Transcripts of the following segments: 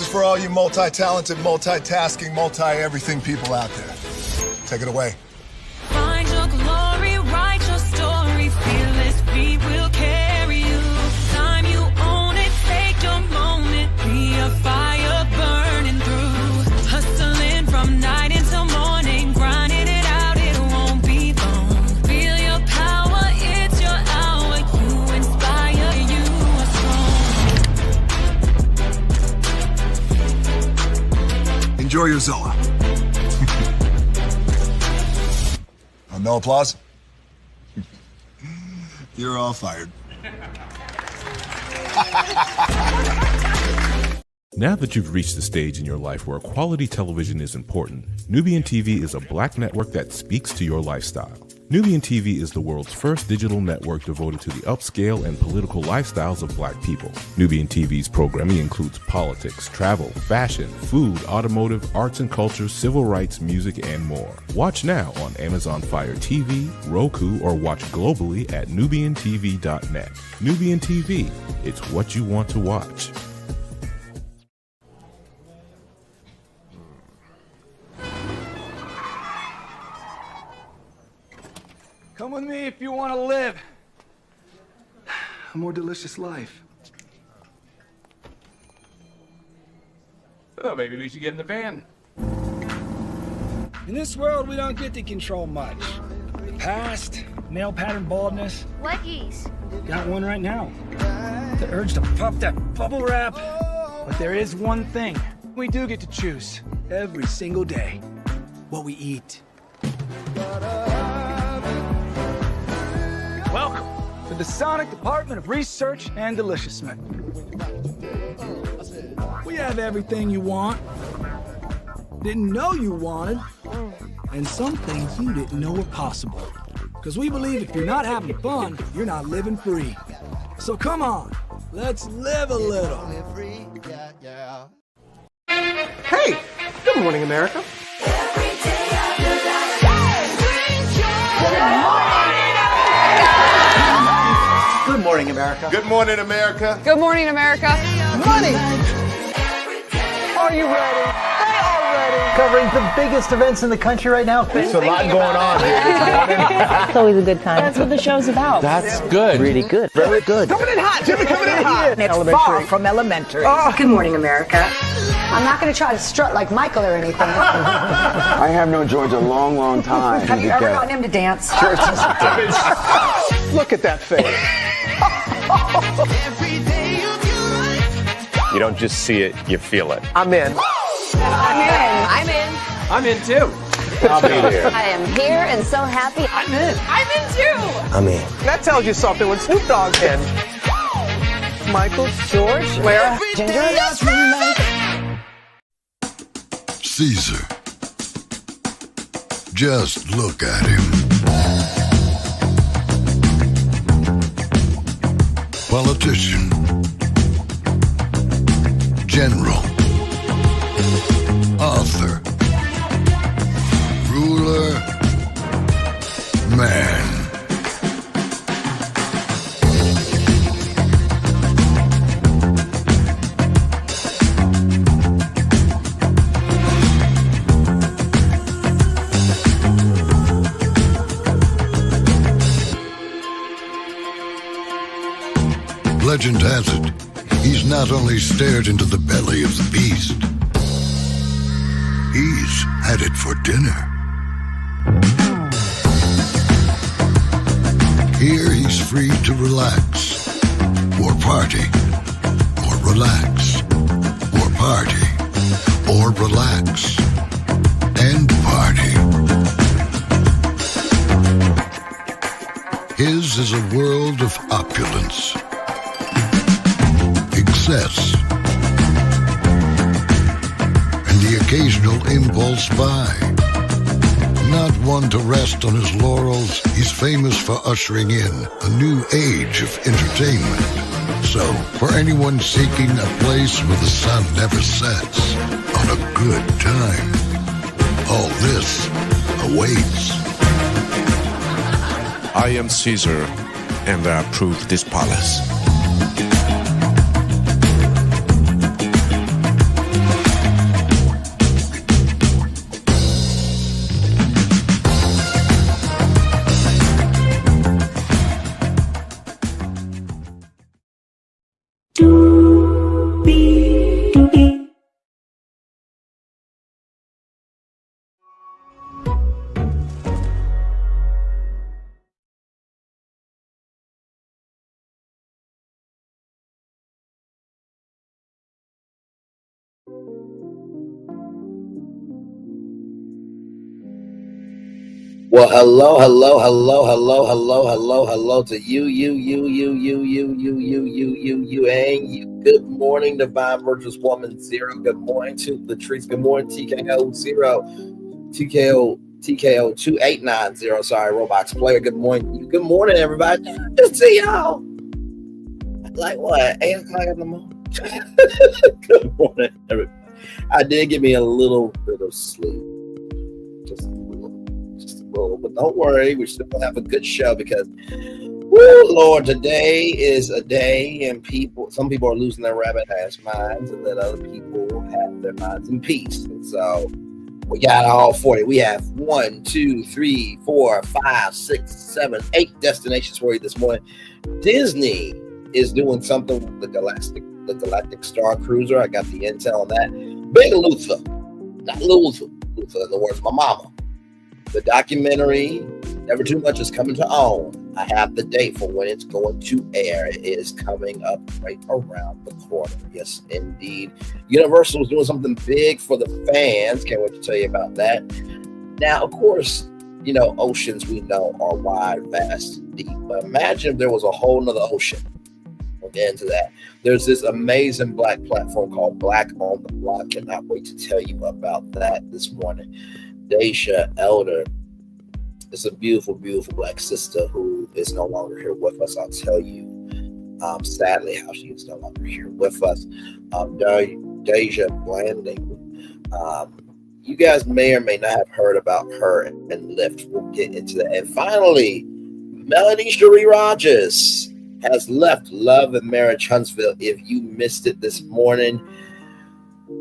This is for all you multi-talented, multitasking, multi-everything people out there. Take it away. Find your glory, write your story, fearless feet will carry you. Time you own it, take your moment, be a fire burning through. Hustling from night until morning, grinding it out, it won't be long. Feel your power, it's your hour, you inspire, you are strong. Enjoy your Zoa. No applause? You're all fired. Now that you've reached the stage in your life where quality television is important, Nubian TV is a black network that speaks to your lifestyle. Nubian TV is the world's first digital network devoted to the upscale and political lifestyles of black people. Nubian TV's programming includes politics, travel, fashion, food, automotive, arts and culture, civil rights, music, and more. Watch now on Amazon Fire TV, Roku, or watch globally at nubiantv.net. Nubian TV, it's what you want to watch. Come with me if you want to live a more delicious life. Oh, maybe we should get in the van. In this world, we don't get to control much. The past, male pattern baldness. Leggies. Got one right now. The urge to puff that bubble wrap. But there is one thing we do get to choose every single day: what we eat. Welcome to the Sonic Department of Research and Deliciousment. We have everything you want, didn't know you wanted, and some things you didn't know were possible. Because we believe if you're not having fun, you're not living free. So come on, let's live a little. Hey, good morning, America. Good morning, America. Good morning, America. Good morning, America. Money! Are you ready? They are ready. Covering the biggest events in the country right now. There's a lot going on here. It's always a good time. That's what the show's about. That's good. Really good. Very good. Coming in hot, Jimmy, coming in hot. It's far from elementary. Good morning, America. I'm not going to try to strut like Michael or anything. I have known George a long, long time. Have you ever gotten him to dance? Look at that face. You don't just see it, you feel it. I'm in. I'm in. I'm in too. I'll be there. I am here and so happy. I'm in. I'm in too. I'm in. That tells you something when Snoop Dogg's in. Michael, George, Lara, Ginger. Caesar. Just look at him. Politician. General. Author. Ruler. Man. Legend has it, he's not only stared into the belly of the beast, he's had it for dinner. Here he's free to relax, or party, or relax, or party, or relax, and party. His is a world of opulence, excess, and the occasional impulse buy. Not one to rest on his laurels, he's famous for ushering in a new age of entertainment. So, for anyone seeking a place where the sun never sets on a good time, all this awaits. I am Caesar, and I approve this palace. Well, hello to you, and you. Good morning, Divine Virtuous Woman Zero. Good morning to Latrice. Good morning, TKO Zero, TKO 2890. Sorry, Roblox Player. Good morning. Good morning, everybody. Good to see y'all. Like what? 8 o'clock in the morning. Good morning, everybody. I did get me a little bit of sleep. Just a little, but don't worry, we still have a good show because, woo, Lord, today is a day, and some people are losing their rabbit-ass minds, and then other people have their minds in peace. And so we got all 40. We have 1, 2, 3, 4, 5, 6, 7, 8 destinations for you this morning. Disney is doing something with the Galactic Star Cruiser. I got the intel on that. Big Luther, not Luther, in the words of my mama. The documentary, Never Too Much, is coming to OWN. I have the date for when it's going to air. It is coming up right around the corner. Yes, indeed. Universal is doing something big for the fans. Can't wait to tell you about that. Now, of course, you know, oceans we know are wide, vast, deep. But imagine if there was a whole nother ocean. We'll get into that. There's this amazing Black platform called Black on the Block. Cannot wait to tell you about that this morning. Danasia Elder is a beautiful, beautiful Black sister who is no longer here with us. I'll tell you, sadly, how she is no longer here with us. Dajua Blanding. You guys may or may not have heard about her and Lyft. We'll get into that. And finally, Melody Cherie Rogers has left Love and Marriage Huntsville. If you missed it this morning,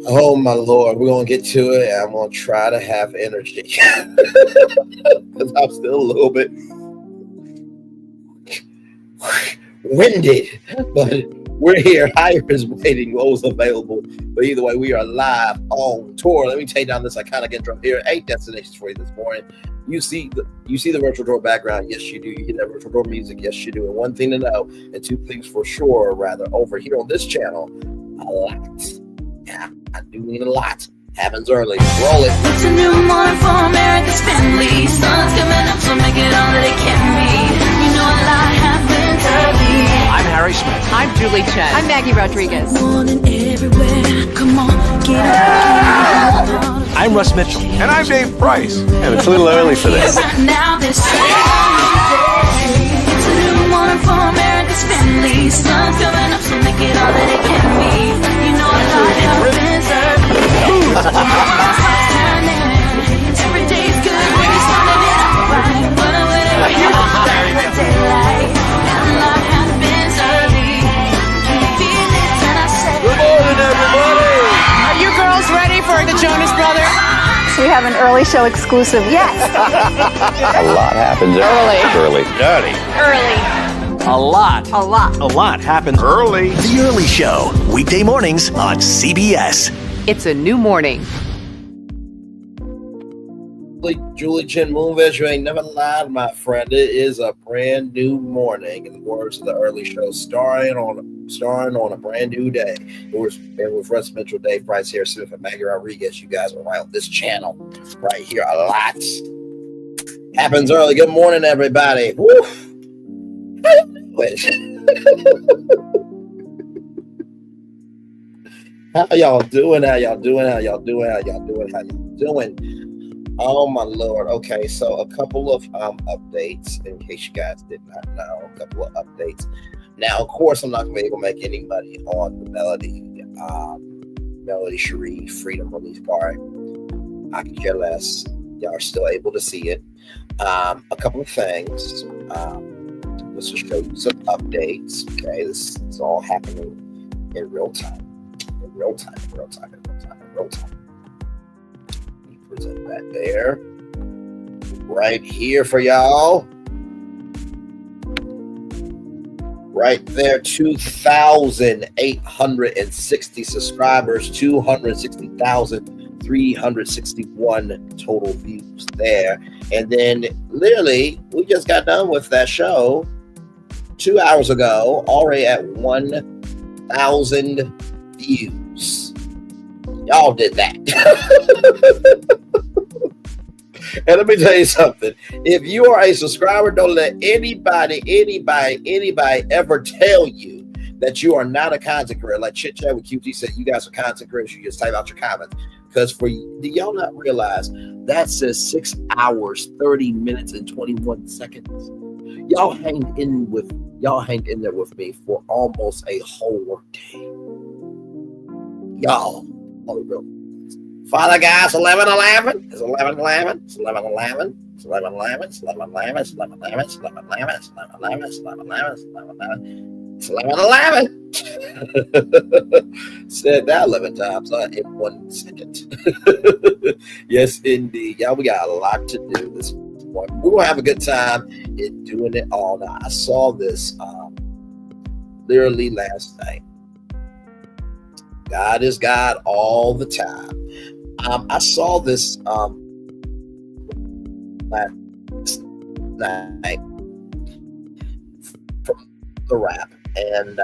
oh my Lord, we're going to get to it. I'm going to try to have energy because I'm still a little bit winded, but we're here. Higher is waiting. Lowe's available. But either way, we are live on tour. Let me take down this iconic intro here. 8 destinations for you this morning. You see the virtual door background. Yes, you do. You hear that virtual door music. Yes, you do. And one thing to know, and 2 things for sure, rather, over here on this channel, a lot. Yeah, I do mean a lot. Happens early. Roll it. It's a new morning for America's family. Sun's coming up, so make it all that it can be. You know a lot happens early. I'm Harry Smith. I'm Julie Chen. I'm Maggie Rodriguez. Morning everywhere. Come on, get up. I'm Russ Mitchell. And I'm Dave Price. And it's a little early for this. Now this it's a new morning for America's family. Sun's coming up, so make it all that it can be. You know a lot happens early. Every day's good when you're starting it out right. Whatever you do, the daylight. And a lot happens early. Can you feel it? And I say, Good morning, everybody. Are you girls ready for the Jonas Brothers? We have an early show exclusive. Yes. A lot happens early. Dirty. Early. A lot happens Early. The Early Show, weekday mornings on CBS. It's a new morning. Julie Chen Moonves, you ain't never lied, my friend. It is a brand new morning, in the words of the early show, starring on a brand new day. And with Russ Mitchell, Dave Price, here, Smith, and Maggie Rodriguez. You guys are right on this channel, right here. A lot happens early. Good morning, everybody. Woo. How y'all doing? Oh my Lord. Okay, so a couple of updates in case you guys did not know. A couple of updates. Now, of course, I'm not gonna be able to make any money on the Melody Cherie Freedom Release Party. I could care less. Y'all are still able to see it. A couple of things. Let's just show you some updates. Okay, this is all happening in real time. In real time. Let me present that there. Right here for y'all. Right there, 2,860 subscribers, 260,361 total views there. And then literally, we just got done with that show 2 hours ago, already at 1,000 views. Y'all did that. And let me tell you something. If you are a subscriber, don't let anybody ever tell you that you are not a content creator. Like Chit Chat with QT said, you guys are content creators. You just type out your comments. Because do y'all not realize that says 6 hours, 30 minutes, and 21 seconds? Y'all hang in there with me for almost a whole work day. Y'all, all real. Father guys, 11:11. It's 11:11. It's 11:11. It's 11:11. It's 11:11. It's 11:11. It's 11:11. It's 11:11. It's 11:11. It's 11:11. It's 11:11. Said that 11 times in 1 second. Yes, indeed. Y'all, we got a lot to do this morning. We're gonna have a good time in doing it all. Now, I saw this literally last night. God is God all the time. I saw this last night from the rap, and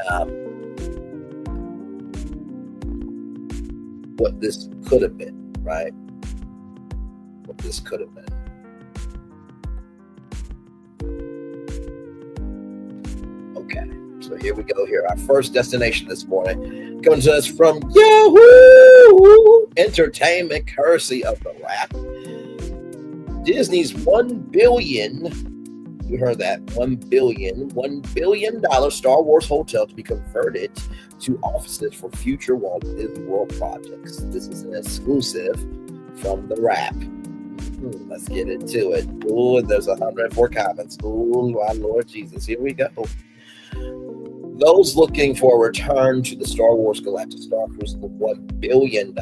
what this could have been, right? What this could have been. Okay, so here we go. Here, our first destination this morning, coming to us from Yahoo Entertainment, courtesy of the rap. Disney's $1 billion, you heard that, $1 billion Star Wars hotel to be converted to offices for future Walt Disney World projects. This is an exclusive from the rap. Let's get into it. Oh, and there's 104 comments. Oh, my Lord Jesus. Here we go. Those looking for a return to the Star Wars Galactic Star Cruise, the $1 billion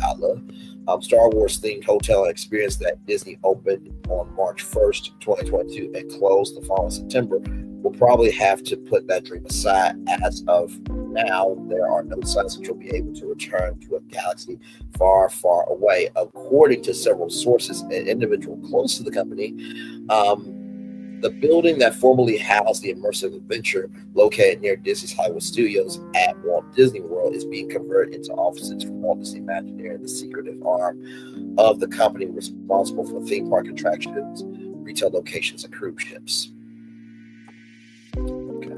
Star Wars themed hotel experience that Disney opened on March 1st, 2022 and closed the following September, will probably have to put that dream aside. As of now, there are no signs that you'll be able to return to a galaxy far, far away. According to several sources and individuals close to the company, the building that formerly housed the immersive adventure located near Disney's Hollywood Studios at Walt Disney World is being converted into offices for Walt Disney Imagineering, the secretive arm of the company responsible for theme park attractions, retail locations, and cruise ships. Okay.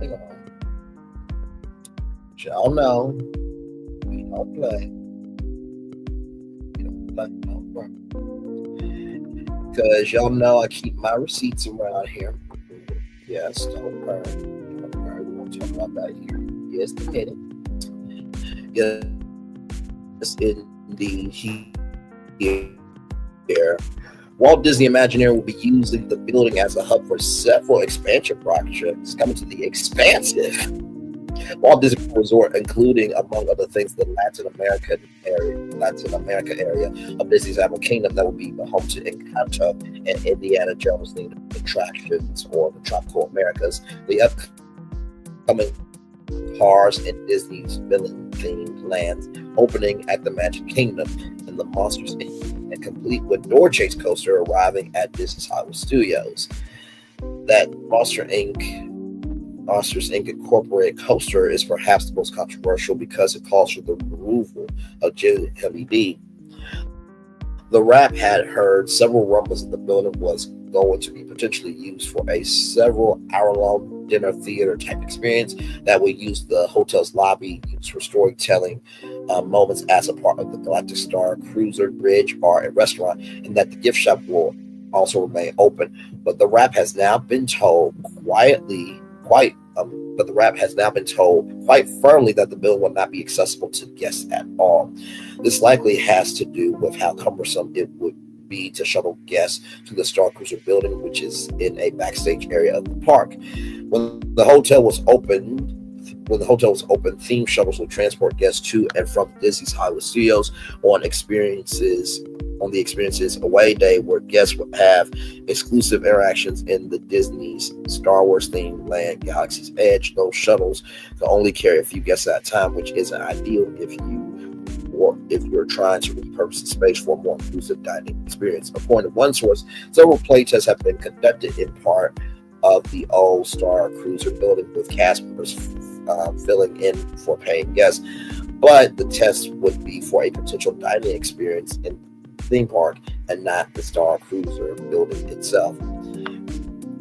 Hang on. Y'all know. Don't play. You don't play. Don't work. Because y'all know I keep my receipts around here. Yes, don't burn. Don't burn. We won't talk about that here. Yes, a minute. Yes, indeed. Here. Walt Disney Imagineering will be using the building as a hub for several expansion projects coming to the expansive Walt Disney Resort, including, among other things, the Latin America area of Disney's Animal Kingdom that will be the home to Encanto and Indiana Jones themed attractions, or the Tropical Americas. The upcoming Cars and Disney's villain themed lands opening at the Magic Kingdom and the Monsters Inc. and complete with Door Chase coaster arriving at Disney's Hollywood Studios. That Monsters Inc. Incorporated coaster is perhaps the most controversial because it calls for the removal of LED. The rap had heard several rumbles that the building was going to be potentially used for a several hour-long dinner theater type experience that would use the hotel's lobby used for storytelling moments as a part of the Galactic Star Cruiser, bridge, bar, and restaurant, and that the gift shop will also remain open. But the rap has now been told quite firmly that the building will not be accessible to guests at all. This likely has to do with how cumbersome it would be to shuttle guests to the Star Cruiser building, which is in a backstage area of the park. When the hotel was open, theme shuttles will transport guests to and from Disney's Hollywood Studios on the Experiences Away Day, where guests would have exclusive interactions in the Disney's Star Wars themed land, Galaxy's Edge. Those shuttles can only carry a few guests at a time, which isn't ideal if you're trying to repurpose the space for a more inclusive dining experience. According to one source, several playtests have been conducted in part of the old Star Cruiser building with cast members filling in for paying guests, but the test would be for a potential dining experience in the theme park and not the Star Cruiser building itself.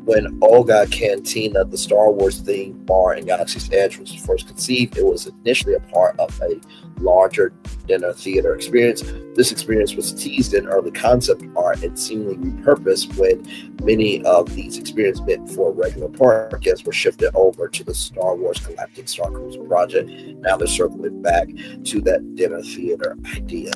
When Olga Cantina, the Star Wars themed bar in Galaxy's Edge, was first conceived, it was initially a part of a larger dinner theater experience. This experience was teased in early concept art and seemingly repurposed when many of these experiences meant for regular park guests were shifted over to the Star Wars Galactic Star Cruiser project. Now they're circling back to that dinner theater idea.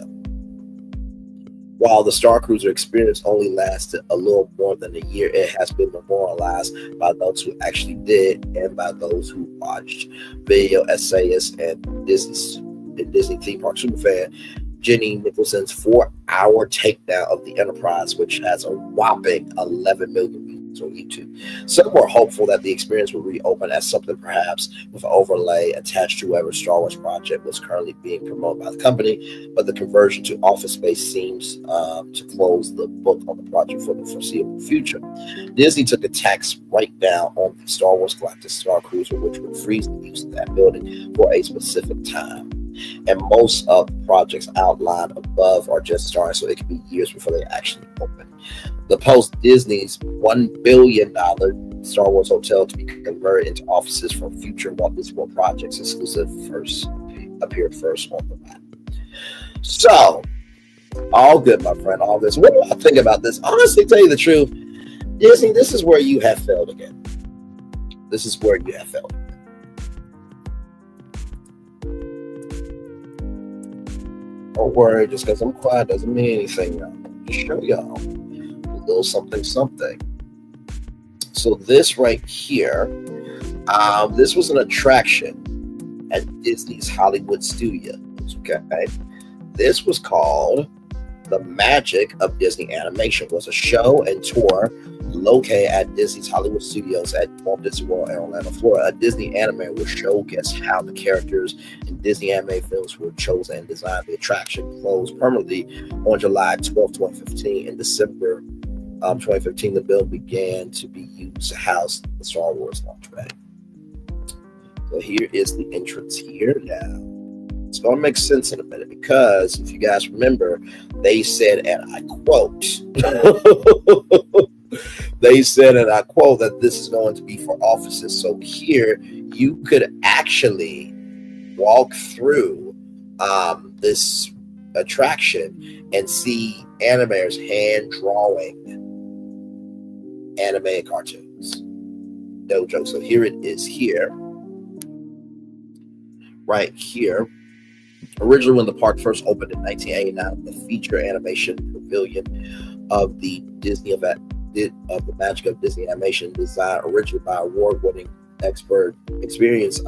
While the Star Cruiser experience only lasted a little more than a year, it has been memorialized by those who actually did and by those who watched. Video essayists and Disney theme park superfan Jenny Nicholson's 4-hour takedown of the Enterprise, which has a whopping 11 million views on YouTube. Some were hopeful that the experience would reopen as something perhaps with an overlay attached to whatever Star Wars project was currently being promoted by the company, but the conversion to office space seems to close the book on the project for the foreseeable future. Disney took a tax write-down on the Star Wars Galactic Star Cruiser, which would freeze the use of that building for a specific time. And most of the projects outlined above are just starting, so it could be years before they actually open. The post-Disney's $1 billion Star Wars hotel to be converted into offices for future Walt Disney World projects appeared first on the map. So, all good, my friend, all this. What do I think about this? Honestly, tell you the truth, Disney, this is where you have failed again. This is where you have failed. Don't worry, just because I'm quiet doesn't mean anything. Just show y'all a little something. So this right here, this was an attraction at Disney's Hollywood Studios. Okay, this was called The Magic of Disney Animation. It was a show and tour located at Disney's Hollywood Studios at Walt Disney World in Orlando, Florida. A Disney animator would show guests how the characters in Disney animated films were chosen and designed. The attraction closed permanently on July 12, 2015. In December 2015, the building began to be used to house the Star Wars launchpad. So here is the entrance here now. It's going to make sense in a minute because if you guys remember, they said, and I quote, they said, and I quote, that this is going to be for offices. So here you could actually walk through this attraction and see animators hand drawing animated cartoons. No joke. So here it is here. Right here. Originally, when the park first opened in 1989, the feature animation pavilion of the Magic of Disney Animation, designed originally by award-winning experience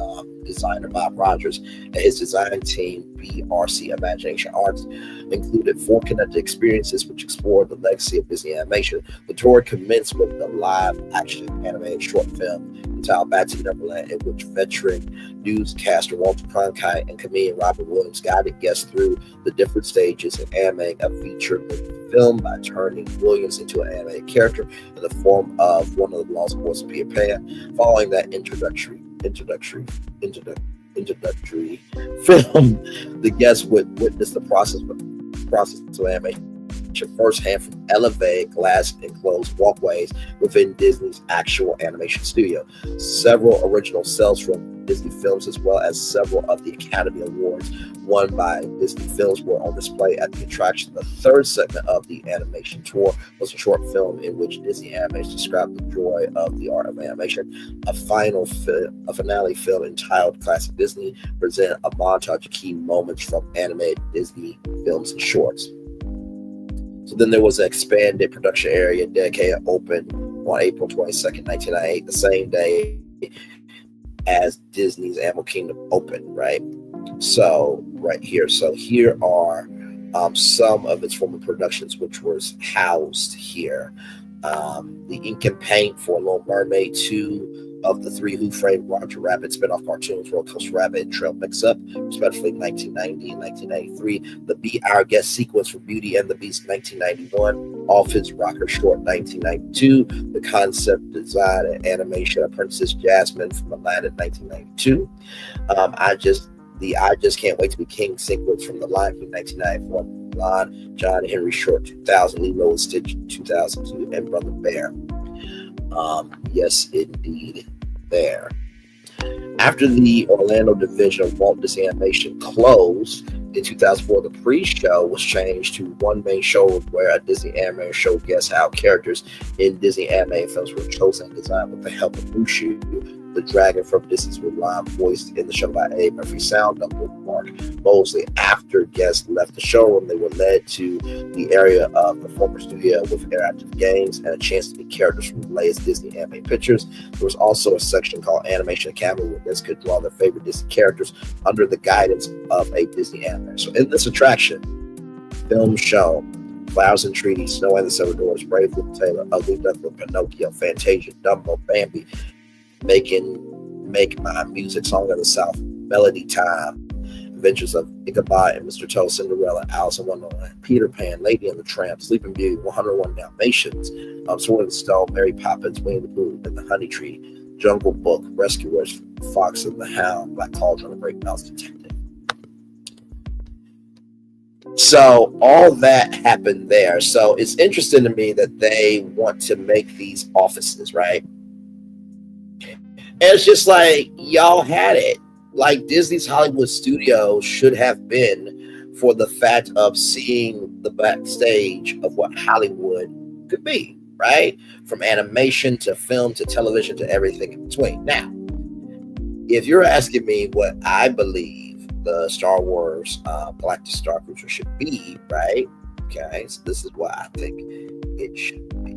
designer Bob Rogers and his design team, BRC Imagination Arts, included 4 connected experiences which explored the legacy of Disney animation. The tour commenced with the live-action animated short film entitled Back to Neverland, in which veteran newscaster Walter Cronkite and comedian Robert Williams guided guests through the different stages in animating a feature film by turning Williams into an animated character in the form of one of the Lost Boys of Peter Pan. Following that introductory film, the guests would witness the process of animation firsthand from elevated glass enclosed walkways within Disney's actual animation studio. Several original sales from Disney films, as well as several of the Academy Awards won by Disney films, were on display at the attraction. The third segment of the animation tour was a short film in which Disney animators described the joy of the art of animation. A finale film entitled Classic Disney presented a montage of key moments from animated Disney films and shorts. So then there was an expanded production area dedicated, open on April 22nd, 1998, the same day as Disney's Animal Kingdom opened, right? So right here. So here are some of its former productions, which was housed here. The ink and paint for Little Mermaid 2, of the three Who Framed Roger Rabbit spin-off cartoons, Roller Coaster Rabbit and Trail Mix-Up, respectively 1990 and 1993. The Be Our Guest sequence for Beauty and the Beast 1991. Off His Rocker Short 1992. The concept design and animation of Princess Jasmine from Aladdin 1992. I Just Can't Wait to Be King sequence from The Lion King 1994. Mulan, John Henry Short 2000, Lilo and Stitch 2002, and Brother Bear. Yes, indeed, there. After the Orlando division of Walt Disney Animation closed in 2004, the pre-show was changed to one main show where a Disney animator showed guests how characters in Disney animated films were chosen and designed with the help of Mushu, the dragon from Disney's Mulan, voiced in the show by A. Murphy, sound double Mark Mosley. After guests left the showroom, they were led to the area of the former studio with interactive games and a chance to meet characters from the latest Disney animated pictures. There was also a section called Animation Academy where guests could draw their favorite Disney characters under the guidance of a Disney animator. So in this attraction, film show, Flowers and Treaties, Snow and the Seven Dwarfs, Brave Little Tailor, Ugly Duckling, Pinocchio, Fantasia, Dumbo, Bambi, Make My Music, Song of the South, Melody Time, Adventures of Ichabod and Mr. Toad, Cinderella, Alice in Wonderland, Peter Pan, Lady and the Tramp, Sleeping Beauty, 101 Dalmatians, Sword and Stone, Mary Poppins, Winnie the Pooh and the Honey Tree, Jungle Book, Rescuers, Fox and the Hound, Black Cauldron, The Great Mouse Detective. So all that happened there. So it's interesting to me that they want to make these offices, right? And it's just like, y'all had it. Like Disney's Hollywood Studios should have been for the fact of seeing the backstage of what Hollywood could be, right? From animation to film to television to everything in between. Now, if you're asking me what I believe the Star Wars Galactic Star Cruiser should be, right? Okay, so this is what I think it should be.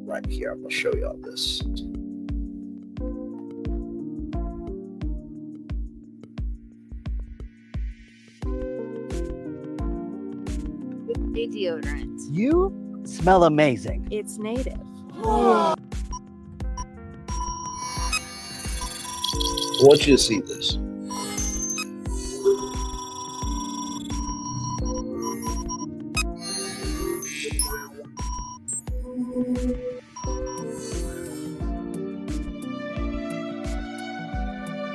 Right here, I'm going to show y'all this. Deodorant. You smell amazing. It's native. I want you to see this.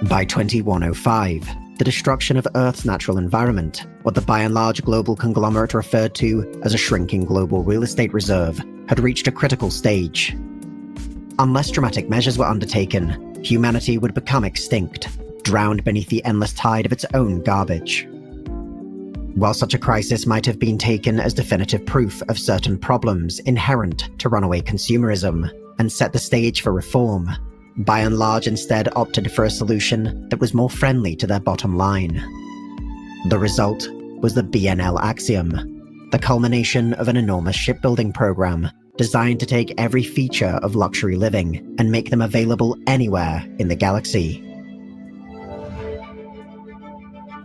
By 2105, the destruction of Earth's natural environment, what the by and large global conglomerate referred to as a shrinking global real estate reserve, had reached a critical stage. Unless dramatic measures were undertaken, humanity would become extinct, drowned beneath the endless tide of its own garbage. While such a crisis might have been taken as definitive proof of certain problems inherent to runaway consumerism and set the stage for reform, by and large instead opted for a solution that was more friendly to their bottom line. The result was the BNL Axiom, the culmination of an enormous shipbuilding program designed to take every feature of luxury living and make them available anywhere in the galaxy.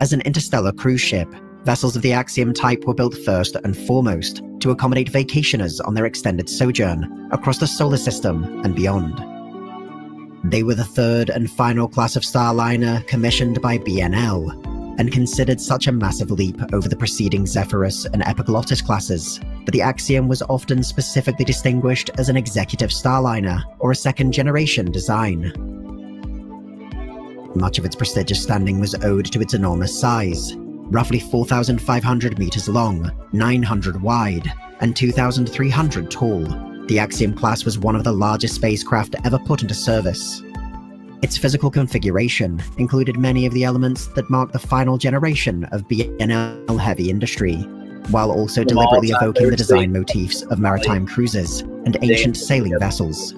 As an interstellar cruise ship, vessels of the Axiom type were built first and foremost to accommodate vacationers on their extended sojourn across the solar system and beyond. They were the third and final class of starliner commissioned by BNL, and considered such a massive leap over the preceding Zephyrus and Epiglottis classes that the Axiom was often specifically distinguished as an executive starliner or a second-generation design. Much of its prestigious standing was owed to its enormous size, roughly 4,500 meters long, 900 wide, and 2,300 tall. The Axiom class was one of the largest spacecraft ever put into service. Its physical configuration included many of the elements that marked the final generation of BNL heavy industry, while also deliberately evoking the design motifs of maritime cruisers and ancient sailing vessels.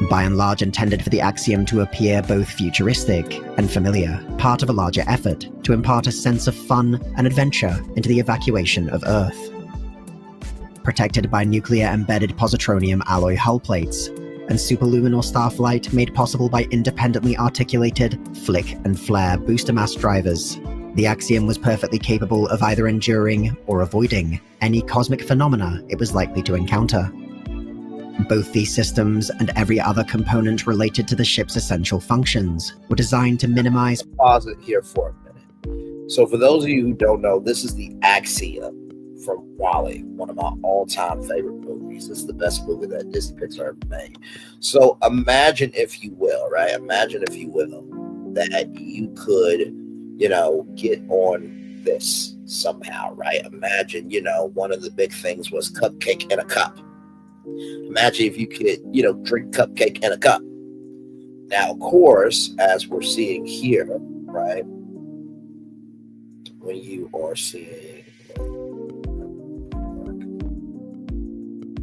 By and large intended for the Axiom to appear both futuristic and familiar, part of a larger effort to impart a sense of fun and adventure into the evacuation of Earth. Protected by nuclear-embedded positronium alloy hull plates, and superluminal starflight made possible by independently articulated flick and flare booster mass drivers, the Axiom was perfectly capable of either enduring or avoiding any cosmic phenomena it was likely to encounter. Both these systems and every other component related to the ship's essential functions were designed to minimize... Pause it here for a minute. So for those of you who don't know, this is the Axiom from WALL-E, one of my all-time favorite movies. This is the best movie that Disney Pixar ever made. So imagine, if you will, right? Imagine, if you will, that you could, get on this somehow, right? Imagine, one of the big things was cupcake in a cup. Imagine if you could, drink cupcake in a cup. Now, of course, as we're seeing here, right? When you are seeing,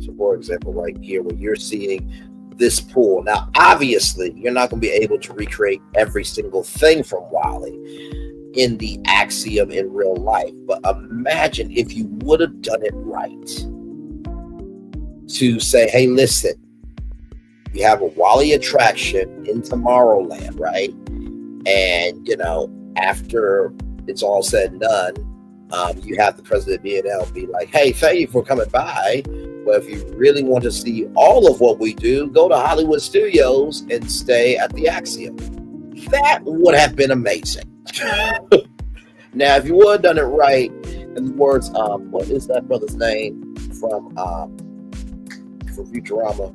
so for example, right here, when you're seeing this pool, now obviously you're not going to be able to recreate every single thing from WALL-E in the Axiom in real life, but imagine if you would have done it right to say, hey, listen, you have a WALL-E attraction in Tomorrowland, right? And after it's all said and done, you have the president of B&L be like, hey, thank you for coming by. But if you really want to see all of what we do, go to Hollywood Studios and stay at the Axiom. That would have been amazing. Now, if you would have done it right, in the words, what is that brother's name from Futurama?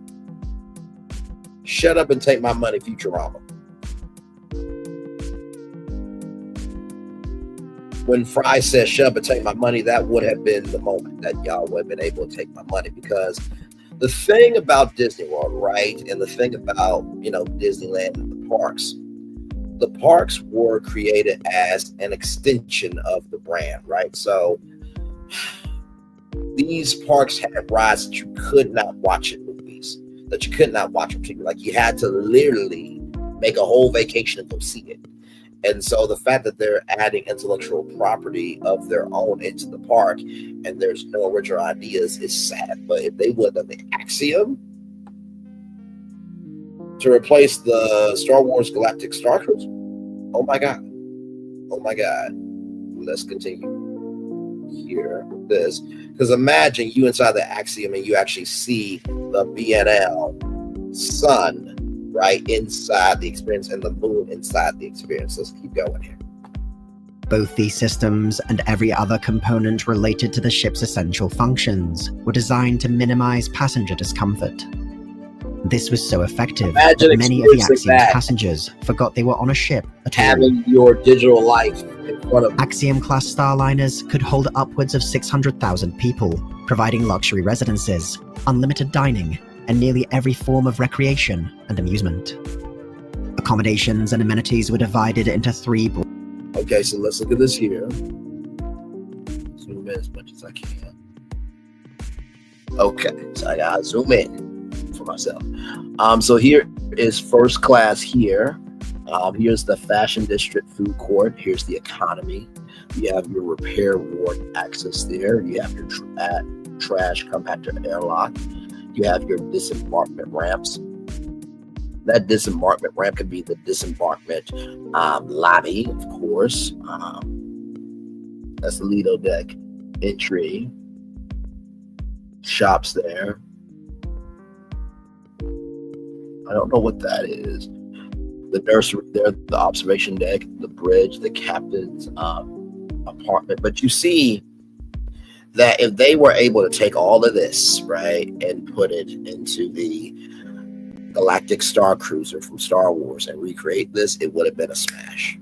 Shut up and take my money, Futurama. When Fry says, shut up and take my money, that would have been the moment that y'all would have been able to take my money. Because the thing about Disney World, right, and the thing about, Disneyland and the parks were created as an extension of the brand, right? So these parks had rides that you could not watch in movies, that you could not watch in TV. Like, you had to literally make a whole vacation to go see it. And so the fact that they're adding intellectual property of their own into the park and there's no original ideas is sad. But if they would have the Axiom to replace the Star Wars Galactic Star Cruiser, oh my God. Let's continue here with this. Because imagine you inside the Axiom and you actually see the B&L sun right inside the experience and the moon inside the experience. Let's keep going here. Both these systems and every other component related to the ship's essential functions were designed to minimize passenger discomfort. This was so effective that many of the Axiom's passengers forgot they were on a ship at having your digital life in front of Axiom-class starliners could hold upwards of 600,000 people, providing luxury residences, unlimited dining, and nearly every form of recreation and amusement. Accommodations and amenities were divided into three... Okay, so let's look at this here. Zoom in as much as I can. Okay, so I gotta zoom in for myself. So here is first class here. Here's the fashion district food court. Here's the economy. You have your repair ward access there. You have your trash compactor airlock. You have your disembarkment ramps. That disembarkment ramp could be the disembarkment lobby, of course. That's the Lido deck entry. Shops there. I don't know what that is. The nursery there, the observation deck, the bridge, the captain's apartment. But you see that if they were able to take all of this, right, and put it into the Galactic Star Cruiser from Star Wars and recreate this, it would have been a smash.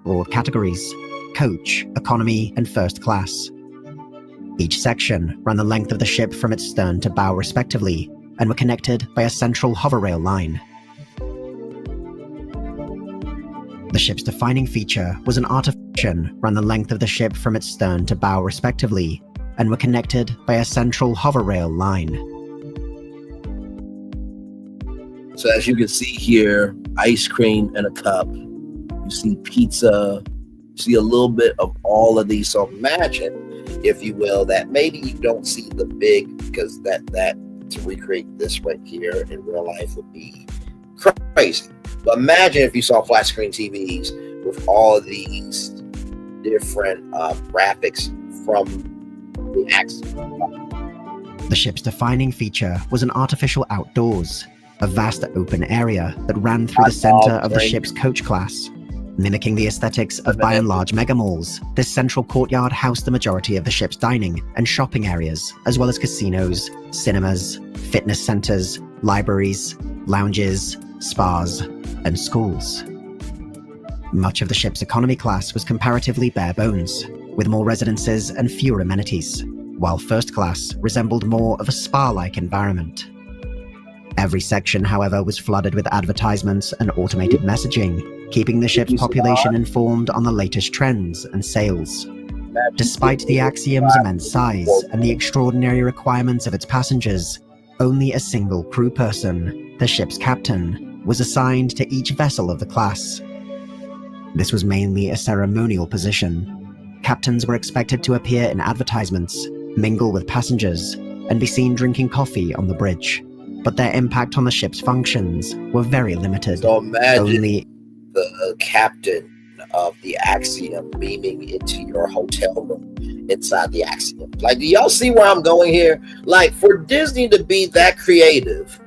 Broad categories: coach, economy, and first class. Each section ran the length of the ship from its stern to bow respectively, and were connected by a central hoverrail line. The ship's defining feature was an artifaction ran the length of the ship from its stern to bow respectively, and were connected by a central hoverrail line. So as you can see here, ice cream in a cup, you see pizza, you see a little bit of all of these. So imagine, if you will, that maybe you don't see the big, because that to recreate this right here in real life would be crazy. But imagine if you saw flat screen TVs with all of these different graphics from the Axiom. The ship's defining feature was an artificial outdoors, a vast open area that ran through the center of the ship's coach class. Mimicking the aesthetics of by and large megamalls, this central courtyard housed the majority of the ship's dining and shopping areas, as well as casinos, cinemas, fitness centers, libraries, lounges, spas, and schools. Much of the ship's economy class was comparatively bare bones, with more residences and fewer amenities, while first class resembled more of a spa-like environment. Every section, however, was flooded with advertisements and automated messaging, keeping the ship's population informed on the latest trends and sales. Despite the Axiom's immense size and the extraordinary requirements of its passengers, only a single crew person, the ship's captain, was assigned to each vessel of the class. This was mainly a ceremonial position. Captains were expected to appear in advertisements, mingle with passengers, and be seen drinking coffee on the bridge. But their impact on the ship's functions were very limited. So imagine the captain of the Axiom beaming into your hotel room inside the Axiom. Like, do y'all see where I'm going here? Like, for Disney to be that creative,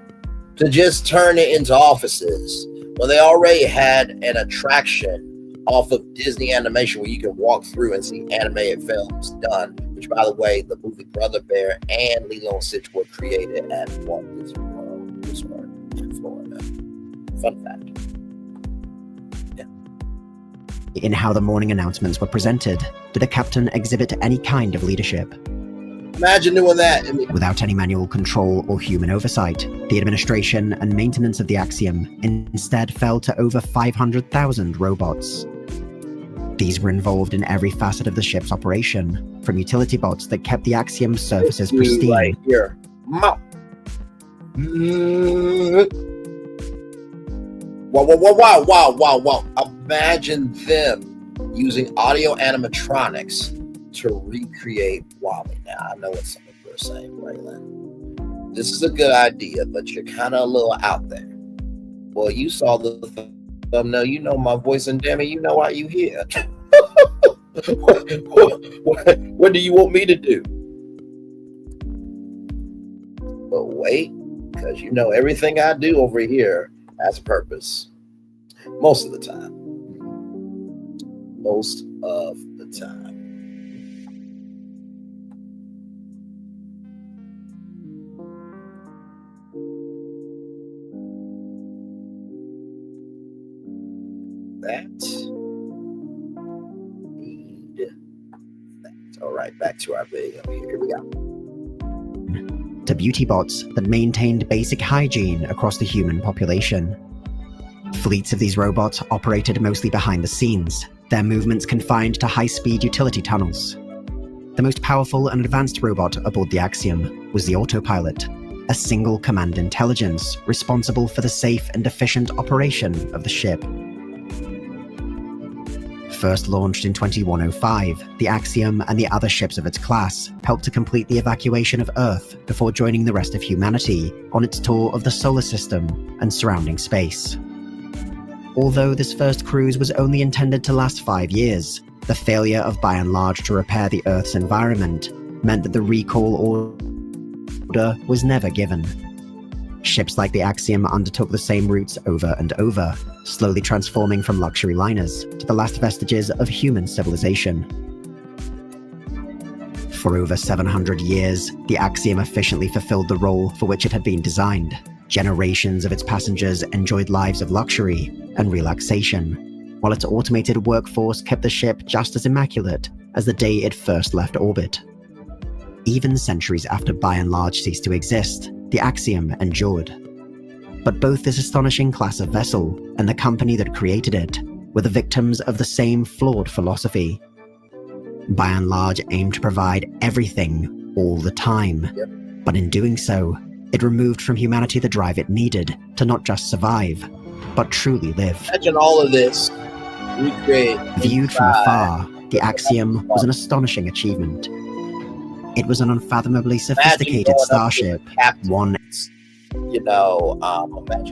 to just turn it into offices, when they already had an attraction off of Disney animation where you can walk through and see animated films done, which, by the way, the movie Brother Bear and Lilo and Stitch were created at Walt Disney World Resort in Florida. Fun fact. In how the morning announcements were presented, did the captain exhibit any kind of leadership? Imagine doing that. Without any manual control or human oversight, the administration and maintenance of the Axiom instead fell to over 500,000 robots. These were involved in every facet of the ship's operation, from utility bots that kept the Axiom's surfaces pristine. Right here. Wow. Imagine them using audio animatronics to recreate WALL-E. Now, I know what some people are saying, Braylon. This is a good idea, but you're kind of a little out there. Well, you saw the thumbnail, you know my voice, and damn it, you know why you here. What do you want me to do? But wait, because you know everything I do over here has a purpose. Most of the time. Most of the time. All right, back to our video. Here we go. To beauty bots that maintained basic hygiene across the human population. Fleets of these robots operated mostly behind the scenes, their movements confined to high-speed utility tunnels. The most powerful and advanced robot aboard the Axiom was the autopilot, a single command intelligence responsible for the safe and efficient operation of the ship. First launched in 2105, the Axiom and the other ships of its class helped to complete the evacuation of Earth before joining the rest of humanity on its tour of the solar system and surrounding space. Although this first cruise was only intended to last 5 years, the failure of by and large to repair the Earth's environment meant that the recall order was never given. Ships like the Axiom undertook the same routes over and over, slowly transforming from luxury liners to the last vestiges of human civilization. For over 700 years, the Axiom efficiently fulfilled the role for which it had been designed. Generations of its passengers enjoyed lives of luxury and relaxation, while its automated workforce kept the ship just as immaculate as the day it first left orbit. Even centuries after by and large ceased to exist, the Axiom endured. But both this astonishing class of vessel and the company that created it were the victims of the same flawed philosophy. By and large aimed to provide everything all the time, but in doing so, it removed from humanity the drive it needed to not just survive, but truly live. Imagine all of this recreate. Viewed from afar, the Axiom was an astonishing achievement. It was an unfathomably sophisticated starship, one... imagine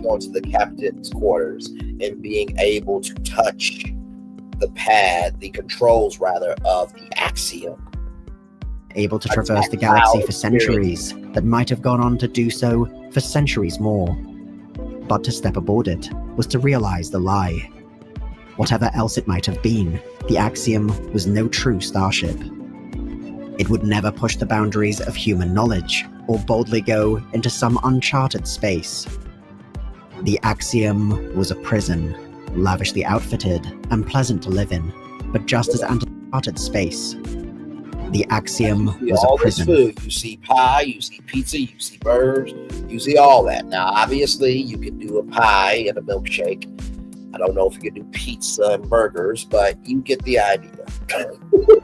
going to the captain's quarters and being able to touch the controls of the Axiom. able to traverse the galaxy for centuries, that might have gone on to do so for centuries more. But to step aboard it was to realize the lie. Whatever else it might have been, the Axiom was no true starship. It would never push the boundaries of human knowledge, or boldly go into some uncharted space. The Axiom was a prison, lavishly outfitted and pleasant to live in, but just as uncharted space. The Axiom was a prison. Food. You see pie, you see pizza, you see burgers, you see all that. Now, obviously, you could do a pie and a milkshake. I don't know if you could do pizza and burgers, but you get the idea.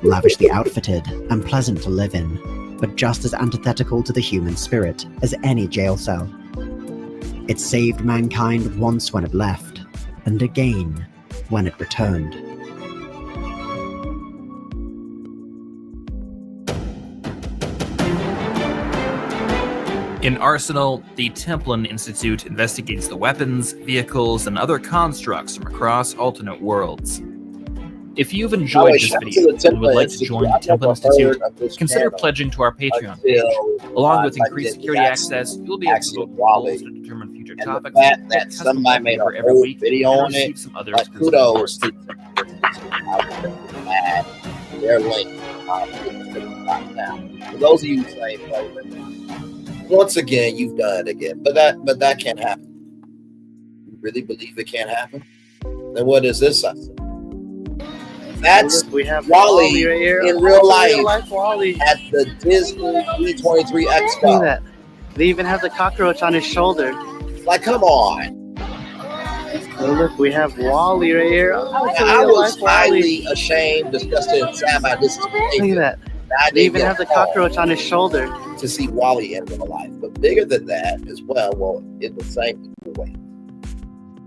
Lavishly outfitted and pleasant to live in, but just as antithetical to the human spirit as any jail cell. It saved mankind once when it left, and again when it returned. In Arsenal, the Templin Institute investigates the weapons, vehicles, and other constructs from across alternate worlds. If you've enjoyed this video and would like to join the Templin Institute, consider pledging to our Patreon page. Along with increased security access, you'll be able to vote for polls to determine future topics. That somebody made a whole video on it, but kudos to their link. For those of you who say, once again, you've done it again. But that can't happen. You really believe it can't happen? Then what is this? That's Wally right here. In real life Wally at the Disney D23 Expo. Look at that. They even have the cockroach on his shoulder. Like, come on. Oh, look, we have Wally right here. I was highly ashamed, disgusted, and sad by this. Look at that. They even have the cockroach on his shoulder. To see Wally in real life. But bigger than that as well, in the same way.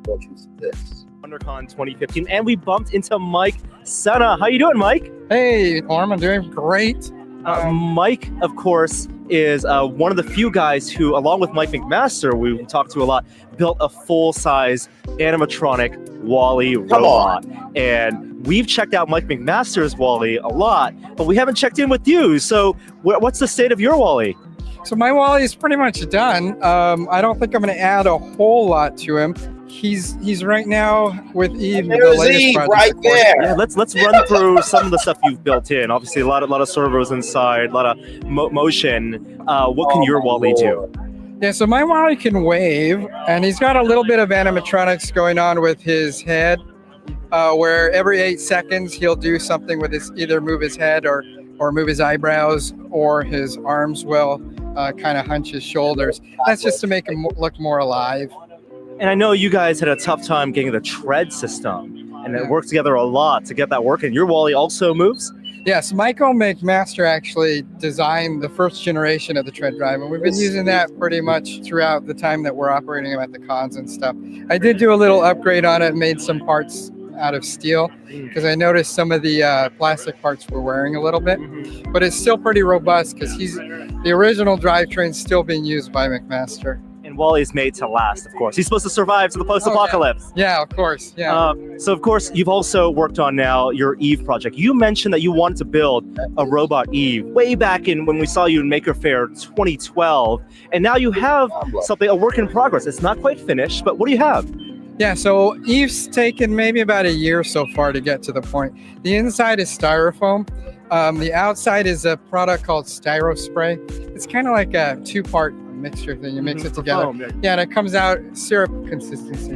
Don't you see this? WonderCon 2015, and we bumped into Mike Senna. How you doing, Mike? Hey, Norm, I'm doing great. Mike, of course, is one of the few guys who, along with Mike McMaster, we talked to a lot, built a full-size animatronic Wally robot. And we've checked out Mike McMaster's Wally a lot, but we haven't checked in with you. So what's the state of your Wally? So my Wally is pretty much done. I don't think I'm going to add a whole lot to him. He's right now with Eve. There's the latest Eve right there. Yeah, let's run through some of the stuff you've built in. Obviously, a lot of servos inside, a lot of motion. What can your Wally do? Yeah, so my Wally can wave, and he's got a little bit of animatronics going on with his head, where every 8 seconds he'll do something with his, either move his head or move his eyebrows, or his arms will kind of hunch his shoulders. That's just to make him look more alive. And I know you guys had a tough time getting the tread system, and it worked together a lot to get that working. Your Wally also moves? Yes, Michael McMaster actually designed the first generation of the tread drive, and we've been using that pretty much throughout the time that we're operating them at the cons and stuff. I did do a little upgrade on it, made some parts out of steel, because I noticed some of the plastic parts were wearing a little bit, but it's still pretty robust because the original drivetrain's still being used by McMaster. And Wally's made to last, of course. He's supposed to survive to the post-apocalypse. Yeah, of course. Yeah. So, of course, you've also worked on now your Eve project. You mentioned that you wanted to build a robot Eve way back in when we saw you in Maker Faire 2012, and now you have something, a work in progress. It's not quite finished, but what do you have? Yeah, so Eve's taken maybe about a year so far to get to the point. The inside is styrofoam. The outside is a product called Styro Spray. It's kind of like a two-part mixture thing. You mix it together. Foam, yeah, and it comes out syrup consistency.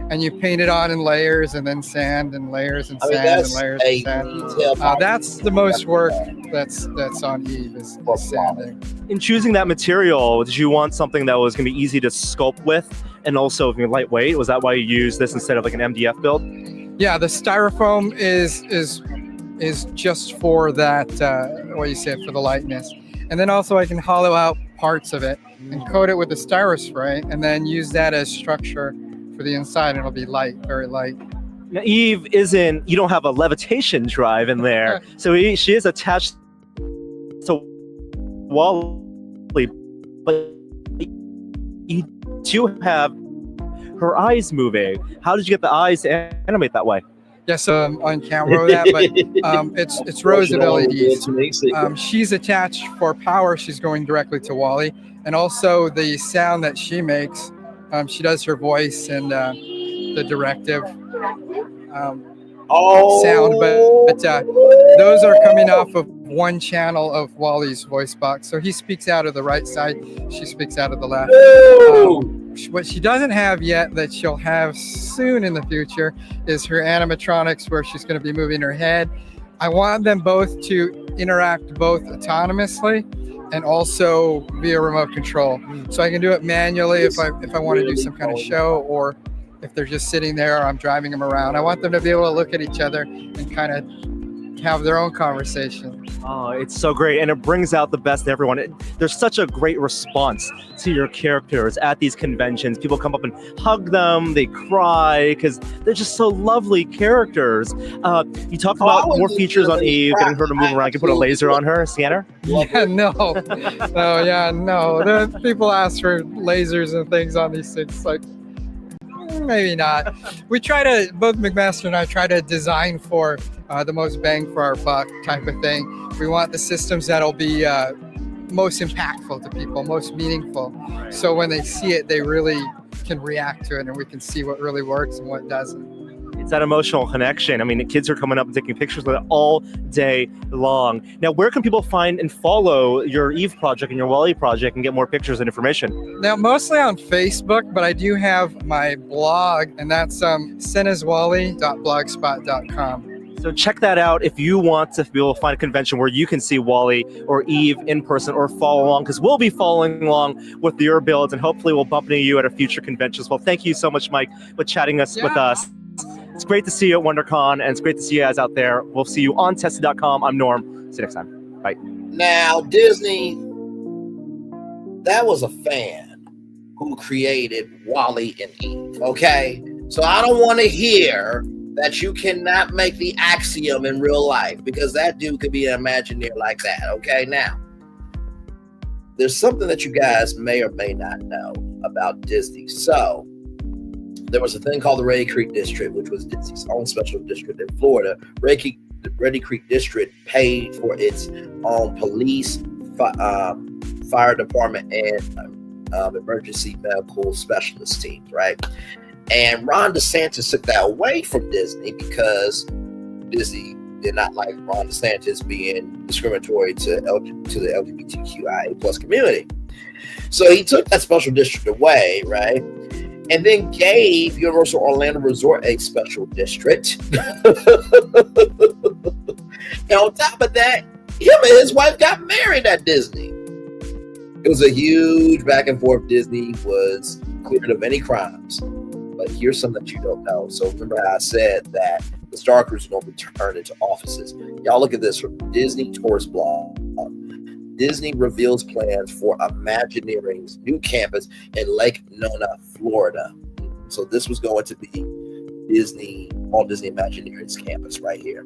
And you paint it on in layers, and then sand, and layers, and sand, and layers, and sand. That's the most work that's on Eve, is sanding. In choosing that material, did you want something that was going to be easy to sculpt with, and also lightweight? Was that why you used this instead of like an MDF build? Yeah, the styrofoam is just for that, what you say, for the lightness. And then also I can hollow out parts of it and coat it with the Styro Spray, and then use that as structure for the inside, and it'll be light, very light. Now, Eve isn't, you don't have a levitation drive in there, so she is attached to Wally, but you do have her eyes moving. How did you get the eyes to animate that way? Yes, I can't roll that, but it's rows of LEDs. She's attached for power. She's going directly to Wally, and also the sound that she makes. She does her voice and the directive sound, but those are coming off of one channel of Wally's voice box. So he speaks out of the right side, she speaks out of the left. What she doesn't have yet that she'll have soon in the future is her animatronics, where she's going to be moving her head. I want them both to interact both autonomously and also via remote control. So I can do it manually if I want to do some kind of show, or if they're just sitting there, I'm driving them around. I want them to be able to look at each other and kind of have their own conversation. Oh, it's so great, and it brings out the best in everyone. There's such a great response to your characters at these conventions. People come up and hug them, they cry, because they're just so lovely characters. You talked about more features on Eve, getting her to move around. You can put a laser on her, scan her? Yeah, no. The people ask for lasers and things on these things, like, maybe not. We try to, both McMaster and I try to design for the most bang for our buck type of thing. We want the systems that'll be most impactful to people, most meaningful. So when they see it, they really can react to it, and we can see what really works and what doesn't. It's that emotional connection. I mean, the kids are coming up and taking pictures with it all day long. Now, where can people find and follow your Eve project and your Wally project and get more pictures and information? Now, mostly on Facebook, but I do have my blog, and that's senazwally.blogspot.com. So check that out if you want to be able to find a convention where you can see Wally or Eve in person or follow along, because we'll be following along with your builds, and hopefully we'll bump into you at a future convention as well. Thank you so much, Mike, for chatting with us. It's great to see you at WonderCon, and it's great to see you guys out there. We'll see you on Tested.com. I'm Norm. See you next time. Bye. Now, Disney, that was a fan who created Wally and Eve, okay? So I don't want to hear that you cannot make the axiom in real life, because that dude could be an Imagineer like that, okay? Now, there's something that you guys may or may not know about Disney. So, there was a thing called the Reedy Creek District, which was Disney's own special district in Florida. Reedy Creek District paid for its own police, fire department, and emergency medical specialist teams, right? And Ron DeSantis took that away from Disney because Disney did not like Ron DeSantis being discriminatory to the LGBTQIA plus community. So he took that special district away, right? And then gave Universal Orlando Resort a special district. And on top of that, him and his wife got married at Disney. It was a huge back and forth. Disney was cleared of any crimes. But here's something that you don't know. So remember how I said that the Star Cruise will return into offices. Y'all look at this from Disney Tourist Blog. Disney reveals plans for Imagineering's new campus in Lake Nona, Florida. So this was going to be Walt Disney Imagineering's campus right here.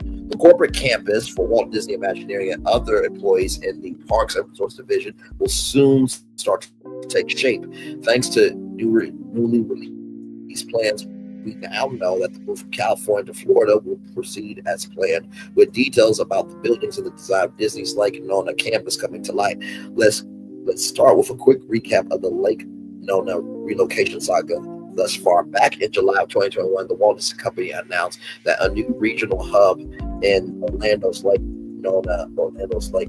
The corporate campus for Walt Disney Imagineering and other employees in the Parks and Resorts Division will soon start to take shape. Thanks to newly released plans, we now know that the move from California to Florida will proceed as planned, with details about the buildings and the design of Disney's Lake Nona campus coming to light. Let's start with a quick recap of the Lake Nona relocation saga thus far. Back in July of 2021, the Walt Disney Company announced that a new regional hub in Orlando's Lake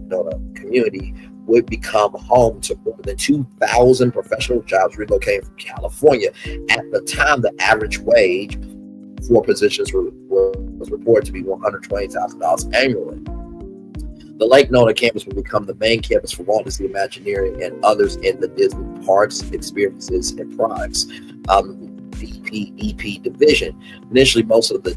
Nona community would become home to more than 2,000 professional jobs relocating from California. At the time, the average wage for positions was reported to be $120,000 annually. The Lake Nona campus will become the main campus for Walt Disney Imagineering and others in the Disney Parks, Experiences, and Products EP division. Initially, most of the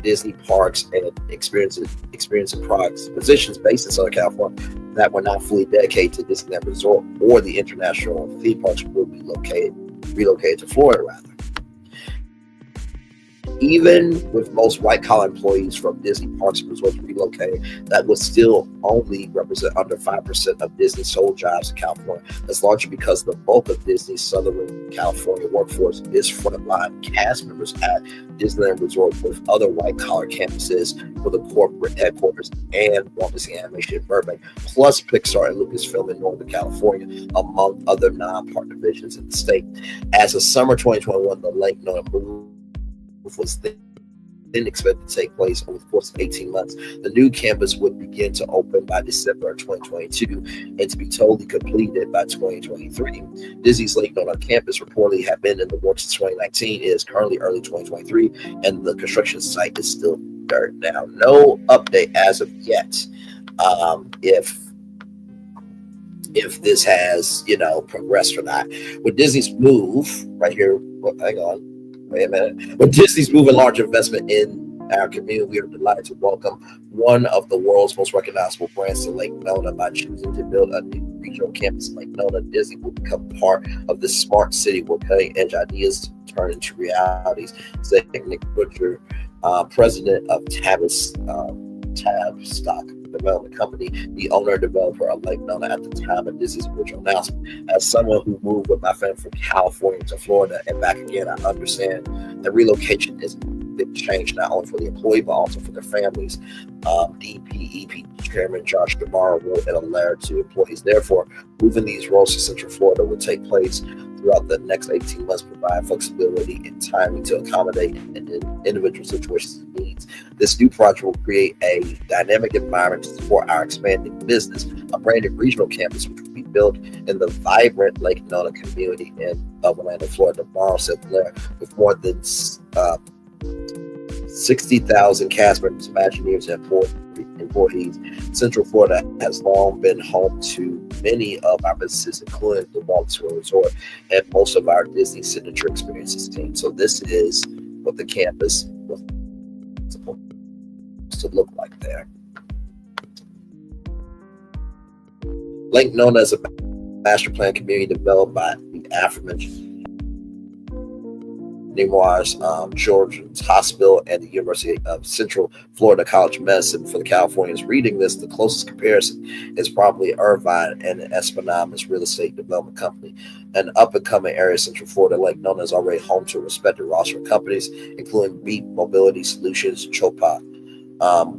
Disney Parks and Experience and Products positions based in Southern California that were not fully dedicated to Disneyland Resort or the international theme parks will be relocated to Florida, rather. Even with most white-collar employees from Disney parks and resorts relocating, that would still only represent under 5% of Disney's sold jobs in California. That's largely because the bulk of Disney's Southern California workforce is frontline cast members at Disneyland Resort, with other white-collar campuses for the corporate headquarters and Walt Disney Animation in Burbank, plus Pixar and Lucasfilm in Northern California, among other non-park divisions in the state. As of summer 2021, the Lake Nona move was then expected to take place over the course of 18 months. The new campus would begin to open by December 2022 and to be totally completed by 2023. Disney's Lake Nona campus reportedly had been in the works since 2019. It is currently early 2023, and the construction site is still dirt now. No update as of yet if this has, progressed or not. With Disney's move right here, hang on. Wait a minute. With Disney's moving large investment in our community, we are delighted to welcome one of the world's most recognizable brands to Lake Nona. By choosing to build a new regional campus in Lake Nona, Disney will become part of this smart city where cutting-edge ideas turn into realities, said Nick Butcher, president of Tavistock Development Company, the owner and developer of Lake Nona at the time of Disney's original announcement. As someone who moved with my family from California to Florida and back again, I understand that relocation is a big change, not only for the employee, but also for their families. DPEP Chairman Josh DeMar wrote in a letter to employees. Therefore, moving these roles to Central Florida will take place throughout the next 18 months, provide flexibility and timing to accommodate individual situations and needs. This new project will create a dynamic environment to support our expanding business. A brand new regional campus, which will be built in the vibrant Lake Nona community of Orlando, Florida. Tomorrow, said Blair, with more than 60,000 cast members, Imagineers, and employees. Central Florida has long been home to many of our businesses, including the Walt Disney Resort and most of our Disney Signature Experiences team. So this is what the campus was supposed to look like there. Lake Nona is a master plan community developed by the aforementioned Nemours Children's Hospital and the University of Central Florida College of Medicine. For the Californians reading this, the closest comparison is probably Irvine and Espana's real estate development company. An up-and-coming area of Central Florida, Lake Nona is already home to a respected roster of companies, including Beat Mobility Solutions, Chopa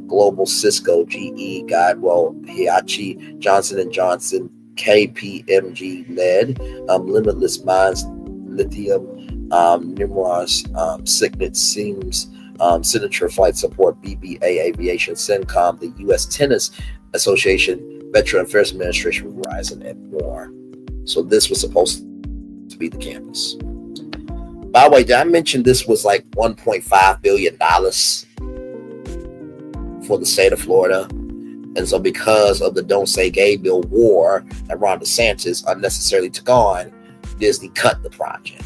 Global, Cisco, GE, Guidewell, Hiachi, Johnson & Johnson, KPMG, LED, Limitless Minds, Lithium, Nemours, Signet, Seams, Signature Flight Support, BBA Aviation, CENTCOM, the U.S. Tennis Association, Veteran Affairs Administration, Verizon, and more. So this was supposed to be the campus. By the way, did I mention this was like $1.5 billion for the state of Florida? And so because of the Don't Say Gay bill war that Ron DeSantis unnecessarily took on, Disney cut the project.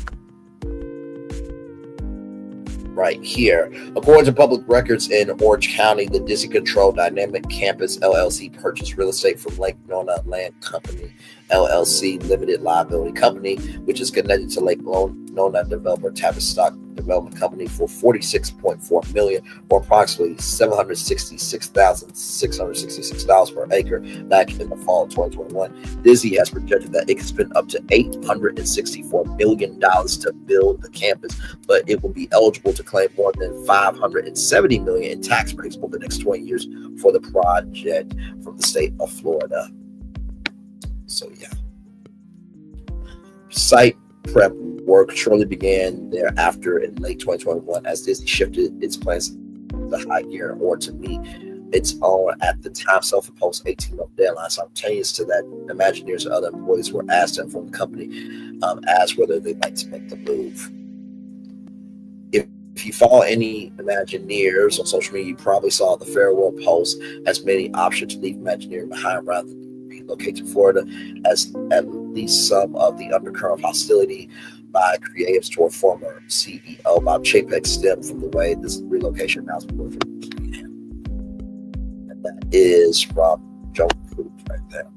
Right here. According to public records in Orange County, the Disney-controlled Dynamic Campus LLC purchased real estate from Lake Nona Land Company LLC Limited Liability Company, which is connected to Lake Nona developer Tavistock Development Company, for $46.4 million, or approximately $766,666 per acre back in the fall of 2021. Disney has projected that it could spend up to $864 million to build the campus, but it will be eligible to claim more than $570 million in tax breaks over the next 20 years for the project from the state of Florida. So yeah, site prep work shortly began thereafter in late 2021 as Disney shifted its plans to high gear or to meet its own at the time self-imposed 18-month deadline. Simultaneous to that, Imagineers and other employees were asked to inform the company as whether they'd like to make the move. If you follow any Imagineers on social media, you probably saw the farewell post as many options to leave Imagineering behind rather than relocate to Florida, as at least some of the undercurrent of hostility by creatives toward former CEO Bob Chapek stemmed from the way this relocation announcement was began. And that is from Joe Cruz right there.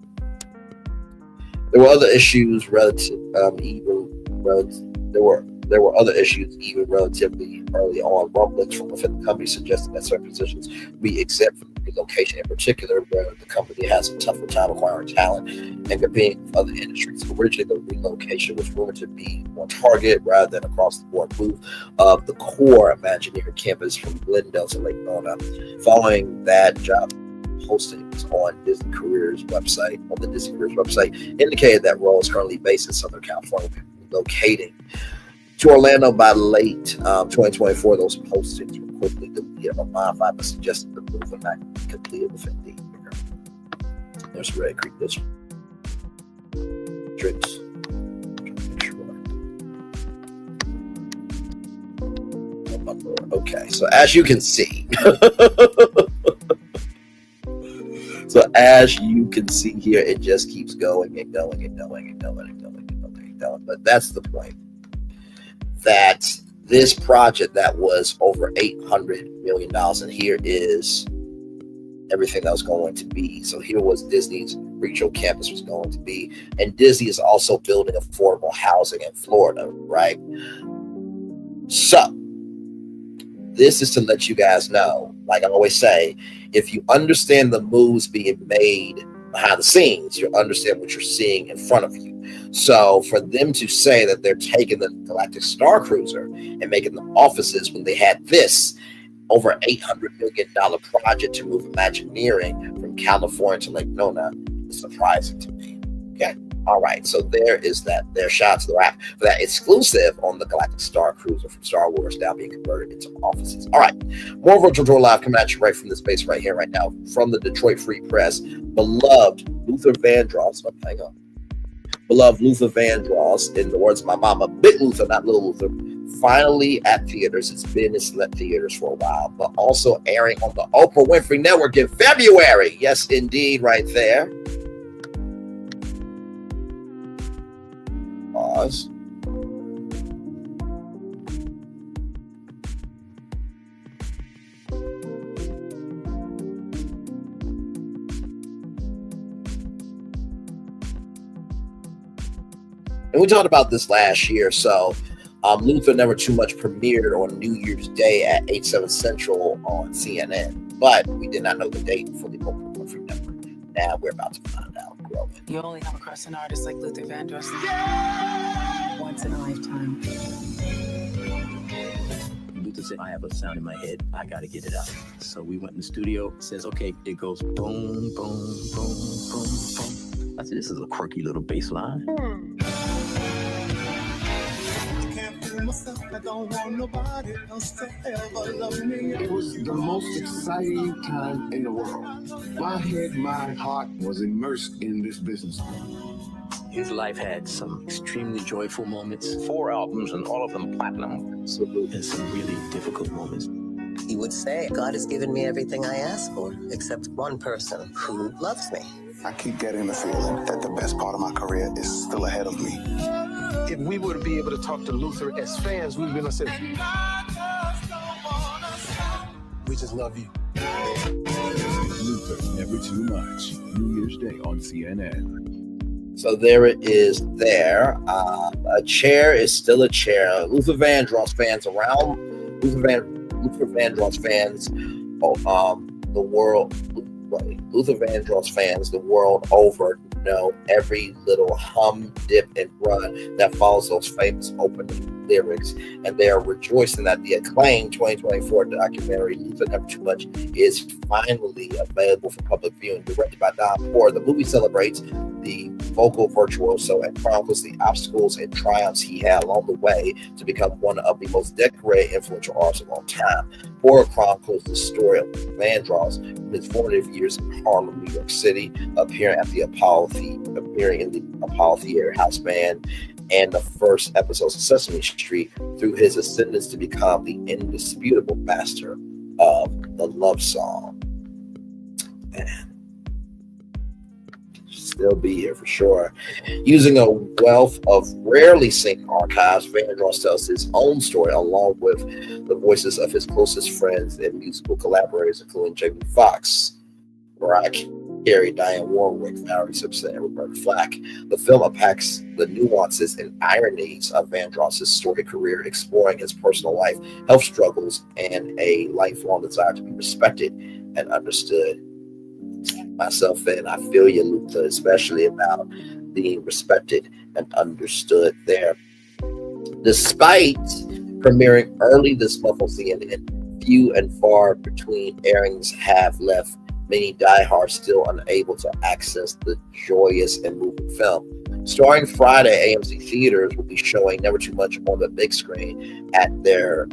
There were other issues relative, there were There were other issues even relatively early on. Rumblings from within the company suggested that certain positions be exempt from relocation, in particular where the company has a tougher time acquiring talent and competing with other industries. Originally, the relocation was rumored to be on target rather than across the board move of the core Imagineering campus from Glendale to Lake Nona. Following that, job postings on Disney Careers website, indicated that role is currently based in Southern California, relocating to Orlando by late 2024. Those postings were quickly deleted or modified, but suggested the move would not be completed within the year. There's Red Creek Districts. Okay, so as you can see, here, it just keeps going and going and going and going and going and going and going. But that's the point. That this project that was over $800 million, and here is everything that was going to be. So here was Disney's regional campus was going to be, and Disney is also building affordable housing in Florida, right? So this is to let you guys know, like I always say, if you understand the moves being made behind the scenes, you'll understand what you're seeing in front of you. So for them to say that they're taking the Galactic Star Cruiser and making them offices when they had this over $800 million project to move Imagineering from California to Lake Nona is surprising to me. Okay. All right. So there is that. Their shots to the wrap for that exclusive on the Galactic Star Cruiser from Star Wars now being converted into offices. All right. More Virtual Tour Live coming at you right from this space right here, right now, from the Detroit Free Press. Beloved Luther Vandross. Oh, hang on. Beloved Luther Vandross, in the words of my mama, Big Luther, not Little Luther, finally at theaters. It's been in select theaters for a while, but also airing on the Oprah Winfrey Network in February. Yes, indeed, right there. Pause. And we talked about this last year. So Luther Never Too Much premiered on New Year's Day at 8/7 Central on CNN. But we did not know the date for the Oprah Winfrey Network. Now we're about to find out. You only come across an artist like Luther Vandross once in a lifetime. Luther said, I have a sound in my head. I got to get it out. So we went in the studio. Says, okay, it goes boom, boom, boom, boom, boom. I said, this is a quirky little bass line. I don't want nobody else to ever love me. It was the most exciting time in the world. My head, my heart was immersed in this business. His life had some extremely joyful moments. 4 albums and all of them platinum. And some really difficult moments. He would say, God has given me everything I asked for, except one person who loves me. I keep getting the feeling that the best part of my career is still ahead of me. If we were to be able to talk to Luther as fans, we would be able to say, we just love you. Luther, Never Too Much. New Year's Day on CNN. So there it is there. A chair is still a chair. Luther Vandross fans around, Luther Vandross fans, the world, Luther Vandross fans the world over know every little hum, dip, and run that follows those famous opening lyrics, and they are rejoicing that the acclaimed 2024 documentary Luther Never Too Much is finally available for public viewing. Directed by Don Poor, the movie celebrates the vocal virtuoso and chronicles the obstacles and triumphs he had along the way to become one of the most decorated, influential artists of all time. Poor chronicles the story of Vandross from his formative years in Harlem, New York City, appearing in the Apollo Theater House Band and the first episodes of Sesame Street, through his ascendance to become the indisputable master of the love song. Man, still be here for sure. Using a wealth of rarely seen archives, Vandross tells his own story along with the voices of his closest friends and musical collaborators, including Jamie Foxx, Mariah Gary, Diane Warwick, Valerie Simpson, and Roberta Flack. The film unpacks the nuances and ironies of Vandross's storied career, exploring his personal life, health struggles, and a lifelong desire to be respected and understood. Myself, and I feel you, Luther, especially about being respected and understood there. Despite premiering early this month on CNN, few and far between airings have left many diehards still unable to access the joyous and moving film. Starting Friday, AMC theaters will be showing Never Too Much on the big screen at their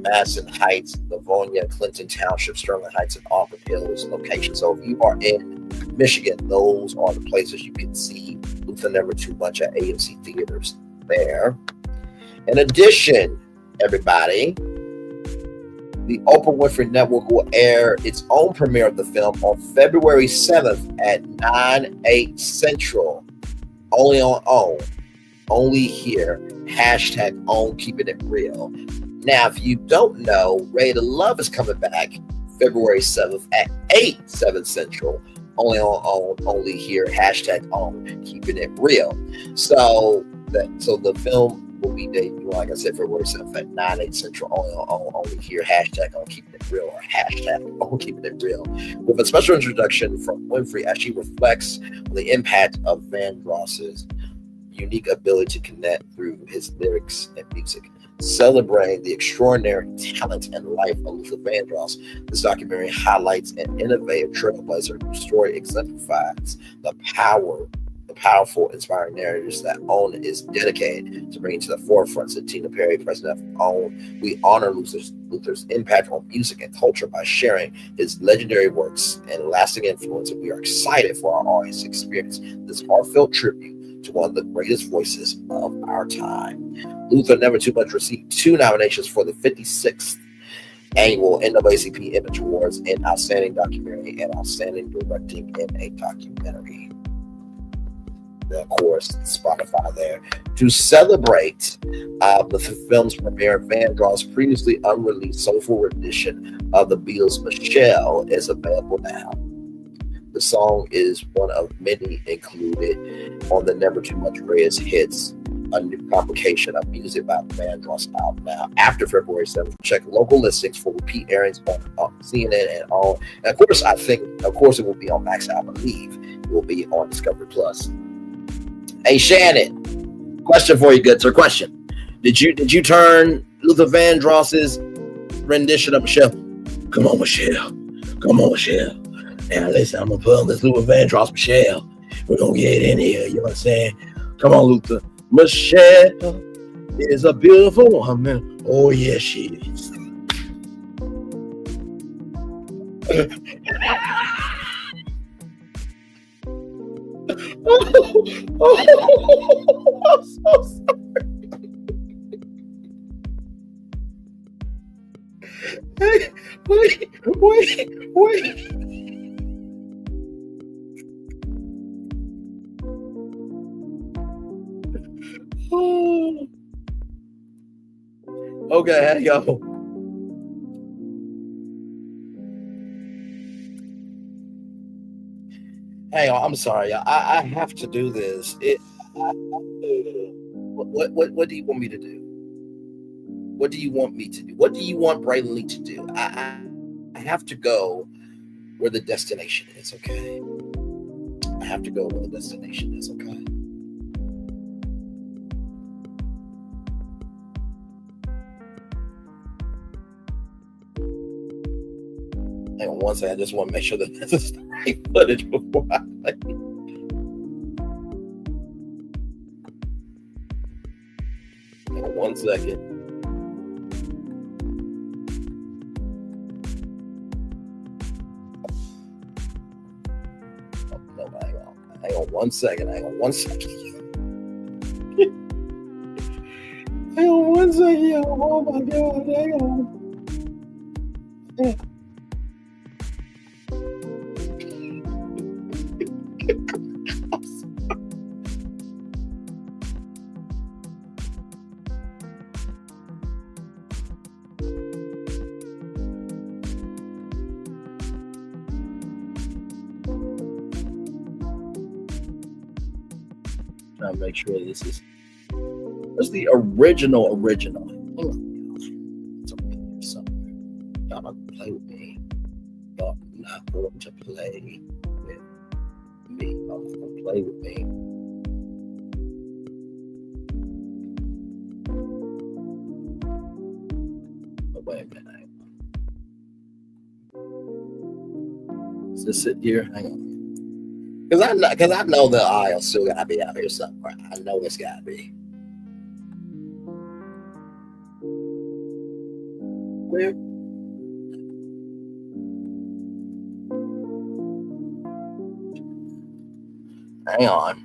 Madison Heights, Livonia, Clinton Township, Sterling Heights, and Auburn Hills locations. So if you are in Michigan, those are the places you can see Luther Never Too Much at AMC theaters there. In addition, everybody, the Oprah Winfrey Network will air its own premiere of the film on February 7th at 9/8 Central, only on OWN, only here, hashtag OWN, keeping it real. Now, if you don't know, Ready to Love is coming back February 7th at 8/7 Central, only on OWN, only here, hashtag OWN, keeping it real. So the film will be debuted, like I said, February 7th at 9/8 Central, only on OWN, only here, hashtag OWN, keeping it real, or hashtag OWN, keeping it real, with a special introduction from Winfrey as she reflects on the impact of Vandross's unique ability to connect through his lyrics and music. Celebrating the extraordinary talent and life of Luther Vandross, this documentary highlights an innovative trailblazer whose story exemplifies the powerful, inspiring narratives that OWN is dedicated to bringing to the forefront. Said Tina Perry, president of OWN, we honor Luther's impact on music and culture by sharing his legendary works and lasting influence, and we are excited for our audience to experience this heartfelt tribute to one of the greatest voices of our time. Luther Never Too Much received 2 nominations for the 56th annual NAACP Image Awards in Outstanding Documentary and Outstanding Directing in a Documentary. Then, of course, Spotify there. To celebrate the film's premiere, Vandross' previously unreleased soulful rendition of the Beatles' Michelle is available now. The song is one of many included on the Never Too Much Greatest Hits, a new complication of music by Vandross out now. After February 7th, check local listings for repeat airings on CNN and on. And of course, it will be on Max. I believe it will be on Discovery Plus. Hey Shannon, question for you, good sir. Question: Did you turn Luther Vandross's rendition of Michelle? Come on, Michelle. Come on, Michelle. Now listen, I'm gonna put on this Luther Vandross Michelle. We're gonna get in here, you know what I'm saying? Come on, Luther. Michelle is a beautiful woman. Oh yes, she is. I'm so sorry. Hey, wait. Oh. Okay, hang on. Hang on, I'm sorry. I have to do this. What do you want me to do? What do you want me to do? What do you want Braylon Lee to do? I have to go where the destination is, okay? I have to go where the destination is, okay? Hang on one second. I just want to make sure that this is the right footage before I play. Hang on 1 second. Oh, no, hang on 1 second. Hang on 1 second. Hang on 1 second. Oh my God. Hang on. Yeah. trying to make sure this is. What's the original? Y'all not gonna play with me. Y'all not going to play with me. Y'all not gonna play with me. But wait a minute. Is this it here? Hang on. Because I know the aisle still gotta be out here somewhere. I know it's gotta be. Where? Hang on.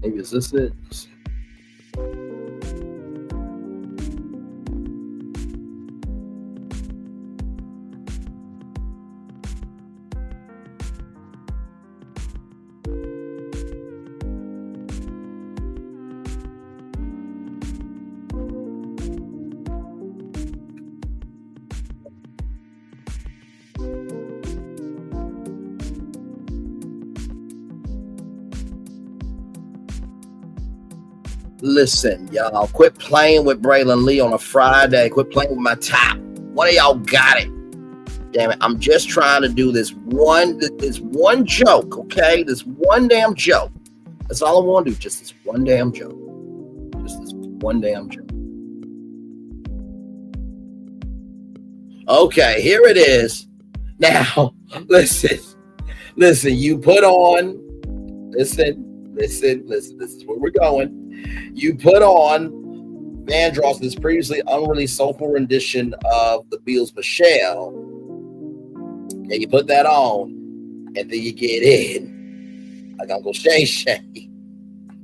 Maybe is this it? Listen, y'all, quit playing with Braylon Lee on a Friday. Quit playing with my top. One of y'all got it. Damn it. I'm just trying to do this one joke, okay? This one damn joke. That's all I want to do. Just this one damn joke. Just this one damn joke. Okay, here it is. Now, listen, you put on, listen, this is where we're going. You put on Vandross' previously unreleased soulful rendition of the Beatles' Michelle. And you put that on, and then you get in. Like Uncle Shay Shay.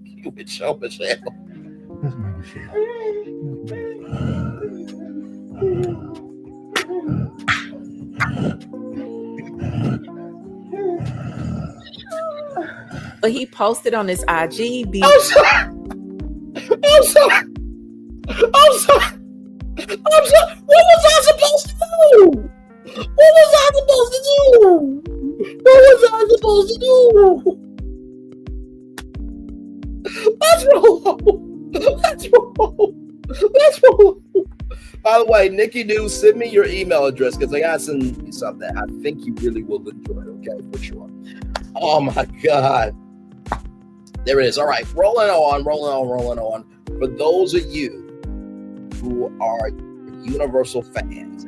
You would show Michelle. That's my Michelle. But he posted on his IG. I'm sorry. What was I supposed to do? What was I supposed to do? Let's roll. By the way, Nikki Do, send me your email address because I gotta send you something I think you really will enjoy, okay, for sure. Oh my God. There it is. All right, rolling on. For those of you who are Universal fans,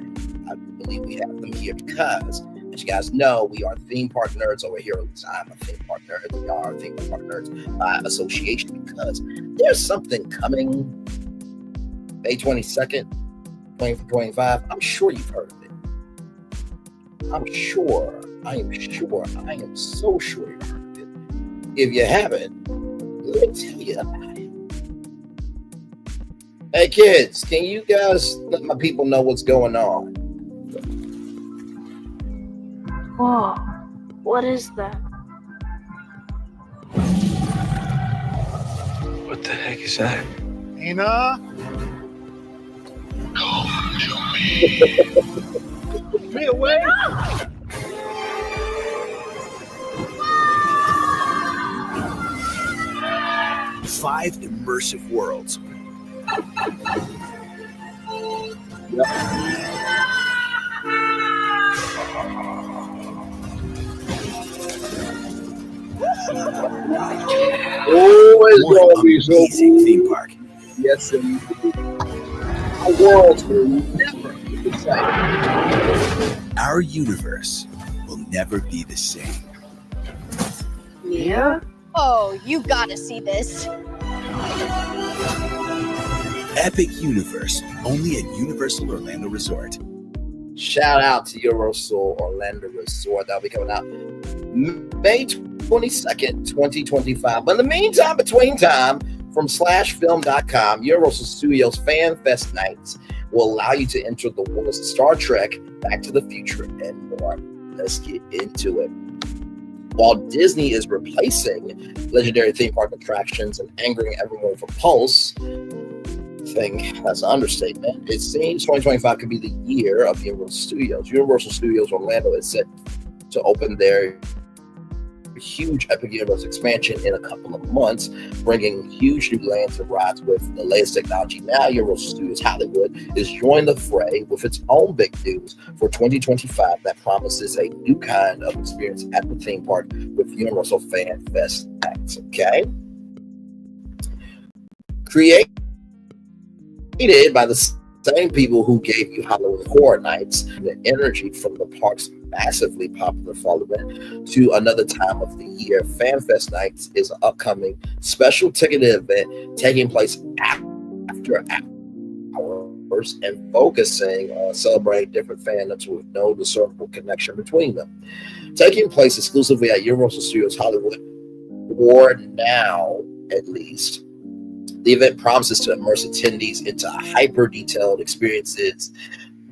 I believe we have them here because, as you guys know, we are theme park nerds over here. At least I'm a theme park nerd. We are theme park nerds by association because there's something coming May 22nd, 2025. I'm sure you've heard of it. I am so sure you've heard of it. If you haven't, let me tell you about it. Hey kids, can you guys let my people know what's going on? Whoa, what is that? What the heck is that? Nina? Come to me. Me away. 5 immersive worlds. Always gonna be so amazing theme park. Yes, and our worlds will never be the same. Our universe will never be the same. Yeah? Oh, you gotta see this. Epic Universe, only at Universal Orlando Resort. Shout out to Universal Orlando Resort. That'll be coming out May 22nd, 2025. But in the meantime, between time, from /film.com, Universal Studios Fan Fest nights will allow you to enter the worlds of Star Trek, Back to the Future, and more. Let's get into it. While Disney is replacing legendary theme park attractions and angering everyone with a pulse, I think that's an understatement. It seems 2025 could be the year of Universal Studios. Universal Studios Orlando is set to open their huge Epic Universe expansion in a couple of months, bringing huge new lands and rides with the latest technology. Now, Universal Studios Hollywood is joining the fray with its own big news for 2025 that promises a new kind of experience at the theme park with Universal Fan Fest Nights. Okay, created by the same people who gave you Halloween Horror Nights, the energy from the park's massively popular fall event to another time of the year. FanFest Nights is an upcoming special ticketed event taking place after hours and focusing on celebrating different fandoms with no discernible connection between them. Taking place exclusively at Universal Studios Hollywood, or now at least. The event promises to immerse attendees into hyper-detailed experiences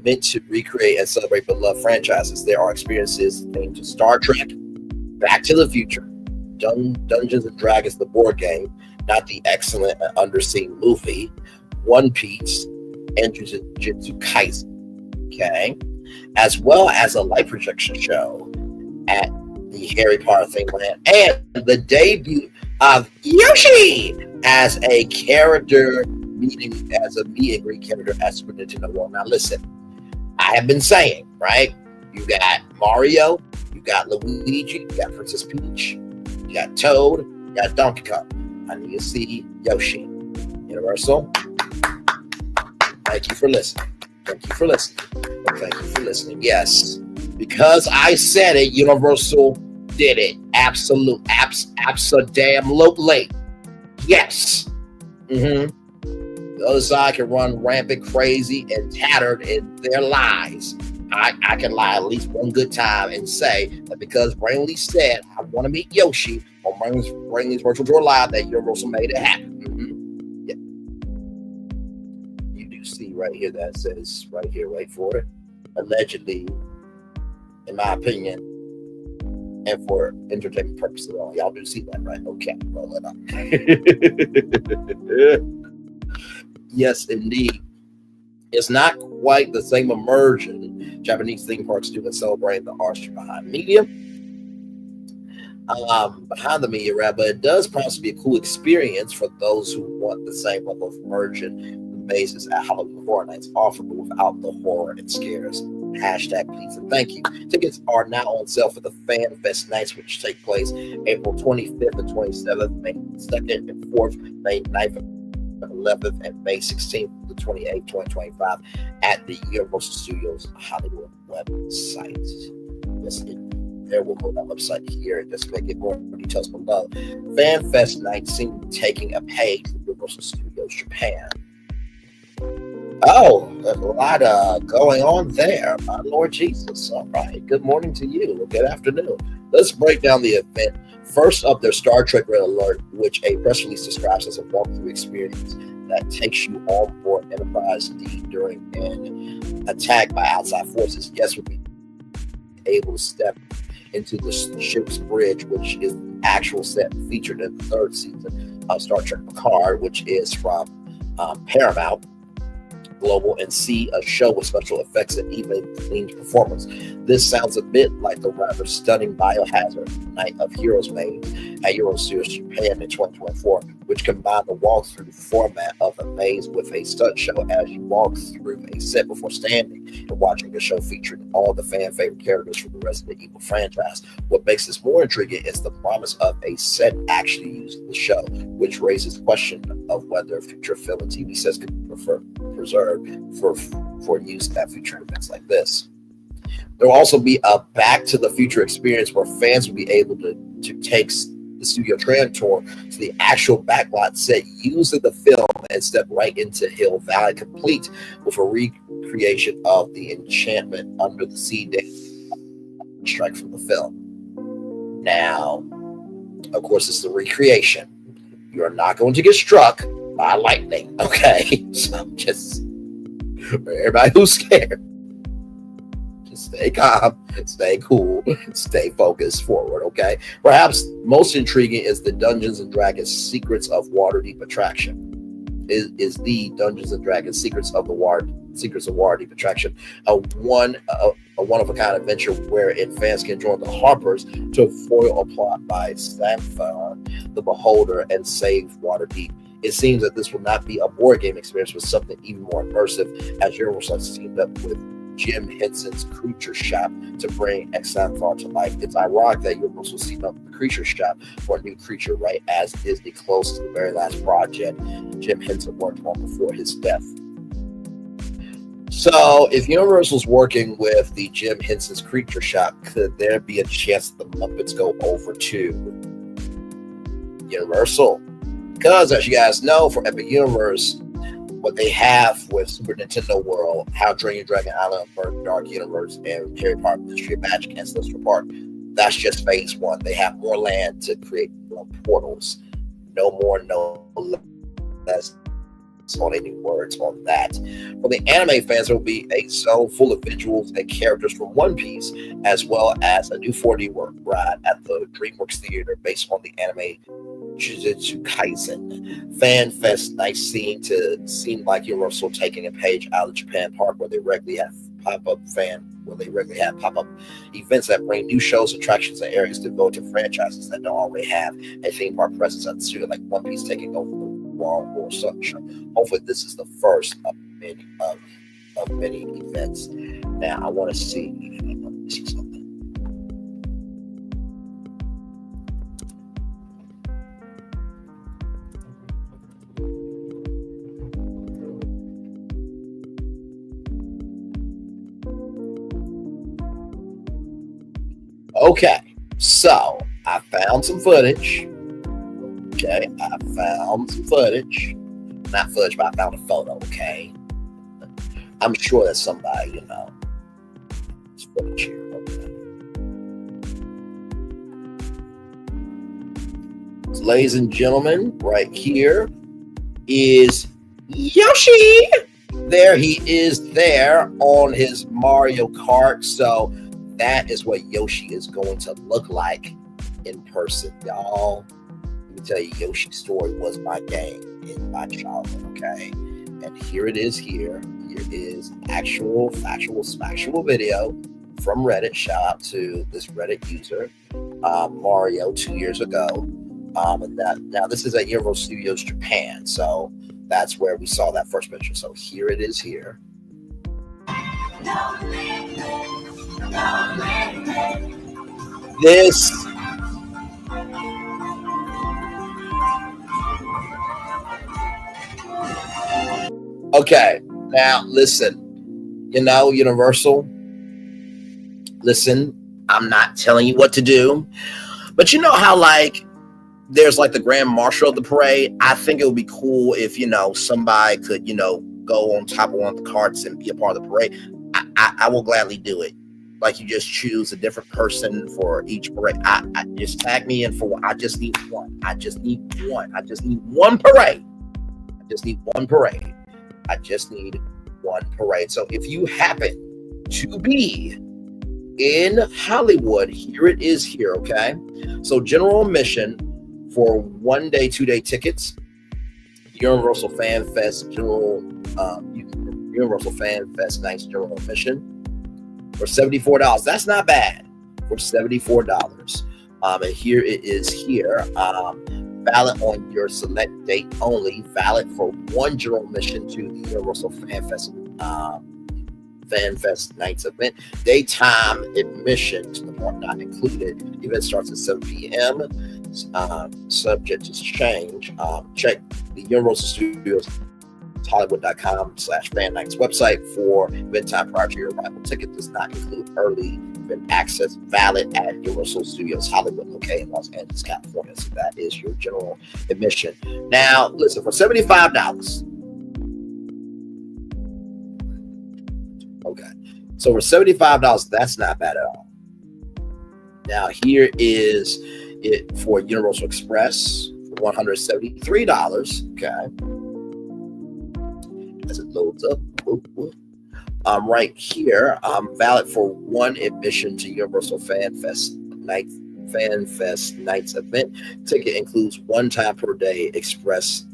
meant to recreate and celebrate beloved franchises. There are experiences themed to Star Trek, Back to the Future, Dungeons & Dragons, the board game, not the excellent and underseen movie, One Piece, and Jujutsu Kaisen, okay? As well as a light projection show at the Harry Potter themed land, and the debut of Yoshi as a character meet and greet character at Super Nintendo World. Now listen, I have been saying, right? You got Mario, you got Luigi, you got Princess Peach, you got Toad, you got Donkey Kong. I need to see Yoshi. Universal, thank you for listening. Thank you for listening. Thank you for listening. Yes, because I said it, Universal did it. Absolutely. Yes. The other side can run rampant, crazy, and tattered in their lies. I can lie at least one good time and say that because Brainley said, I want to meet Yoshi on Brainley's Virtual Tour Live, that Universal made it happen. Yeah. You do see right here that says, right here, wait for it. Allegedly, in my opinion, and for entertainment purposes only. Y'all do see that, right? Okay, roll it up. Yes, indeed. It's not quite the same immersion Japanese theme parks do in celebrating the arts behind media. Behind the media, right? But it does promise to be a cool experience for those who want the same level of immersion the mazes at Halloween Horror Nights offer, but without the horror and scares. Hashtag please and thank you. Tickets are now on sale for the Fan Fest Nights, which take place April 25th and 27th, May 2nd and 4th, May 9th and 11th, and May 16th to 28th, 2025 at the Universal Studios Hollywood website. Yes, there we'll go that website here and just make it more details below. Fan Fest Nights seem to be taking a page from Universal Studios Japan. Oh, there's a lot going on there. My Lord Jesus. All right. Good morning to you. Good afternoon. Let's break down the event. First up, there's Star Trek Red Alert, which a press release describes as a walkthrough experience that takes you on board Enterprise D during an attack by outside forces. Guests will be able to step into the ship's bridge, which is the actual set featured in the third season of Star Trek Picard, which is from Paramount Global, and see a show with special effects and even themed performance. This sounds a bit like the rather stunning Biohazard Night of Heroes made at Euro Studios Japan in 2024, which combined the walkthrough format of a maze with a stunt show as you walk through a set before standing and watching a show featuring all the fan favorite characters from the Resident Evil franchise. What makes this more intriguing is the promise of a set actually used in the show, which raises the question of whether future film and TV sets could be preserved for use at future events like this. There will also be a Back to the Future experience where fans will be able to take the studio tram tour to the actual backlot set using the film and step right into Hill Valley, complete with a recreation of the Enchantment Under the Sea strike from the film. Now, of course, it's the recreation. You are not going to get struck by lightning, okay? So just for everybody who's scared, just Stay calm, stay cool, stay focused forward, okay? Perhaps most intriguing is the Dungeons and Dragons Secrets of Waterdeep Attraction. Is the Dungeons and Dragons Secrets of Waterdeep Attraction, a one-of-a-kind adventure wherein fans can join the Harpers to foil a plot by Samphar the Beholder and save Waterdeep. It seems that this will not be a board game experience, but something even more immersive, as Universal has teamed up with Jim Henson's Creature Shop to bring Samphar to life. It's ironic that Universal teamed up with the Creature Shop for a new creature, right as Disney closed to the very last project Jim Henson worked on before his death. So, if Universal's working with the Jim Henson's Creature Shop, could there be a chance the Muppets go over to Universal? Because, as you guys know, for Epic Universe, what they have with Super Nintendo World, How to Train Your Dragon Island, Dark Universe, and Harry Potter Mystery of Magic and Celestial Park, that's just phase one. They have more land to create more portals. No more, no less. On any words on that. For the anime fans, there will be a zone full of visuals and characters from One Piece, as well as a new 4D ride at the DreamWorks Theater based on the anime Jujutsu Kaisen. Fan Fest, nice seem like Universal taking a page out of Japan Park, where they regularly have pop-up events that bring new shows, attractions, and areas devoted to franchises that don't already have a theme park presence at the studio, like One Piece taking over the World or such. Hopefully this is the first of many events. Now I want to see something. Okay, so I found some footage. Okay, I found some footage. Not footage, but I found a photo, okay? I'm sure that somebody, it's footage here, okay? So, ladies and gentlemen, right here is Yoshi! There he is there on his Mario Kart. So that is what Yoshi is going to look like in person, y'all. Tell you, Yoshi's story was my game in my childhood, okay? And here it is here. Here is actual, factual video from Reddit. Shout out to this Reddit user, Mario, 2 years ago. And now this is at Universal Studios Japan. So that's where we saw that first picture. So here it is here. This okay, now listen, Universal, listen, I'm not telling you what to do, but you know how there's the Grand Marshal of the parade? I think it would be cool if, somebody could, go on top of one of the carts and be a part of the parade. I will gladly do it. You just choose a different person for each parade. I just tag me in for one. I just need one. I just need one parade. I just need one parade. So if you happen to be in Hollywood, here it is here, okay? So general admission for 1 day, 2 day tickets, Universal Fan Fest Universal Fan Fest nights general admission for $74. That's not bad for $74. And here it is here. Valid on your select date only. Valid for one general admission to the Universal Fan Fest nights event. Daytime admission to the park not included. The event starts at 7 p.m. Subject to change. Check the Universal Studios Hollywood.com/fan nights website for event time prior to your arrival. Ticket does not include early event access. Valid at Universal Studios Hollywood, okay, in Los Angeles, California. So that is your general admission. Now, listen, for $75. Okay, so for $75, that's not bad at all. Now, here is it for Universal Express for $173. Okay. As it loads up. right here, valid for one admission to Universal Fan Fest Nights event. Ticket includes one time per day express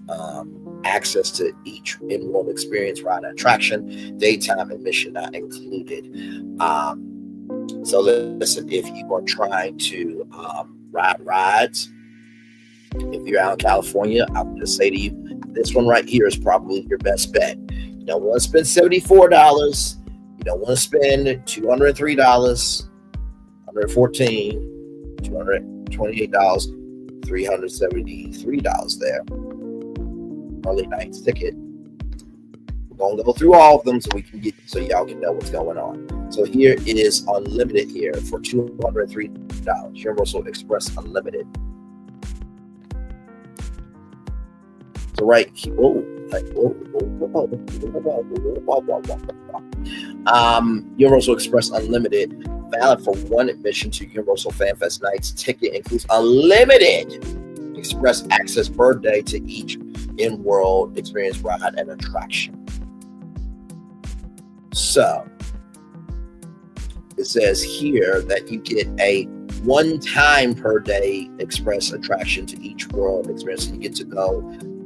access to each in-world experience ride and attraction. Daytime admission not included. So listen, if you are trying to ride rides, if you're out in California, I'll just say to you, this one right here is probably your best bet. You don't want to spend $74. You don't want to spend $203, $114, $228, $373 there. Early night's ticket. We're gonna go through all of them so we can get so y'all can know what's going on. So here it is unlimited here for $203. Universal Express Unlimited. So right here, Universal Express Unlimited, valid for one admission to Universal Fan Fest Nights. Ticket includes unlimited express access per day to each in-world experience ride and attraction. So it says here that you get a one time per day express attraction to each world experience. So you get to go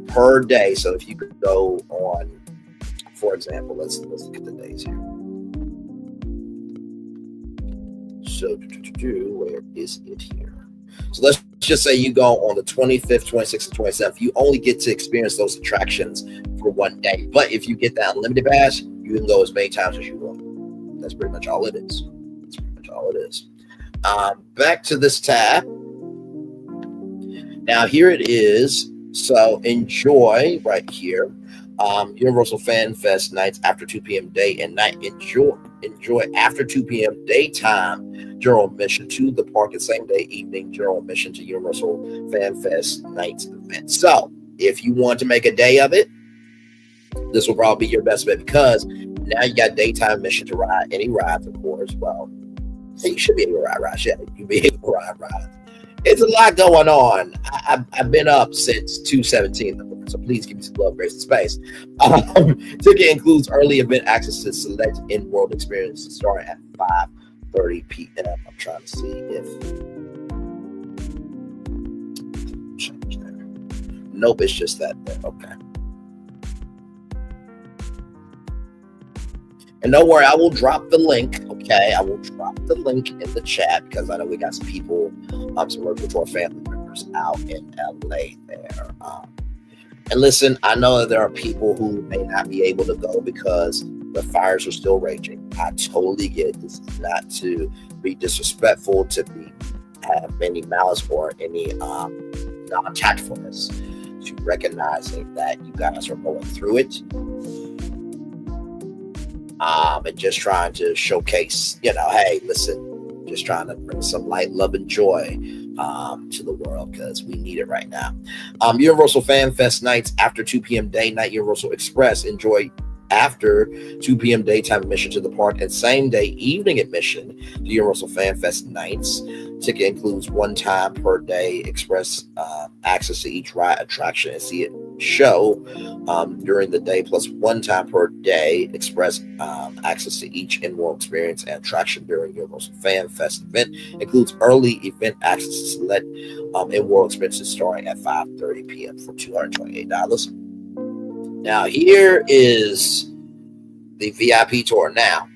per day. So if you could go on, for example, let's look at the days here. So where is it here? So let's just say you go on the 25th, 26th, and 27th. You only get to experience those attractions for one day. But if you get that unlimited pass, you can go as many times as you want. That's pretty much all it is. That's pretty much all it is. Back to this tab. Now here it is. So enjoy right here. Universal Fan Fest Nights after 2 p.m. day and night. Enjoy after 2 p.m. daytime general admission to the park and same day evening general admission to Universal Fan Fest Nights event. So if you want to make a day of it, this will probably be your best bet because now you got daytime admission to ride any rides, of course. Well, you should be able to ride rides. Yeah, you be able to ride rides. It's a lot going on. I've been up since 2:17, so please give me some love, grace, and space. Ticket includes early event access to select in-world experiences starting at 5:30 p.m. I'm trying to see if change there. Nope, it's just that there. Okay. And don't worry, I will drop the link. Okay, I will drop the link in the chat because I know we got some people, some Virtual Tour family members out in LA there. And listen, I know that there are people who may not be able to go because the fires are still raging. I totally get it. This is not to be disrespectful, to have any malice or any non-tactfulness, to recognizing that you guys are going through it. And just trying to showcase, hey, listen, just trying to bring some light, love, and joy to the world because we need it right now. Universal Fan Fest Nights after 2 p.m. day, night Universal Express. Enjoy after 2 p.m. daytime admission to the park and same day evening admission to Universal Fan Fest Nights. Ticket includes one time per day express access to each ride, attraction, and see it show during the day, plus one time per day express access to each in-world experience and attraction during Universal Fan Fest event. Includes early event access to select in-world experiences starting at 5:30 p.m. for $228. Now here is the VIP tour. Now,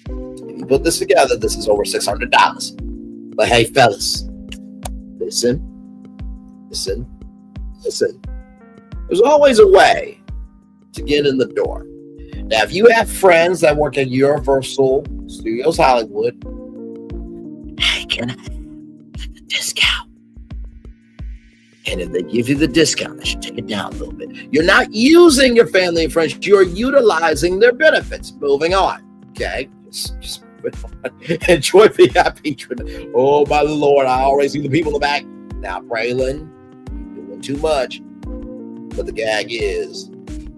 if you put this together, this is over $600. But hey, fellas, listen. There's always a way to get in the door. Now, if you have friends that work at Universal Studios Hollywood, hey, can I get the discount? And if they give you the discount, they should take it down a little bit. You're not using your family and friends. You're utilizing their benefits. Moving on. Okay? Just enjoy VIP treatment. Oh, my Lord. I already see the people in the back. Now, Braylon, you're doing too much. But the gag is,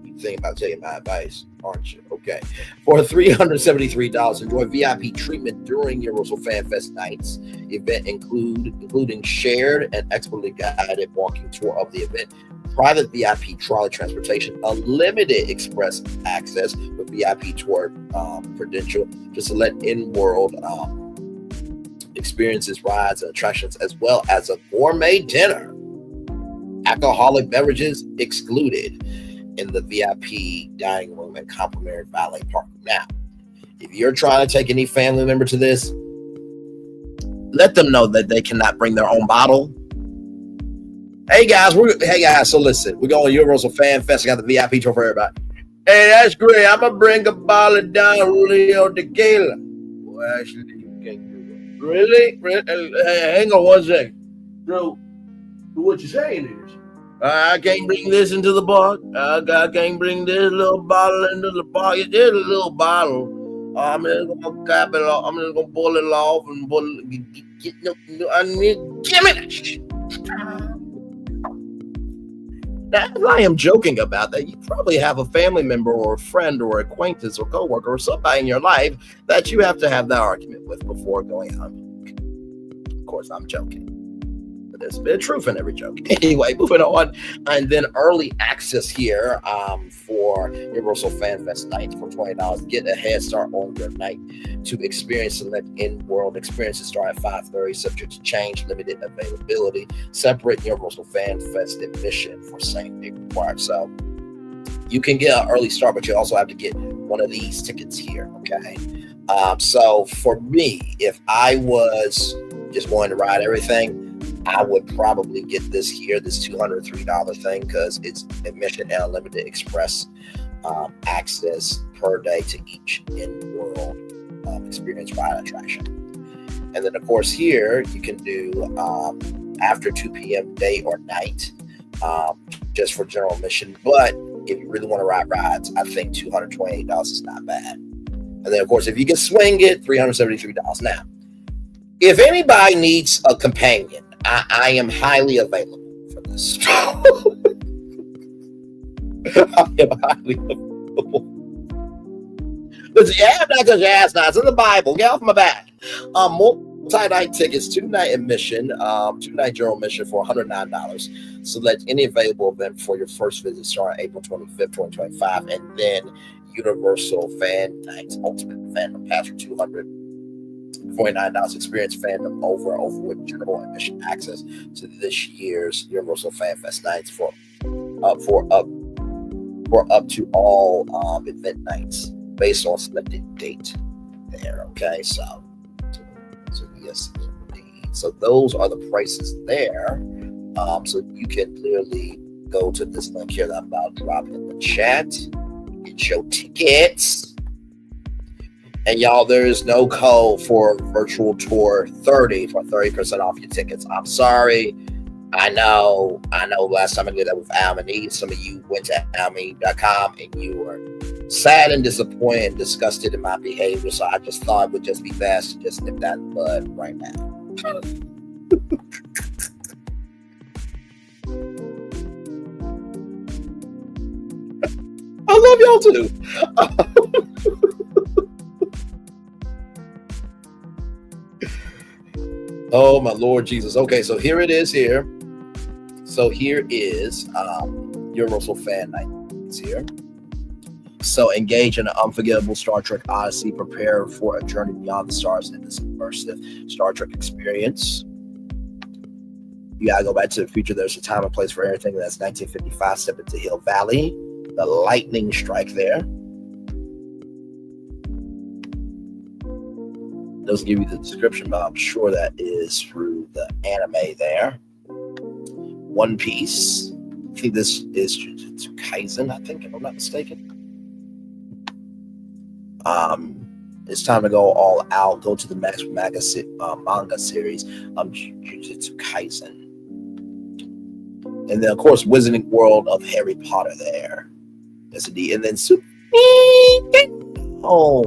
you think about taking my advice, aren't you? Okay. For $373, enjoy VIP treatment during Universal Fan Fest Nights. Event including shared and expertly guided walking tour of the event, private VIP trolley transportation, unlimited express access with VIP tour credential to select in-world experiences, rides, and attractions, as well as a gourmet dinner. Alcoholic beverages excluded in the VIP dining room and complimentary valet parking. Now, if you're trying to take any family member to this, let them know that they cannot bring their own bottle. Hey guys, so listen, we're going to Universal Fan Fest. I got the VIP tour for everybody. Hey, that's great. I'm gonna bring a bottle of Don Julio tequila. Well, actually, you can't do that. Really? Hey, hang on one second. So, what you're saying is, I can't bring this into the bar. I can't bring this little bottle into the bar. It is a little bottle. I'm just gonna cap it off. I'm just gonna pull it off and pull it. Give me that shit. As I am joking about that, you probably have a family member or a friend or acquaintance or coworker or somebody in your life that you have to have that argument with before going out. Of course, I'm joking. But there's a bit of truth in every joke. Anyway, moving on. And then early access here for Universal Fan Fest nights for $20. Get a head start on your night to experience select in-world experiences start at 5:30, subject to change, limited availability. Separate Universal Fan Fest admission for same day required. So you can get an early start, but you also have to get one of these tickets here, okay? So for me, if I was just wanting to ride everything, I would probably get this here, this $203 thing, because it's admission and unlimited express access per day to each in-world experience ride attraction. And then, of course, here you can do after 2 p.m. day or night just for general admission. But if you really want to ride rides, I think $228 is not bad. And then, of course, if you can swing it, $373. Now, if anybody needs a companion, I am highly available for this. I am highly available. Listen, you have not because your ass not. It's in the Bible. Get off my back. Multi-night tickets, 2-night admission, 2-night general admission for $109. Select any available event for your first visit starting April 25th, 2025. And then Universal Fan Nights Ultimate Fandom Pass for $249. Experience fandom over with general admission access to this year's Universal Fan Fest nights for up to all event nights based on selected date there. Okay, so yes, indeed. So those are the prices there. So you can clearly go to this link here that I'm about to drop in the chat. Get your tickets. And y'all, there is no code for Virtual Tour 30 for 30% off your tickets. I'm sorry. I know last time I did that with Almany, some of you went to Almany.com and you were sad and disappointed and disgusted in my behavior. So I just thought it would just be best to just nip that in the bud right now. I love y'all too. Oh my Lord Jesus. Okay, so here it is here. So here is Universal Fan Nights here. So engage in an unforgettable Star Trek Odyssey. Prepare for a journey beyond the stars in this immersive Star Trek experience. You gotta go back to the future. There's a time and place for everything. That's 1955. Step into Hill Valley. The lightning strike there. Doesn't give you the description, but I'm sure that is through the anime there. One Piece. I think this is Jujutsu Kaisen, I think, if I'm not mistaken. It's time to go all out. Go to the next manga series, Jujutsu Kaisen. And then, of course, Wizarding World of Harry Potter there. That's a D. And then Super. Oh.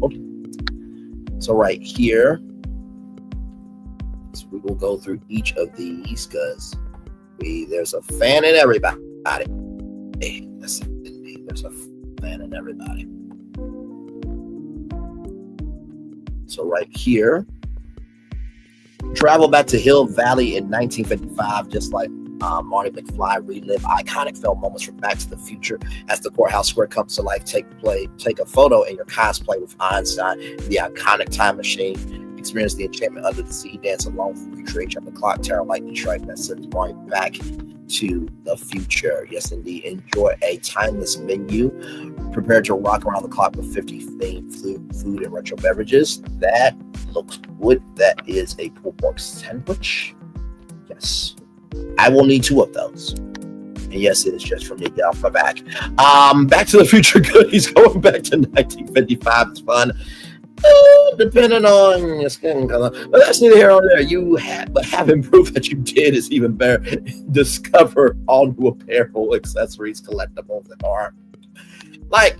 Okay. So right here, so we will go through each of these because there's a fan in everybody. Yes, indeed, there's a fan in everybody. So right here, travel back to Hill Valley in 1955, just like Marty McFly relive iconic film moments from Back to the Future as the courthouse square comes to life. Take a photo in your cosplay with Einstein, the iconic time machine. Experience the enchantment under the sea. Dance along with future age of the clock. Terror lightning strike that sends Marty back to the future. Yes, indeed. Enjoy a timeless menu. Prepare to rock around the clock with 50 themed food and retro beverages. That looks good. That is a pulled pork sandwich. Yes. I will need 2 of those. And yes, it is just from the off my back. Back to the Future goodies going back to 1955. It's fun. Depending on your skin color. But that's neither here nor there. But having proof that you did is even better. Discover all new apparel, accessories, collectibles, and art. Like,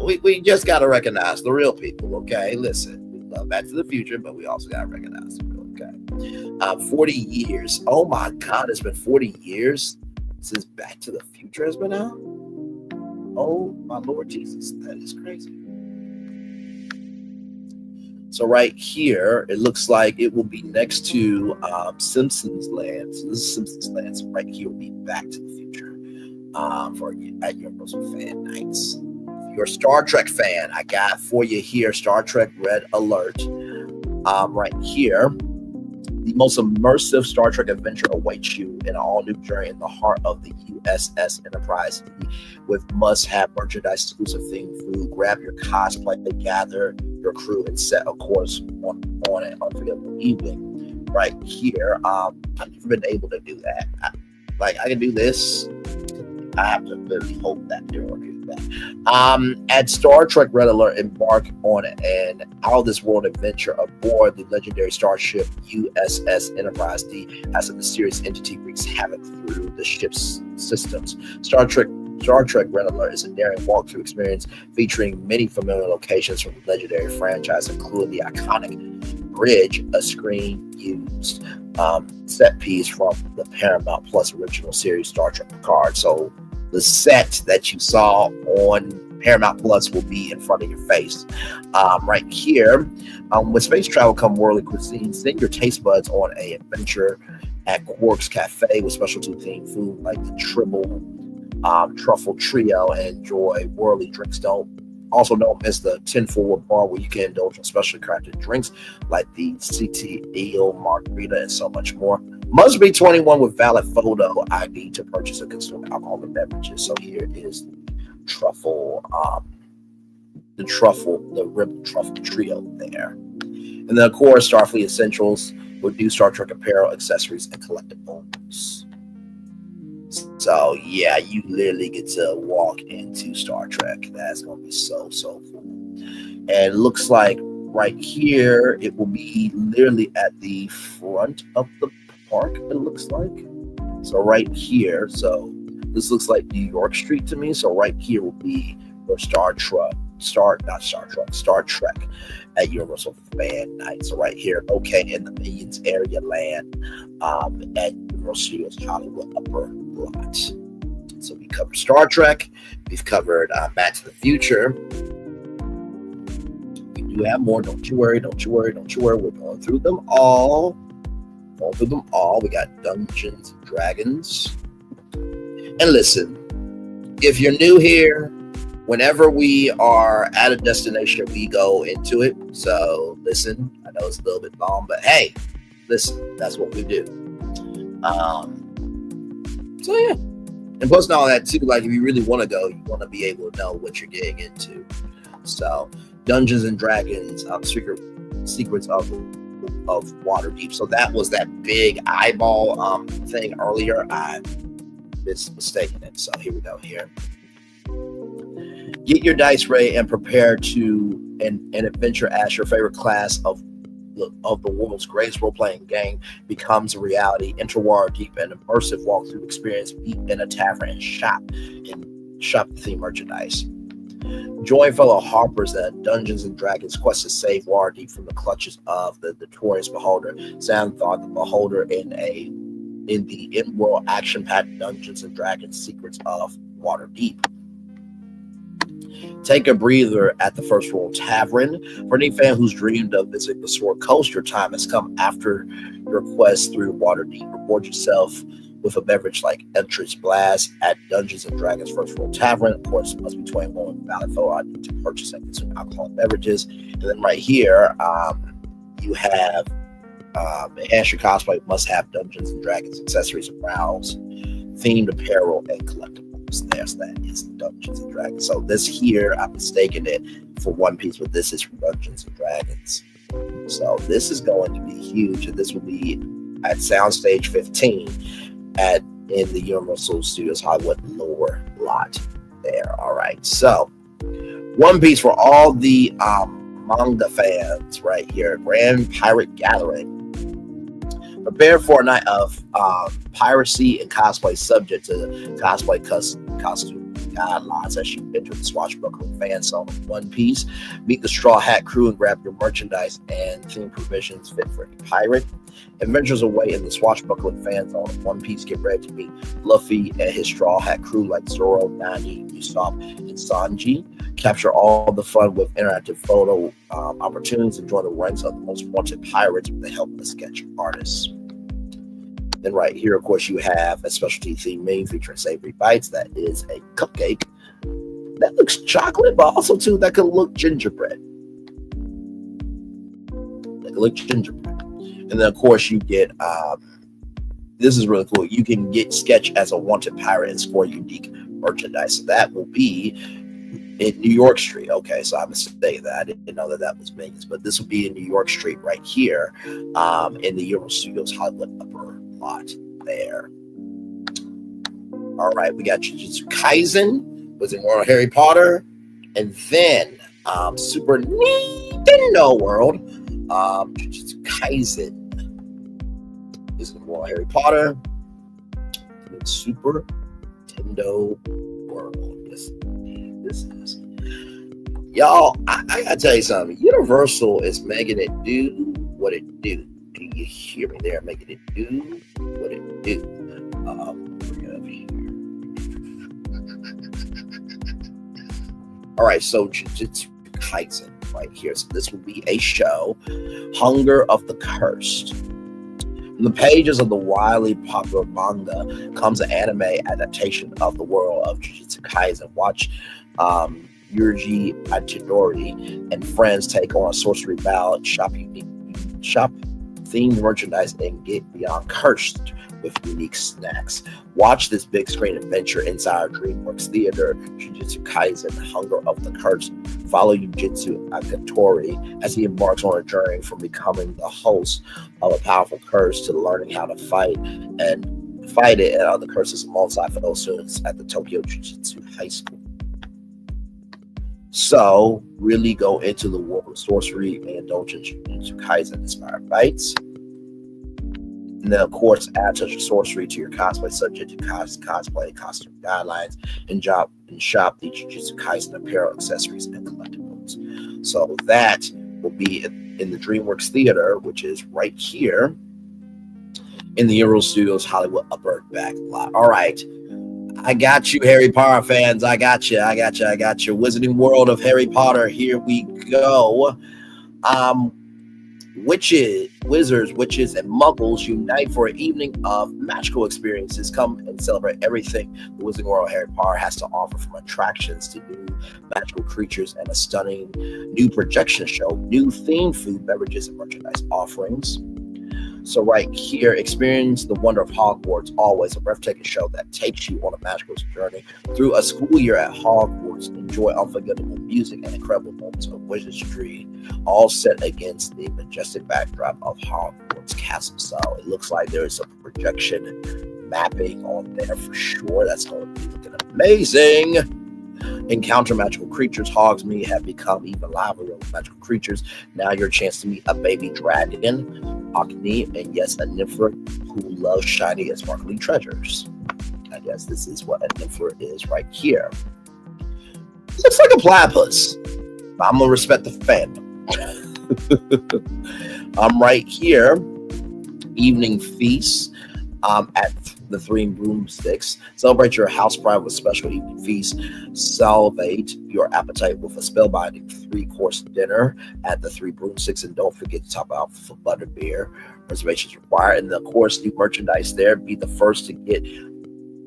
we just got to recognize the real people, okay? Listen, we love Back to the Future, but we also got to recognize the real, okay? 40 years. Oh my God, it's been 40 years since Back to the Future has been out? Oh my Lord Jesus, that is crazy. So right here, it looks like it will be next to Simpsons Land. So this is Simpsons Land. So right here will be Back to the Future at Universal Fan Nights. If you're a Star Trek fan, I got for you here Star Trek Red Alert. Right here, the most immersive Star Trek adventure awaits you in an all-new journey in the heart of the USS Enterprise with must-have merchandise, exclusive themed food. Grab your cosplay, gather your crew, and set a course on an unforgettable evening. Right here, I've never been able to do that. I can do this. I have to really hope that they're going to do that. At Star Trek Red Alert, embark on an out-of-this-world adventure aboard the legendary starship USS Enterprise D as a mysterious entity wreaks havoc through the ship's systems. Star Trek Red Alert is a daring walkthrough experience featuring many familiar locations from the legendary franchise, including the iconic bridge, a screen-used set piece from the Paramount Plus original series Star Trek Picard. So the set that you saw on Paramount Plus will be in front of your face. Right here, with space travel come worldly cuisine. Send your taste buds on an adventure at Quark's Cafe with specialty themed food like the Truffle Trio, and enjoy worldly drinks. Also don't miss the 10-forward bar where you can indulge in specially crafted drinks like the CT Eel Margarita and so much more. Must be 21 with valid photo ID to purchase and consume alcoholic beverages. So here is the Ribble Truffle Trio there. And then of course Starfleet Essentials will do Star Trek apparel, accessories, and collectibles. So yeah, you literally get to walk into Star Trek. That's gonna be so cool. And it looks like right here it will be literally at the front of the park. It looks like so right here. So this looks like New York Street to me. So right here will be where Star Trek at Universal Fan Night. So right here, located in the Millions area land at Universal Studios Hollywood Upper Lot. So we covered Star Trek. We've covered Back to the Future. We do have more. Don't you worry. We're going through them all. We got Dungeons and Dragons. And listen, if you're new here, whenever we are at a destination, we go into it. So listen, I know it's a little bit long, but hey, listen, that's what we do. So yeah. And plus all that too, like if you really want to go, you want to be able to know what you're getting into. So Dungeons and Dragons, Secrets of Waterdeep. So that was that big eyeball thing earlier. I mistaken it. So here we go here. Get your dice ready and prepare to an adventure as your favorite class of the world's greatest role-playing game becomes a reality. Enter Waterdeep, an immersive walkthrough experience. Meet in a tavern and shop the theme merchandise. Join fellow harpers at Dungeons and Dragons quest to save Waterdeep from the clutches of the notorious Beholder. Xanathar the Beholder in the in-world action-packed Dungeons and Dragons Secrets of Waterdeep. Take a breather at the First World Tavern. For any fan who's dreamed of visiting the Sword Coast, your time has come after your quest through Waterdeep. Reward yourself with a beverage like Eldritch Blast at Dungeons and Dragons First World Tavern. Of course, must be 21 with valid photo ID to purchase and consume alcoholic beverages. And then right here, you have enhance your cosplay, must have Dungeons and Dragons accessories and browse, themed apparel, and collectibles. There's that is Dungeons and Dragons. So this here, I'm mistaking it for One Piece, but this is from Dungeons and Dragons. So this is going to be huge, and this will be at Soundstage 15 in the Universal Studios Hollywood lower lot there. All right, so One Piece for all the manga fans right here. Grand Pirate Gathering. Prepare for a night of piracy and cosplay subject to cosplay costume guidelines as you enter the swashbuckling fan zone of One Piece. Meet the Straw Hat crew and grab your merchandise and theme provisions fit for a pirate. Adventures away in the swashbuckling fan zone of One Piece. Get ready to meet Luffy and his Straw Hat crew like Zoro, Nami, Usopp, and Sanji. Capture all the fun with interactive photo opportunities and join the ranks of the most wanted pirates with the help of the sketch artists. Then right here, of course, you have a specialty theme menu featuring savory bites. That is a cupcake that looks chocolate, but also too that could look gingerbread. And then of course you get this is really cool. You can get sketch as a wanted pirate and score unique merchandise. So that will be in New York Street. Okay, so I'm gonna say that I didn't know that was Vegas, but this will be in New York Street right here, in the Universal Studios Hollywood upper lot there. All right, we got Jujutsu Kaisen, was in World of Harry Potter, and then Super Nintendo World, Jujutsu Kaisen is in World of Harry Potter, and Super Nintendo World. Yes, this is. Y'all, I gotta tell you something. Universal is making it do what it do. Do you hear me? They're making it do what it do. Bring it up here. All right, so Jujutsu Kaisen right here. So this will be a show, Hunger of the Cursed. From the pages of the wildly popular manga comes an anime adaptation of the world of Jujutsu Kaisen. Watch Yuji Itadori and friends take on a sorcery battle, shop themed merchandise, and get beyond cursed with unique snacks. Watch this big screen adventure inside our DreamWorks Theater, Jujutsu Kaisen, Hunger of the Cursed. Follow Yujitsu Akatori as he embarks on a journey from becoming the host of a powerful curse to learning how to fight it and other curses alongside fellow students at the Tokyo Jujutsu High School. So, really go into the world of sorcery and indulge in Jujutsu Kaisen inspired bites. And then, of course, add touch of sorcery to your cosplay subject to cosplay costume guidelines and shop the Jujutsu Kaisen apparel, accessories, and collectibles. So that will be in the DreamWorks Theater, which is right here in the Universal Studios Hollywood upper back lot. All right. I got you, Harry Potter fans. I got you. Wizarding World of Harry Potter. Here we go. Wizards, witches, and muggles unite for an evening of magical experiences. Come and celebrate everything the Wizarding World of Harry Potter has to offer, from attractions to new magical creatures and a stunning new projection show, new themed food, beverages, and merchandise offerings. So right here, experience the wonder of Hogwarts, always a breathtaking show that takes you on a magical journey through a school year at Hogwarts. Enjoy unforgettable music and incredible moments of wizardry, all set against the majestic backdrop of Hogwarts Castle. So it looks like there is a projection mapping on there for sure. That's going to be looking amazing. Encounter magical creatures. Hogsmeade have become even livelier with magical creatures. Now your chance to meet a baby dragon, Acne, and yes, a Nympher who loves shiny and sparkling treasures. I guess this is what a Nympher is right here. Looks like a platypus, but I'm gonna respect the fandom. I'm right here. Evening feast at the three broomsticks. Celebrate your house pride with special evening feast. Salvate your appetite with a spellbinding 3-course dinner at the three broomsticks. And don't forget to top out for butterbeer. Reservations required. And of course, new merchandise there. Be the first to get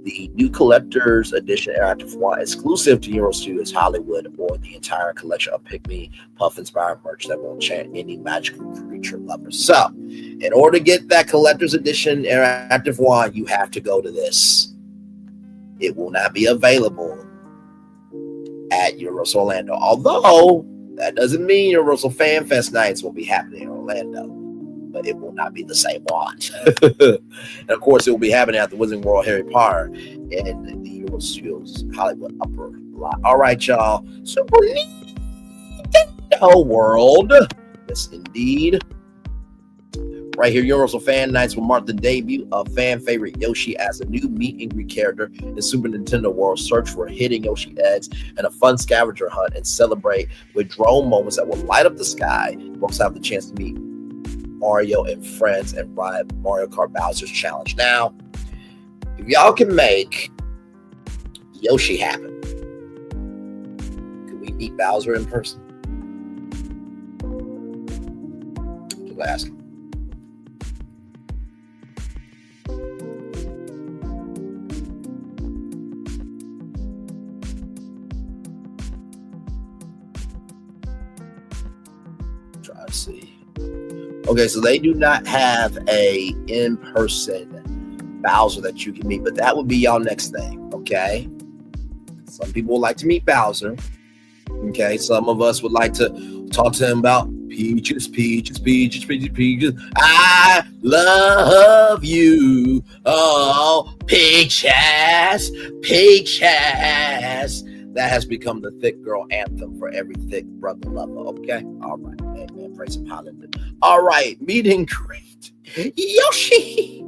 the new collector's edition interactive wine exclusive to Euro Studios Hollywood, or the entire collection of Pick Me Puff inspired merch that will enchant any magical creature lovers. So, in order to get that collector's edition interactive wine, you have to go to this. It will not be available at Universal Orlando, although that doesn't mean Universal Fan Fest nights will be happening in Orlando. But it will not be the same one. And of course, it will be happening at the Wizarding World Harry Potter in the Euro Studios Hollywood upper lot. All right, y'all. Super Nintendo World. Yes, indeed. Right here, Universal Fan Nights will mark the debut of fan favorite Yoshi as a new meet and greet character in Super Nintendo World. Search for hidden Yoshi eggs and a fun scavenger hunt, and celebrate with drone moments that will light up the sky. You also have the chance to meet Mario and friends and ride Mario Kart Bowser's Challenge. Now, if y'all can make Yoshi happen, can we meet Bowser in person? Just ask him. Try to see. Okay, so they do not have a in-person Bowser that you can meet, but that would be y'all next thing, okay? Some people would like to meet Bowser, okay? Some of us would like to talk to him about Peaches, Peaches, Peaches, Peaches, Peaches. I love you, oh, Peaches, Peaches. That has become the thick girl anthem for every thick brother lover, okay? All right, amen, praise him, hallelujah. All right, meet and greet. Yoshi!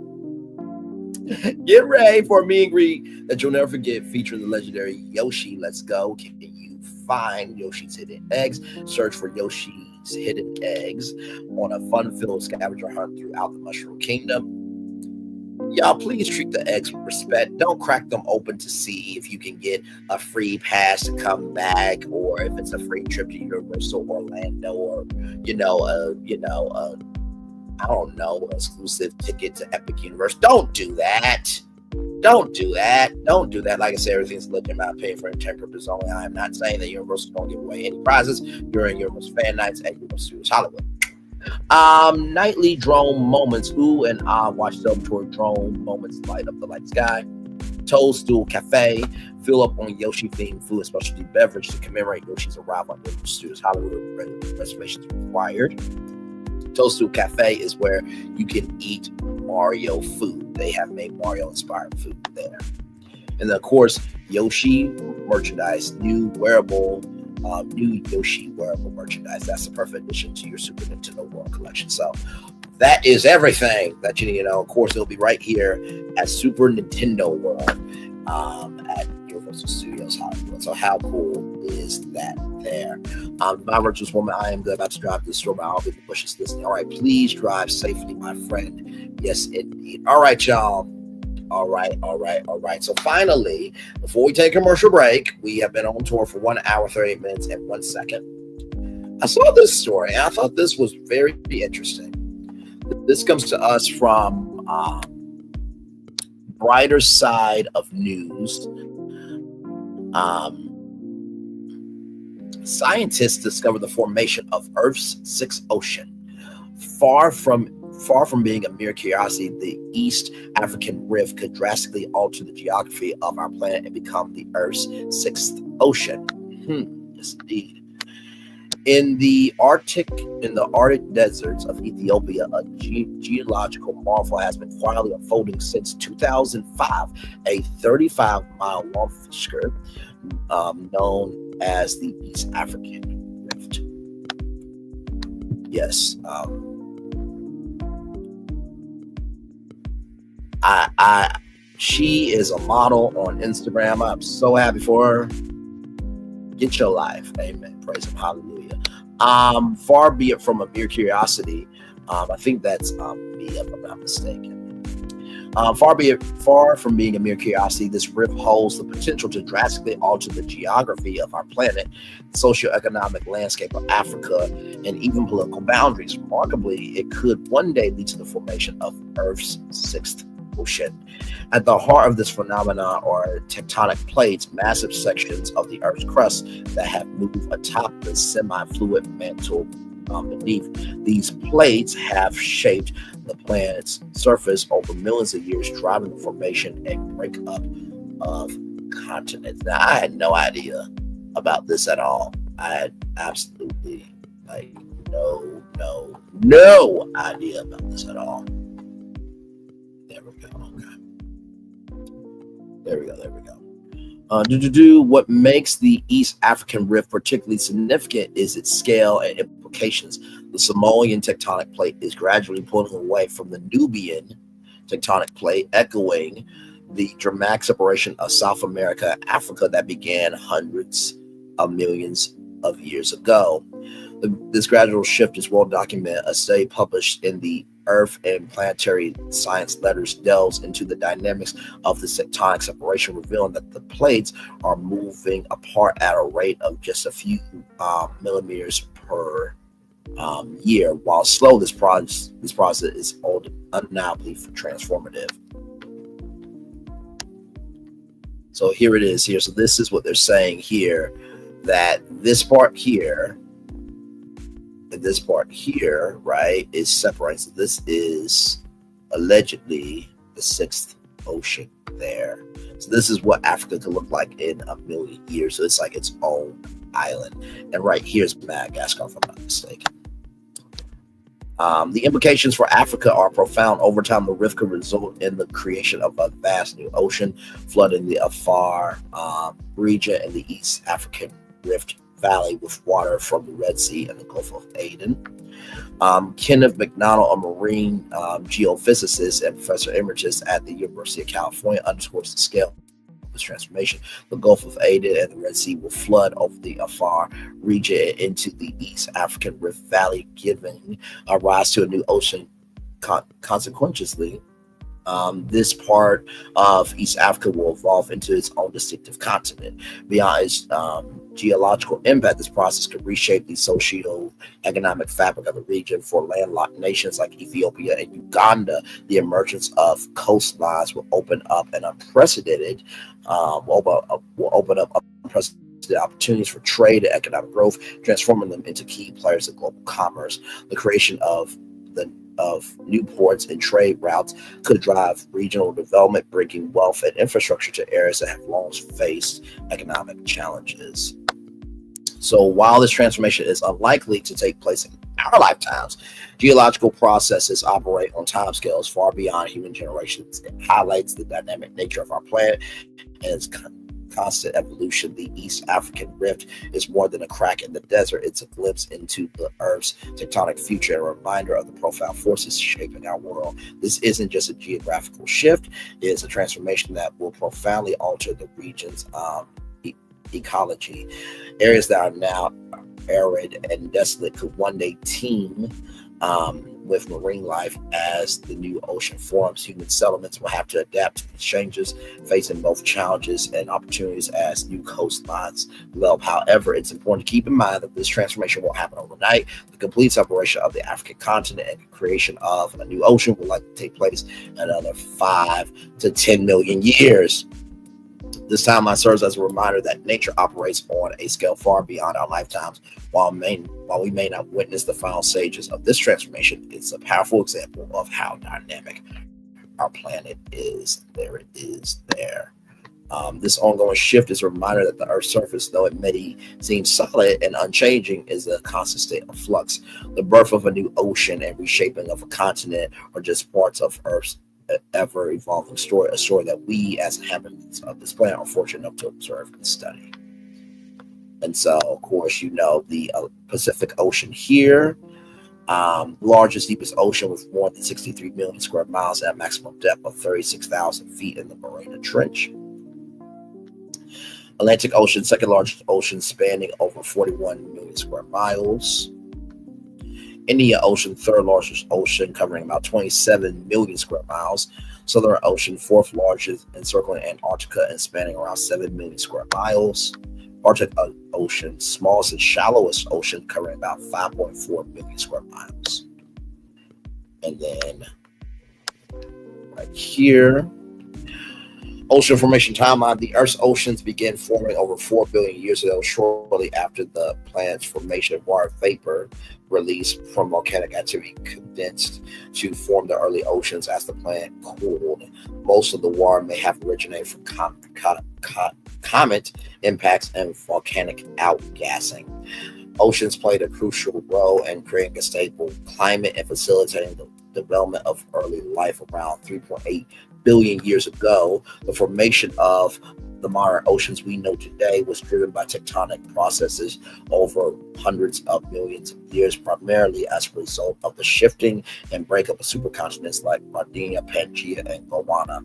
Get ready for a meet and greet that you'll never forget, featuring the legendary Yoshi. Let's go. Can you find Yoshi's hidden eggs? Search for Yoshi's hidden eggs on a fun-filled scavenger hunt throughout the Mushroom Kingdom. Y'all, please treat the eggs with respect. Don't crack them open to see if you can get a free pass to come back, or if it's a free trip to Universal Orlando, or I don't know, an exclusive ticket to Epic Universe. Don't do that. Don't do that. Don't do that. Like I said, everything's legit in my opinion for intent purposes only. I am not saying that Universal don't give away any prizes during Universal Fan Nights at Universal Studios Hollywood. Nightly drone moments. Ooh and ah, watch celebratory drone moments light up the light sky. Toadstool Cafe. Fill up on Yoshi themed food and specialty beverage to commemorate Yoshi's arrival at Universal Studios Hollywood. Reservations required. Toadstool Cafe is where you can eat Mario food. They have made Mario inspired food there. And then, of course, Yoshi merchandise, new Yoshi wearable merchandise. That's the perfect addition to your Super Nintendo World collection. So that is everything that you need to know. Of course, it'll be right here at Super Nintendo World at Universal Studios Hollywood. So how cool is that there? My virtuous woman, I am about to drive to the store, but I'll be the bushes listening. All right, please drive safely, my friend. Yes, indeed. All right, y'all. All right. So finally, before we take a commercial break, we have been on tour for 1 hour, 38 minutes, and 1 second. I saw this story, and I thought this was very interesting. This comes to us from Brighter Side of News. Scientists discovered the formation of Earth's sixth ocean. Far from being a mere curiosity, the East African Rift could drastically alter the geography of our planet and become the Earth's sixth ocean. Yes, indeed. In the Arctic deserts of Ethiopia, a geological marvel has been quietly unfolding since 2005. A 35-mile long fissure known as the East African Rift. Yes. She is a model on Instagram. I'm so happy for her. Get your life. Amen. Praise him. Hallelujah. Far be it from a mere curiosity. I think that's me, if I'm not mistaken. Far from being a mere curiosity, this rift holds the potential to drastically alter the geography of our planet, the socioeconomic landscape of Africa, and even political boundaries. Remarkably, it could one day lead to the formation of Earth's sixth ocean. At the heart of this phenomenon are tectonic plates, massive sections of the Earth's crust that have moved atop the semi-fluid mantle beneath. These plates have shaped the planet's surface over millions of years, driving the formation and breakup of continents. Now, I had no idea about this at all. I had absolutely no idea about this at all. There we go. Okay. There we go. What makes the East African Rift particularly significant is its scale and implications. The Somalian tectonic plate is gradually pulling away from the Nubian tectonic plate, echoing the dramatic separation of South America and Africa that began hundreds of millions of years ago. This gradual shift is well documented. A study published in the Earth and Planetary Science Letters delves into the dynamics of the tectonic separation, revealing that the plates are moving apart at a rate of just a few millimeters per year. While slow, this process is undeniably transformative. So here it is here. So this is what they're saying here, that this part here and this part here, right, is separated. So this is allegedly the sixth ocean there. So this is what Africa could look like in a million years. So it's like its own island. And right here's Madagascar, if I'm not mistaken. The implications for Africa are profound. Over time, the rift could result in the creation of a vast new ocean, flooding the Afar region and the East African Rift Valley with water from the Red Sea and the Gulf of Aden. Kenneth McDonald, a marine geophysicist and professor emeritus at the University of California, underscores the scale of this transformation. The Gulf of Aden and the Red Sea will flood over the Afar region into the East African Rift Valley, giving a rise to a new ocean. Consequently, this part of East Africa will evolve into its own distinctive continent. Beyond its geological impact, this process could reshape the socio-economic fabric of the region. For landlocked nations like Ethiopia and Uganda, the emergence of coastlines will open up unprecedented opportunities for trade and economic growth, transforming them into key players in global commerce. The creation of new ports and trade routes could drive regional development, bringing wealth and infrastructure to areas that have long faced economic challenges. So while this transformation is unlikely to take place in our lifetimes, geological processes operate on timescales far beyond human generations. It highlights the dynamic nature of our planet and its constant evolution. The East African Rift is more than a crack in the desert. It's a glimpse into the Earth's tectonic future and a reminder of the profound forces shaping our world. This isn't just a geographical shift, it's a transformation that will profoundly alter the region's ecology. Areas that are now arid and desolate could one day teem with marine life as the new ocean forms. Human settlements will have to adapt to these changes, facing both challenges and opportunities as new coastlines develop. However, it's important to keep in mind that this transformation won't happen overnight. The complete separation of the African continent and the creation of a new ocean will likely take place in another 5 to 10 million years. This timeline serves as a reminder that nature operates on a scale far beyond our lifetimes. While we may not witness the final stages of this transformation, it's a powerful example of how dynamic our planet is. There it is there. This ongoing shift is a reminder that the Earth's surface, though it may seem solid and unchanging, is a constant state of flux. The birth of a new ocean and reshaping of a continent are just parts of Earth's ever-evolving story, a story that we as inhabitants of this planet are fortunate enough to observe and study. And so, of course, you know, the Pacific Ocean here, largest, deepest ocean with more than 63 million square miles at a maximum depth of 36,000 feet in the Mariana Trench. Atlantic Ocean, second largest ocean, spanning over 41 million square miles. Indian Ocean, third largest ocean, covering about 27 million square miles. Southern Ocean, fourth largest, encircling Antarctica and spanning around 7 million square miles. Arctic Ocean, smallest and shallowest ocean, covering about 5.4 million square miles. And then right here, ocean formation timeline. The Earth's oceans began forming over 4 billion years ago, shortly after the planet's formation of water vapor released from volcanic activity condensed to form the early oceans as the planet cooled. Most of the water may have originated from comet impacts and volcanic outgassing. Oceans played a crucial role in creating a stable climate and facilitating the development of early life around 3.8 billion years ago. The formation of the modern oceans we know today was driven by tectonic processes over hundreds of millions of years, primarily as a result of the shifting and breakup of supercontinents like Sardinia, Pangaea, and Gondwana.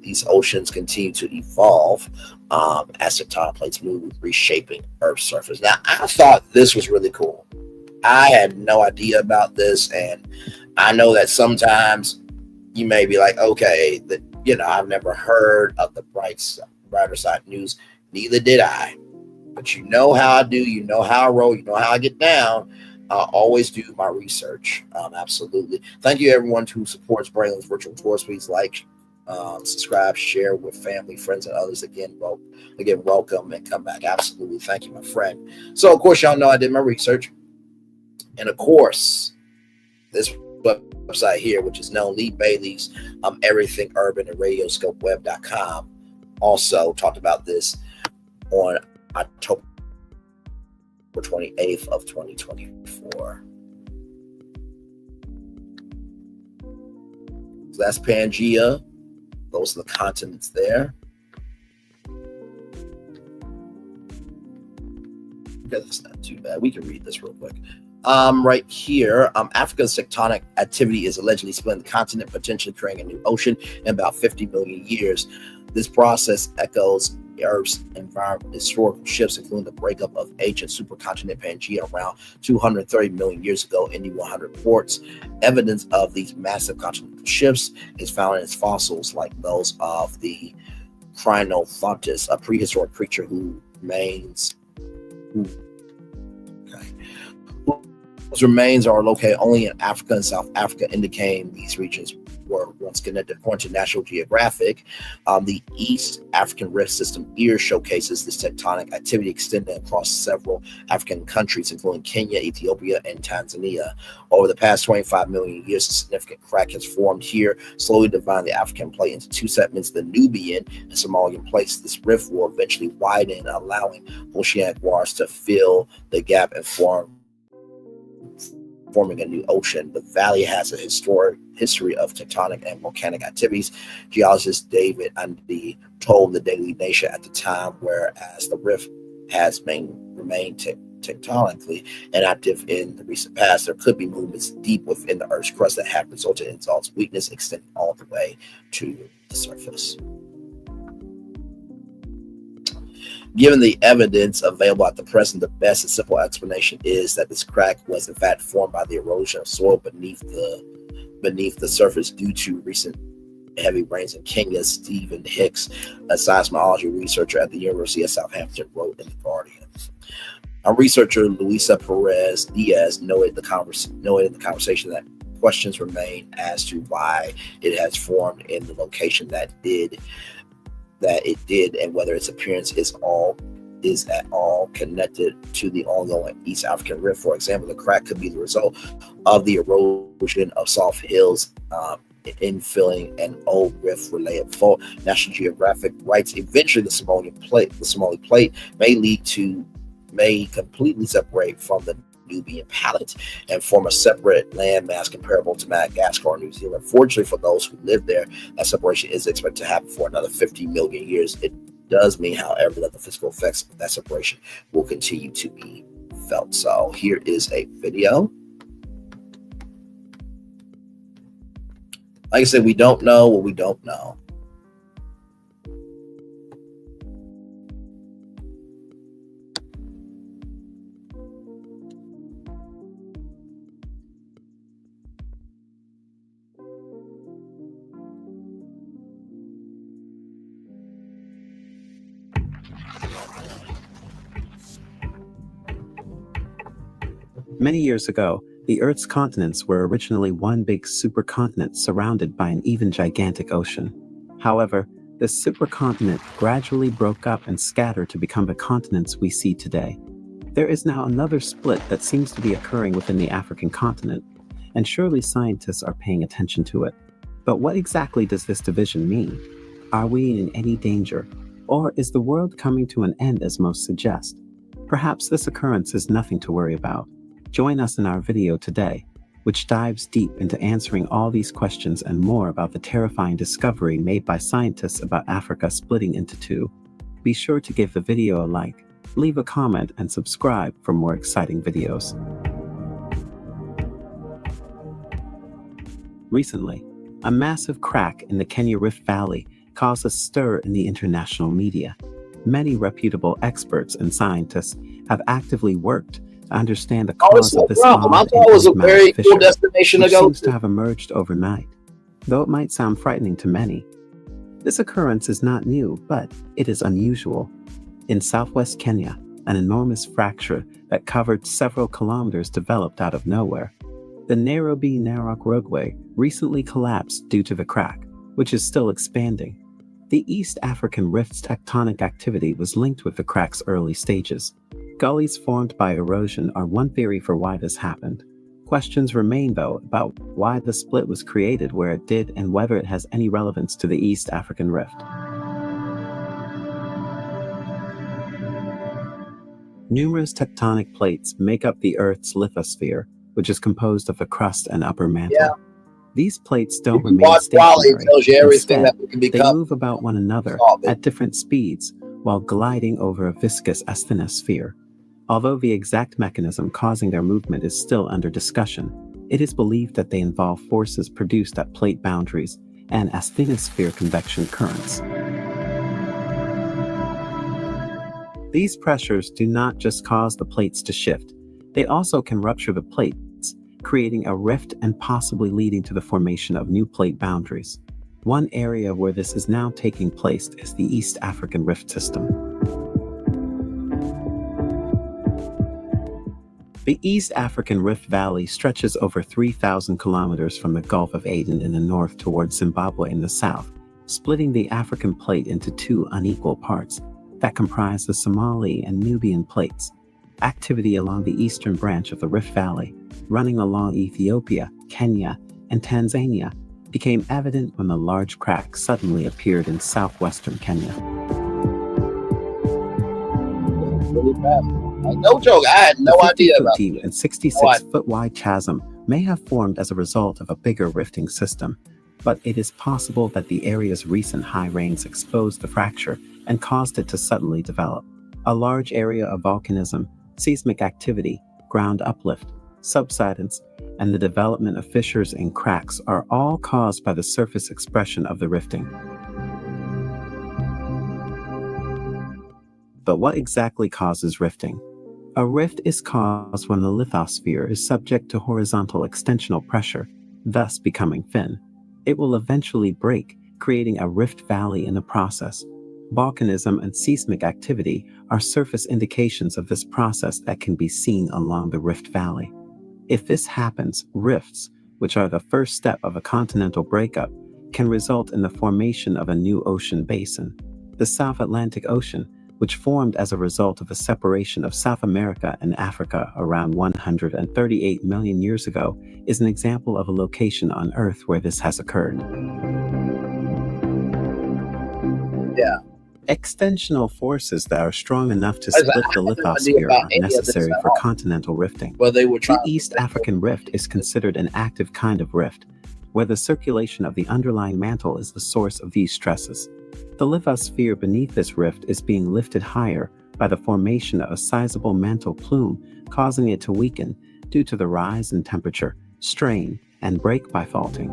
These oceans continue to evolve as tectonic plates move, reshaping Earth's surface. Now, I thought this was really cool. I had no idea about this, and I know that sometimes you may be like, okay, I've never heard of the brighter side news. Neither did I. But you know how I do. You know how I roll. You know how I get down. I always do my research. Absolutely. Thank you, everyone who supports Braylon's virtual tours. Please like, subscribe, share with family, friends, and others. Again, welcome and come back. Absolutely. Thank you, my friend. So, of course, y'all know I did my research. And, of course, this website here, which is known Lee Bailey's Everything Urban and RadioscopeWeb.com, also talked about this on October 28th of 2024. So that's Pangaea. Those are the continents there. Okay, that's not too bad. We can read this real quick. Right here, Africa's tectonic activity is allegedly splitting the continent, potentially creating a new ocean in about 50 million years. This process echoes Earth's historical shifts, including the breakup of ancient supercontinent Pangaea around 230 million years ago in the 100 ports. Evidence of these massive continental shifts is found in its fossils, like those of the Crinothontis, a prehistoric creature whose remains are located only in Africa and South Africa, indicating these regions were once connected. According to National Geographic, the East African Rift System EAR showcases this tectonic activity extending across several African countries, including Kenya, Ethiopia, and Tanzania. Over the past 25 million years, a significant crack has formed here, slowly dividing the African plate into two segments, the Nubian and Somalian plates. This rift will eventually widen, allowing oceanic waters to fill the gap and forming a new ocean. The valley has a history of tectonic and volcanic activities. Geologist David Andy told the Daily Nation at the time, whereas the rift has remained tectonically inactive in the recent past, there could be movements deep within the Earth's crust that have resulted in its weakness extending all the way to the surface. Given the evidence available at the present, the best and simple explanation is that this crack was in fact formed by the erosion of soil beneath the surface due to recent heavy rains in Kenya. Stephen Hicks, a seismology researcher at the University of Southampton, wrote in The Guardian. Our researcher Luisa Perez Diaz noted in the conversation that questions remain as to why it has formed in the location that it did, and whether its appearance is at all connected to the ongoing East African Rift. For example, the crack could be the result of the erosion of soft hills infilling an old rift-related fault. National Geographic writes, eventually the Somali plate may completely separate from the Nubian palette and form a separate landmass comparable to Madagascar or New Zealand. Fortunately for those who live there, that separation is expected to happen for another 50 million years. It does mean, however, that the physical effects of that separation will continue to be felt. So here is a video. Like I said, we don't know what we don't know. Many years ago, the Earth's continents were originally one big supercontinent surrounded by an even gigantic ocean. However, this supercontinent gradually broke up and scattered to become the continents we see today. There is now another split that seems to be occurring within the African continent, and surely scientists are paying attention to it. But what exactly does this division mean? Are we in any danger? Or is the world coming to an end as most suggest? Perhaps this occurrence is nothing to worry about. Join us in our video today, which dives deep into answering all these questions and more about the terrifying discovery made by scientists about Africa splitting into two. Be sure to give the video a like, leave a comment, and subscribe for more exciting videos. Recently, a massive crack in the Kenya Rift Valley caused a stir in the international media. Many reputable experts and scientists have actively worked to understand the cause of this odd and enigmatic fissure, which seems to have emerged overnight. Though it might sound frightening to many, this occurrence is not new, but it is unusual. In southwest Kenya, an enormous fracture that covered several kilometers developed out of nowhere. The Nairobi-Narok roadway recently collapsed due to the crack, which is still expanding. The East African Rift's tectonic activity was linked with the crack's early stages. Gullies formed by erosion are one theory for why this happened. Questions remain, though, about why the split was created where it did and whether it has any relevance to the East African Rift. Numerous tectonic plates make up the Earth's lithosphere, which is composed of the crust and upper mantle. Yeah. These plates don't remain stationary. Instead, they move about one another at different speeds while gliding over a viscous asthenosphere. Although the exact mechanism causing their movement is still under discussion, it is believed that they involve forces produced at plate boundaries and asthenosphere convection currents. These pressures do not just cause the plates to shift, they also can rupture the plates, creating a rift and possibly leading to the formation of new plate boundaries. One area where this is now taking place is the East African Rift System. The East African Rift Valley stretches over 3,000 kilometers from the Gulf of Aden in the north towards Zimbabwe in the south, splitting the African plate into two unequal parts that comprise the Somali and Nubian plates. Activity along the eastern branch of the Rift Valley, running along Ethiopia, Kenya, and Tanzania, became evident when the large crack suddenly appeared in southwestern Kenya. No joke, I had no idea about it. A 66-foot wide chasm may have formed as a result of a bigger rifting system, but it is possible that the area's recent high rains exposed the fracture and caused it to suddenly develop. A large area of volcanism, seismic activity, ground uplift, subsidence, and the development of fissures and cracks are all caused by the surface expression of the rifting. But what exactly causes rifting? A rift is caused when the lithosphere is subject to horizontal extensional pressure, thus becoming thin. It will eventually break, creating a rift valley in the process. Volcanism and seismic activity are surface indications of this process that can be seen along the Rift Valley. If this happens, rifts, which are the first step of a continental breakup, can result in the formation of a new ocean basin. The South Atlantic Ocean, which formed as a result of the separation of South America and Africa around 138 million years ago, is an example of a location on Earth where this has occurred. Yeah. Extensional forces that are strong enough to split the lithosphere are necessary for continental rifting. The East African Rift is considered an active kind of rift, where the circulation of the underlying mantle is the source of these stresses. The lithosphere beneath this rift is being lifted higher by the formation of a sizable mantle plume, causing it to weaken due to the rise in temperature, strain, and break by faulting.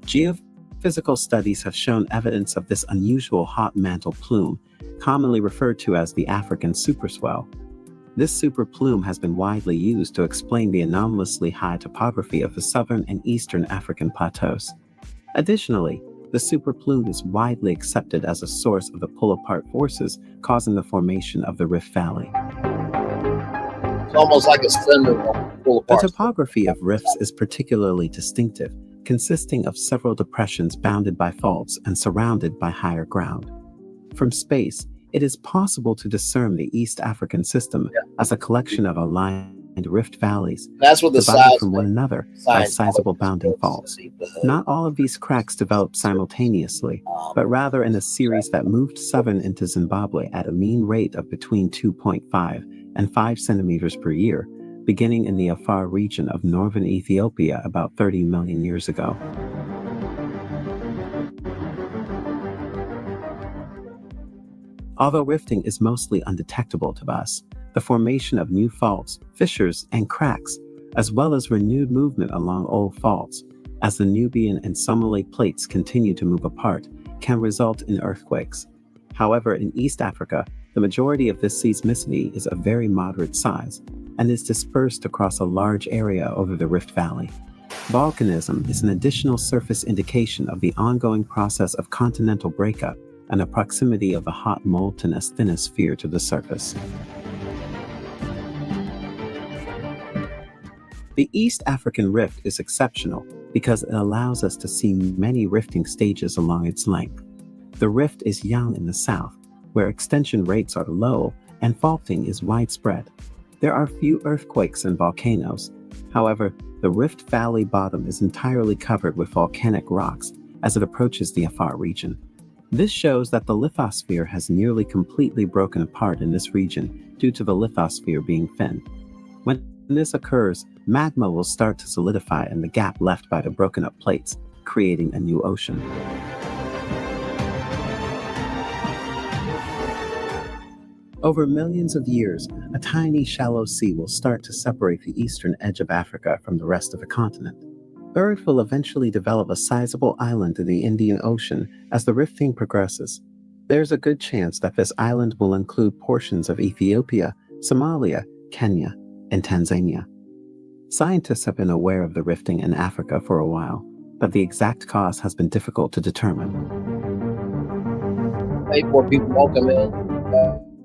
Geophysical studies have shown evidence of this unusual hot mantle plume, commonly referred to as the African superswell. This super plume has been widely used to explain the anomalously high topography of the southern and eastern African plateaus. Additionally, The superplume is widely accepted as a source of the pull-apart forces causing the formation of the Rift Valley. It's almost like a cinder pull The apart. topography of rifts is particularly distinctive, consisting of several depressions bounded by faults and surrounded by higher ground. From space, it is possible to discern the East African system as a collection of aligned rift valleys That's what the divided size from one another by sizable bounding faults. Not all of these cracks developed simultaneously, but rather in a series that moved southern into Zimbabwe at a mean rate of between 2.5 and 5 centimeters per year, beginning in the Afar region of northern Ethiopia about 30 million years ago. Although rifting is mostly undetectable to us, the formation of new faults, fissures, and cracks, as well as renewed movement along old faults, as the Nubian and Somali plates continue to move apart, can result in earthquakes. However, in East Africa, the majority of this seismicity is of very moderate size and is dispersed across a large area over the Rift Valley. Volcanism is an additional surface indication of the ongoing process of continental breakup and the proximity of the hot molten asthenosphere to the surface. The East African Rift is exceptional because it allows us to see many rifting stages along its length. The rift is young in the south, where extension rates are low and faulting is widespread. There are few earthquakes and volcanoes. However, the Rift Valley bottom is entirely covered with volcanic rocks as it approaches the Afar region. This shows that the lithosphere has nearly completely broken apart in this region due to the lithosphere being thin. When this occurs, magma will start to solidify in the gap left by the broken up plates, creating a new ocean. Over millions of years, a tiny shallow sea will start to separate the eastern edge of Africa from the rest of the continent. Earth will eventually develop a sizable island in the Indian Ocean as the rifting progresses. There's a good chance that this island will include portions of Ethiopia, Somalia, Kenya, and Tanzania. Scientists have been aware of the rifting in Africa for a while, but the exact cause has been difficult to determine. Wait for people welcome in.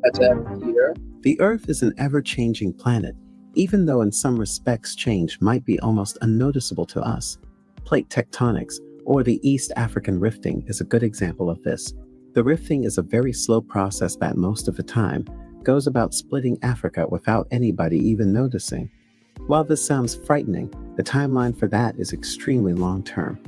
That's here. The Earth is an ever-changing planet, even though in some respects change might be almost unnoticeable to us. Plate tectonics, or the East African rifting, is a good example of this. The rifting is a very slow process that most of the time goes about splitting Africa without anybody even noticing. While this sounds frightening, the timeline for that is extremely long-term.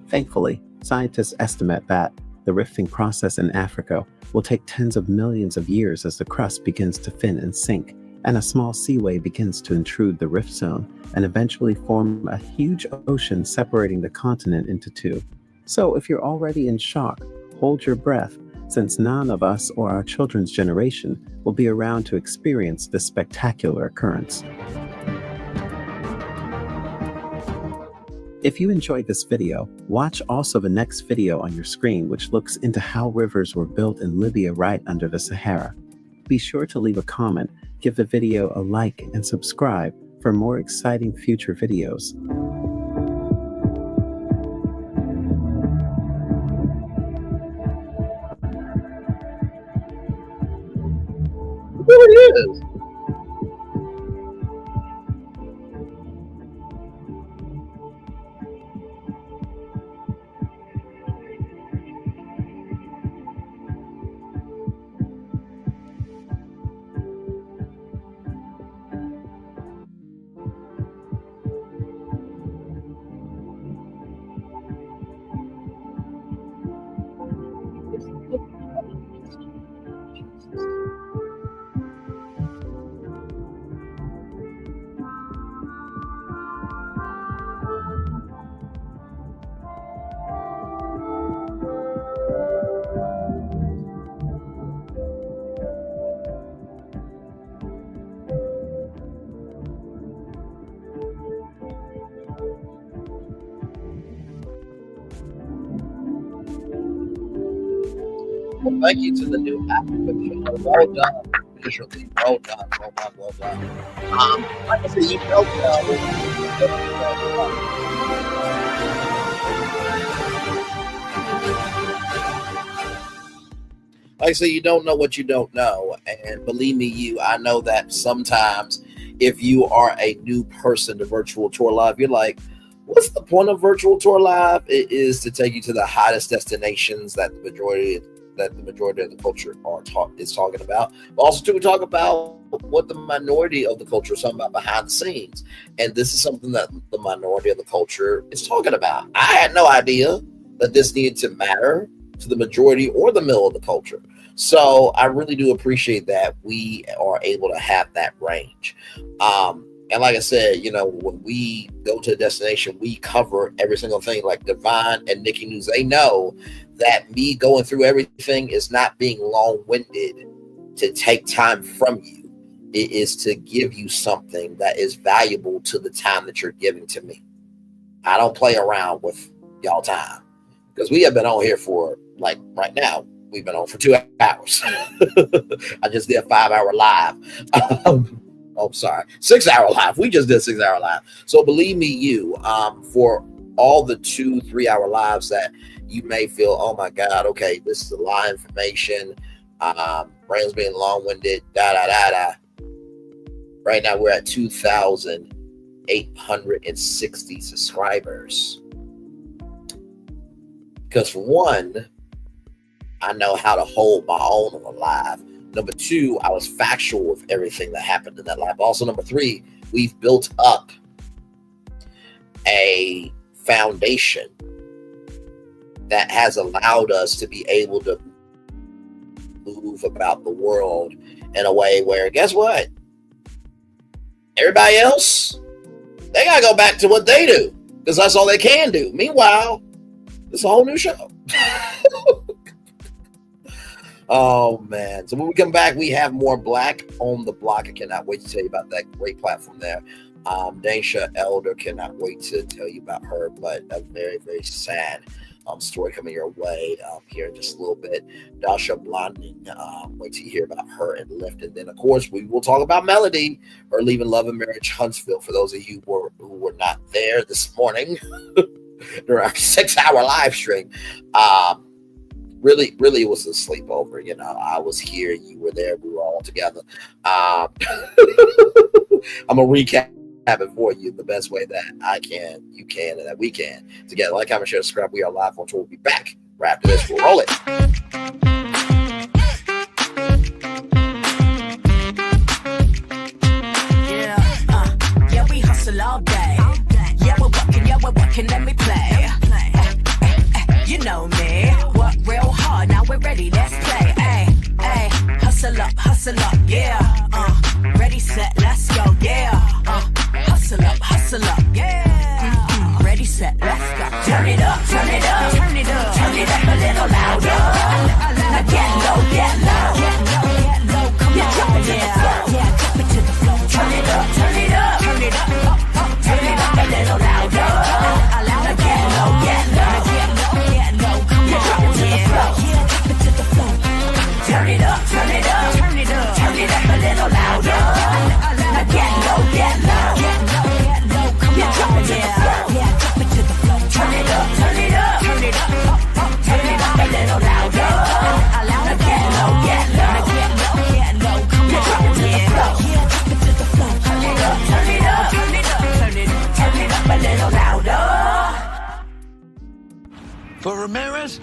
Thankfully, scientists estimate that the rifting process in Africa will take tens of millions of years as the crust begins to thin and sink, and a small seaway begins to intrude the rift zone and eventually form a huge ocean separating the continent into two. So if you're already in shock, hold your breath, since none of us or our children's generation will be around to experience this spectacular occurrence. If you enjoyed this video, watch also the next video on your screen, which looks into how rivers were built in Libya right under the Sahara. Be sure to leave a comment, give the video a like, and subscribe for more exciting future videos. Who it is? Well, thank you to the new Africa channel. Well done, visually. Well done, well done, well done. Like I said, you felt Like I say, you don't know what you don't know. And believe me, I know that sometimes if you are a new person to Virtual Tour Live, you're like, what's the point of Virtual Tour Live? It is to take you to the hottest destinations that the majority of the culture is talking about, but also to talk about what the minority of the culture is talking about behind the scenes. And this is something that the minority of the culture is talking about. I had no idea that this needed to matter to the majority or the middle of the culture. So I really do appreciate that we are able to have that range. And like I said, when we go to a destination, we cover every single thing. Like Divine and Nikki News, they know that me going through everything is not being long-winded to take time from you. It is to give you something that is valuable to the time that you're giving to me. I don't play around with y'all time, because we have been on here for, like, right now, we've been on for 2 hours. I just did a 5-hour live. Oh, sorry, 6-hour live. We just did 6-hour live. So believe me, for all the 2-3 hour lives that you may feel, oh my God, okay, this is a lot of information. Brain's being long-winded, Right now we're at 2,860 subscribers. Because for one, I know how to hold my own on a live. Number two, I was factual with everything that happened in that live. Also, number three, we've built up a foundation that has allowed us to be able to move about the world in a way where, guess what? Everybody else, they got to go back to what they do, because that's all they can do. Meanwhile, it's a whole new show. Oh, man. So when we come back, we have more Black on the Block. I cannot wait to tell you about that great platform there. Danasia Elder, cannot wait to tell you about her, but a very, very sad story coming your way here in just a little bit. Dajua Blanding, wait to hear about her and Lyft. And then, of course, we will talk about Melody, her leaving Love and Marriage Huntsville. For those of you who were not there this morning during our 6-hour live stream, Really, it was a sleepover. I was here, you were there, we were all together. I'm gonna recap it for you the best way that I can, you can, and that we can together. Like, comment, share, subscribe. We are live on tour. We'll be back right after this. We'll roll it. Yeah, we hustle all day. Yeah, we're working, let me play. You know me, work real hard, now we're ready, let's play. Ay, hustle up, yeah. Ready, set, let's go, yeah. Hustle up, yeah. Ready, set, let's go. Turn it up, turn it up, turn it up, turn it up a little louder. Now get low, come on, yeah, drop it to the floor. Turn it up, turn it up, turn it up, turn it up a little louder. Now get low, turn it up, turn it up, turn it up, turn it up a little louder. Now get low, come on, drop it to the floor. Turn it up, turn it up, turn it up, turn it up a little louder. Now get low, come on, drop it to the floor. Turn it up, turn it up, turn it up, turn it up a little louder. For Ramirez,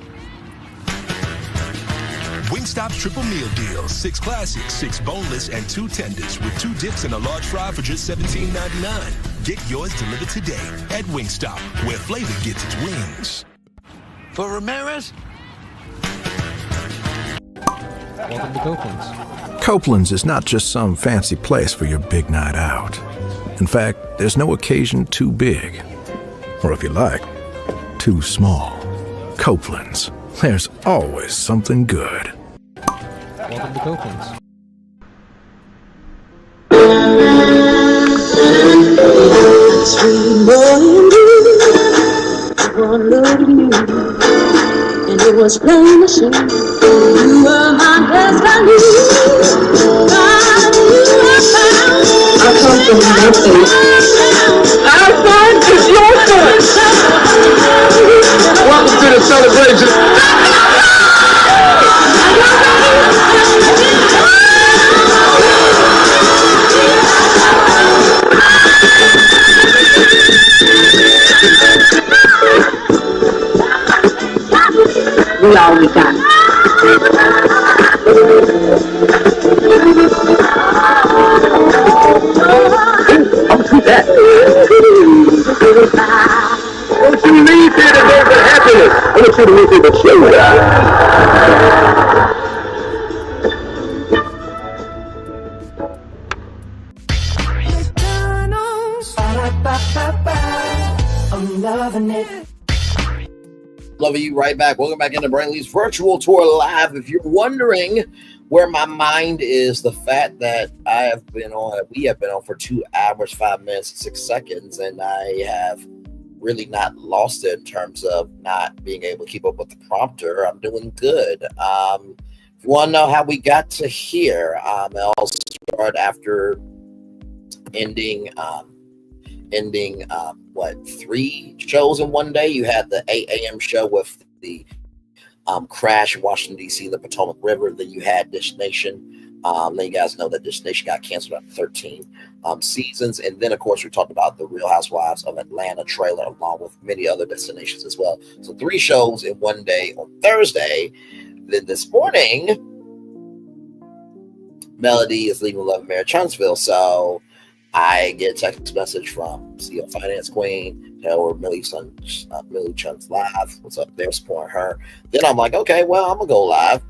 Wingstop's triple meal deal. 6 classics, 6 boneless, and 2 tenders with 2 dips and a large fry for just $17.99. Get yours delivered today at Wingstop, where flavor gets its wings. For Ramirez, welcome to Copeland's. Copeland's is not just some fancy place for your big night out. In fact, there's no occasion too big, or if you like, too small. Copeland's, there's always something good. Welcome to Copeland's. Sweet boy and blue, one look at you, and it was plain to see you were my destiny. I come from nothing. Our son is your son. Welcome to the celebration. all we got. I'm through that. Don't you leave here to go for happiness. I want you to leave here to show. I'm loving it. Loving you right back. Welcome back into Brainley's virtual tour live. If you're wondering where my mind is, the fact that we have been on for 2 hours, 5 minutes, 6 seconds, and I have really not lost it in terms of not being able to keep up with the prompter. I'm doing good. If you want to know how we got to here, I'll start after ending 3 shows in one day. You had the 8 a.m. show with the crash in Washington, D.C., the Potomac River. Then you had Dish Nation. Let you guys know that Dish Nation got canceled after 13 seasons. And then, of course, we talked about the Real Housewives of Atlanta trailer, along with many other destinations as well. So 3 shows in one day on Thursday. Then this morning, Melody is leaving Love and Marriage Huntsville. So I get a text message from CEO Finance Queen, tell her Millie Chun's live. What's up there, supporting her. Then I'm like, okay, well, I'm going to go live.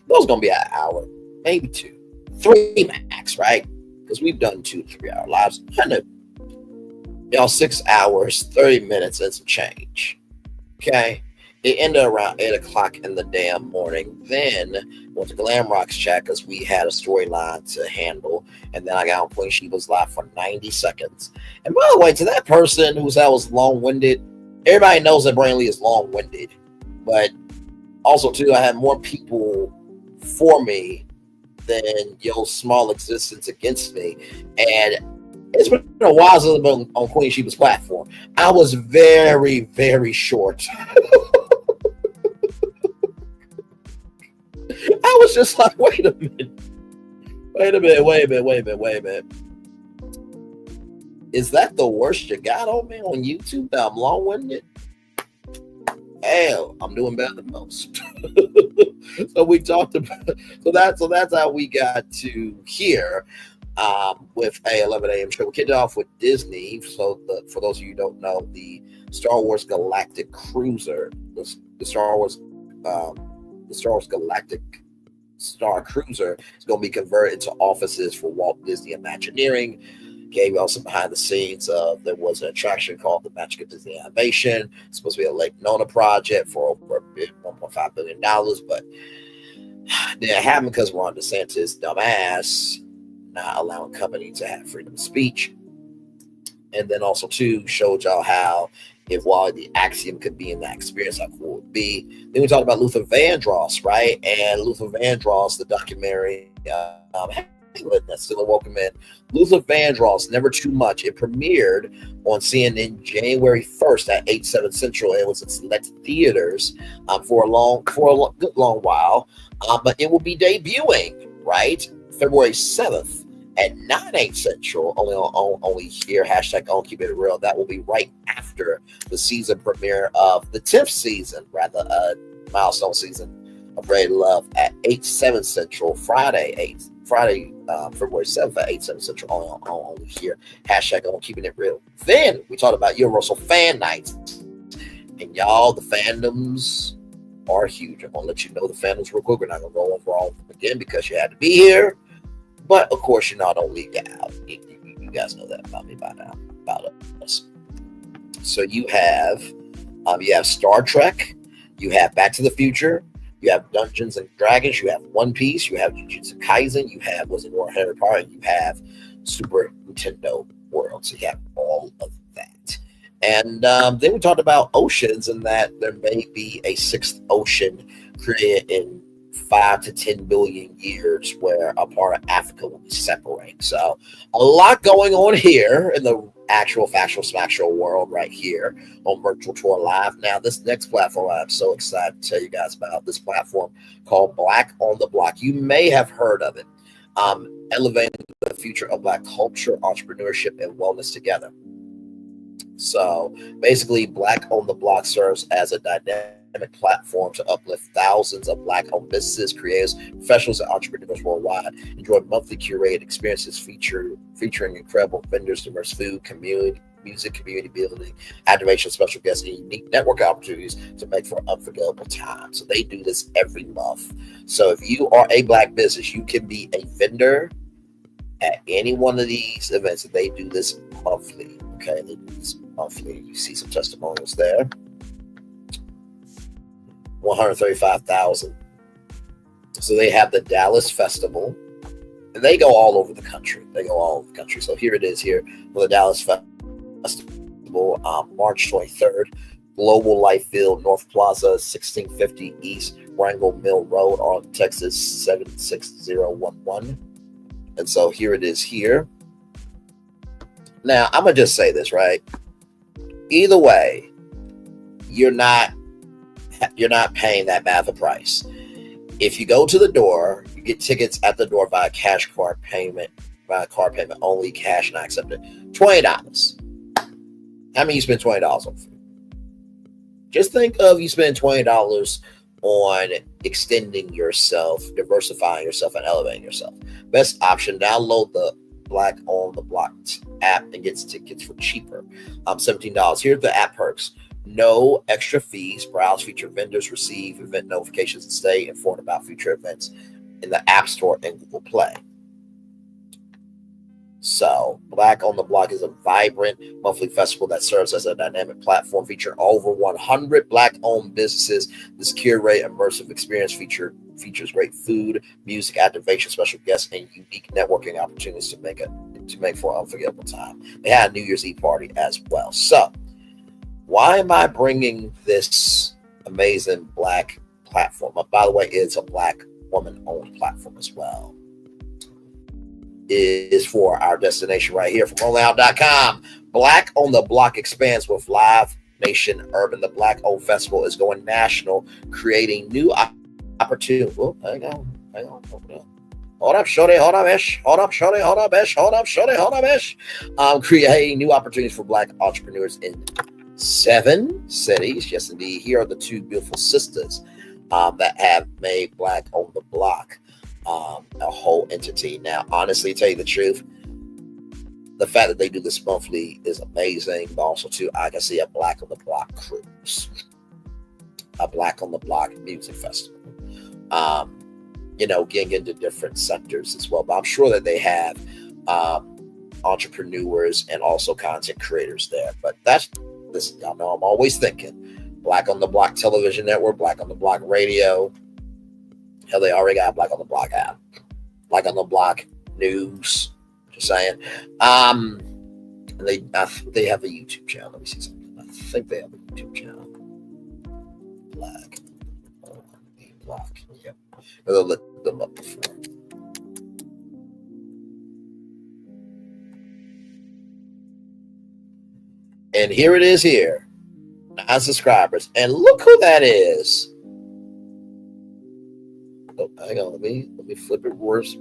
Those going to be an hour, maybe 2, 3 max, right? Because we've done 2 to 3 hour lives. I know, 6 hours, 30 minutes and some change. Okay. It ended around 8 o'clock in the damn morning. Then went to Glam Rock's chat because we had a storyline to handle. And then I got on Queen Sheba's live for 90 seconds. And by the way, to that person who said I was long-winded, everybody knows that Brainley is long-winded. But also, too, I had more people for me than your small existence against me. And it's been a while since I've been on Queen Sheba's platform. I was very, very short. I was just like, wait a minute. Is that the worst you got on me on YouTube? That I'm long-winded? Hell, I'm doing better than most. So we talked about, so that's how we got to here with a 11 a.m. show. We kicked it off with Disney. So for those of you who don't know, the Star Wars Galactic Cruiser, the Star Wars Galactic Star Cruiser is going to be converted into offices for Walt Disney Imagineering. Gave y'all some behind the scenes of there was an attraction called the Magic of Disney Animation. It's supposed to be a Lake Nona project for over $1.5 billion, but didn't happen because Ron DeSantis, dumbass, not allowing company to have freedom of speech. And then also, too, showed y'all how if Wally the Axiom could be in that experience, how cool it would be. Then we talked about Luther Vandross, right? And Luther Vandross, the documentary, that's still a welcome in. Luther Vandross, Never Too Much. It premiered on CNN January 1st at 8/7 Central. It was in select theaters for a good long while. But it will be debuting, right? February 7th at 9/8 Central, only here, hashtag on Keep It Real. That will be right after the season premiere of the 10th season, rather a milestone season of Ready to Love at 8/7 Central, Friday, February 7th at 8/7 Central, only here, hashtag on Keeping It Real. Then we talked about Universal Fan Nights, and y'all, the fandoms are huge. I'm gonna let you know the fandoms real quick. We're not gonna go over all of them again because you had to be here. But of course, you know, I don't leave you out. You guys know that about me by now, about us. So you have Star Trek, you have Back to the Future, you have Dungeons and Dragons, you have One Piece, you have Jujutsu Kaisen, you have Harry Potter, and you have Super Nintendo World. So you have all of that. And then we talked about oceans and that there may be a 6th ocean created in 5 to 10 billion years where a part of Africa will be separating. So a lot going on here in the actual factual smacktual world right here on Virtual Tour Live. Now, this next platform, I'm so excited to tell you guys about this platform called Black on the Block. You may have heard of it. Elevating the future of Black culture, entrepreneurship, and wellness together. So basically, Black on the Block serves as a dynamic platform to uplift thousands of Black-owned businesses, creators, professionals, and entrepreneurs worldwide. Enjoy monthly curated experiences featuring incredible vendors, diverse food, community, music, community building, activation, special guests, and unique network opportunities to make for unforgettable time. So they do this every month. So if you are a Black business, you can be a vendor at any one of these events. They do this monthly. Okay, they do this monthly. You see some testimonials there. 135,000. So they have the Dallas Festival, and they go all over the country. So here it is here for the Dallas Festival, March 23rd, Global Life Field, North Plaza, 1650 East Wrangell Mill Road, Arlington, Texas, 76011. And so here it is here. Now, I'm going to just say this, right? Either way, you're not paying that bad of a price. If you go to the door, you get tickets at the door via card payment only, cash not accepted. $20. How many you spend $20 on food? Just think of you spend $20 on extending yourself, diversifying yourself, and elevating yourself. Best option, download the Black on the Block app and get tickets for cheaper. $17. Here's the app perks. No extra fees. Browse featured vendors, receive event notifications, and stay informed about future events in the App Store and Google Play. So, Black on the Block is a vibrant monthly festival that serves as a dynamic platform featuring over 100 Black-owned businesses. This curated immersive experience features great food, music, activation, special guests, and unique networking opportunities to make for an unforgettable time. They had a New Year's Eve party as well. So, why am I bringing this amazing Black platform up? By the way, it's a Black woman-owned platform as well. It is for our destination right here from rollingout.com. Black on the Block expands with Live Nation Urban. The Black-owned festival is going national, creating new opportunities. Oh, hang on. Hold up, shorty, hold up, ish. Creating new opportunities for Black entrepreneurs in 7 cities. Yes, indeed. Here are the 2 beautiful sisters that have made Black on the Block a whole entity. Now, honestly, to tell you the truth, the fact that they do this monthly is amazing. But also, too, I can see a Black on the Block cruise, a Black on the Block music festival. Getting into different sectors as well. But I'm sure that they have entrepreneurs and also content creators there. But listen, y'all know I'm always thinking Black on the Block television network, Black on the Block radio. Hell, they already got a Black on the Block app, Black on the Block news. Just saying. They have a YouTube channel. Let me see something. I think they have a YouTube channel. Black on the Block. Yep. I'll look them up before. And here it is here. 9 subscribers. And look who that is. Oh, hang on. Let me flip it reverse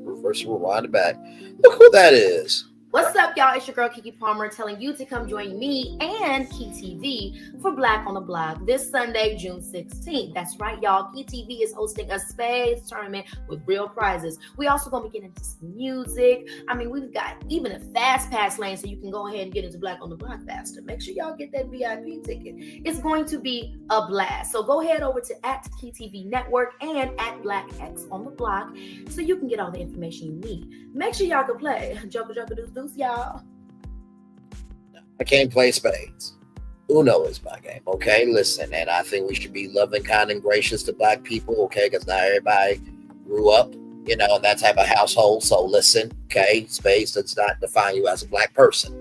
rewind it back. Look who that is. What's up, y'all? It's your girl, Kiki Palmer, telling you to come join me and Key TV for Black on the Block this Sunday, June 16th. That's right, y'all. Key TV is hosting a spades tournament with real prizes. We also going to be getting into some music. I mean, we've got even a fast pass lane so you can go ahead and get into Black on the Block faster. Make sure y'all get that VIP ticket. It's going to be a blast. So go head over to @Key TV Network and @BlackX on the Block so you can get all the information you need. Make sure y'all can play. Joker, deuce, y'all. I can't play spades. Uno is my game, okay? Listen, and I think we should be loving, kind, and gracious to Black people, okay? Because not everybody grew up, in that type of household. So listen, okay? Spades does not define you as a Black person.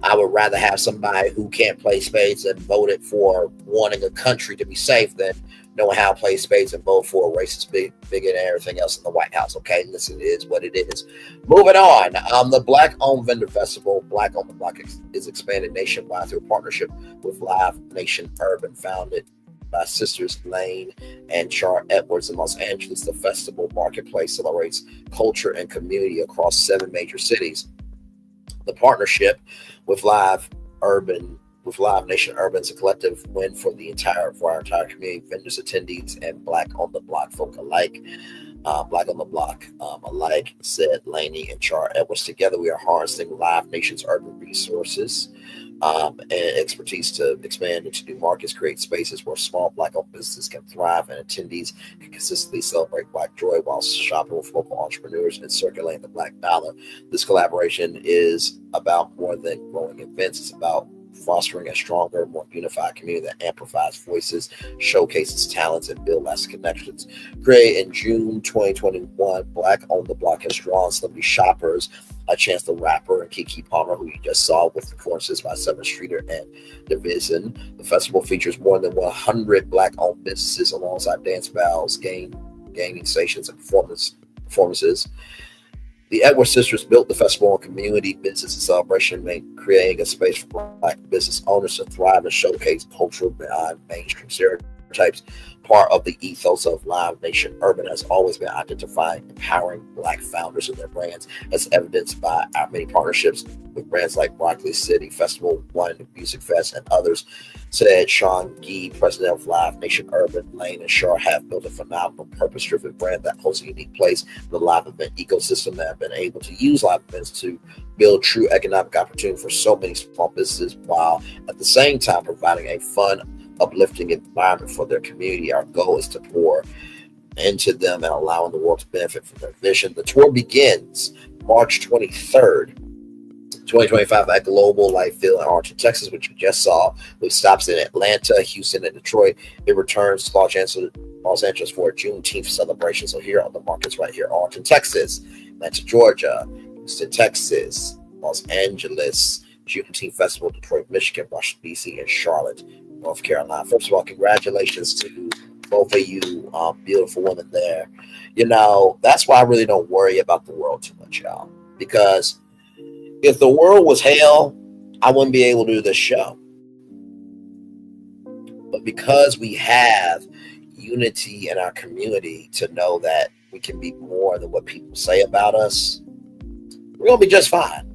I would rather have somebody who can't play spades and voted for wanting a country to be safe than knowing how to play spades and vote for a racist bigot and everything else in the White House. Okay, listen, it is what it is. Moving on. The Black-owned vendor festival, Black on the Block, is expanded nationwide through a partnership with Live Nation Urban, founded by Sisters Lane and Char Edwards in Los Angeles. The festival marketplace celebrates culture and community across 7 major cities. The partnership with Live Urban with Live Nation Urban. It's a collective win for our entire community, vendors, attendees, and Black on the Block folk alike. Black on the Block alike, said Laney and Char Edwards. Together, we are harnessing Live Nation's urban resources and expertise to expand into new markets, create spaces where small Black-owned businesses can thrive, and attendees can consistently celebrate Black joy while shopping with local entrepreneurs and circulating the Black dollar. This collaboration is about more than growing events. It's about fostering a stronger, more unified community that amplifies voices, showcases talents, and builds lasting connections. Created in June 2021, Black on the Block has drawn celebrity shoppers, Chance the Rapper and Keke Palmer, who you just saw with performances by 7th Streeter and Division. The festival features more than 100 Black-owned businesses alongside dance battles, gaming stations, and performances. The Edwards sisters built the festival on community, business, and celebration, creating a space for Black business owners to thrive and showcase culture beyond mainstream stereotypes. Part of the ethos of Live Nation Urban has always been identifying, empowering Black founders and their brands, as evidenced by our many partnerships with brands like Broccoli City Festival, One Music Fest, and others. Said Sean Gee, president of Live Nation Urban. Lane and Shar have built a phenomenal purpose-driven brand that holds a unique place in the live event ecosystem that have been able to use live events to build true economic opportunity for so many small businesses, while at the same time providing a fun, uplifting environment for their community. Our goal is to pour into them and allowing the world to benefit from their vision. The tour begins March 23rd, 2025 at Global Life Field in Arlington, Texas, which you just saw, with stops in Atlanta, Houston, and Detroit. It returns to Los Angeles for a Juneteenth celebration. So here are the markets right here: Arlington, Texas, Atlanta, Georgia, Houston, Texas, Los Angeles, Juneteenth Festival, Detroit, Michigan, Washington, D.C., and Charlotte, North Carolina. First of all, congratulations to both of you beautiful women there. You know, that's why I really don't worry about the world too much, y'all, because if the world was hell, I wouldn't be able to do this show. But because we have unity in our community to know that we can be more than what people say about us, we're going to be just fine.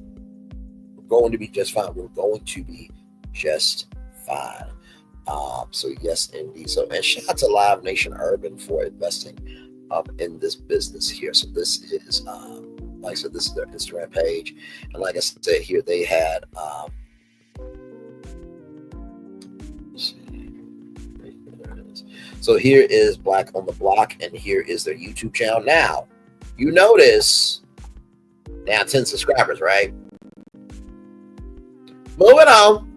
We're going to be just fine. We're going to be just fine. So yes, indeed. So, and shout out to Live Nation Urban for investing in this business here. So this is, like I said, this is their Instagram page. And like I said here, they had, so here is Black on the Block, and here is their YouTube channel. Now, you notice, now 10 subscribers, right? Moving on.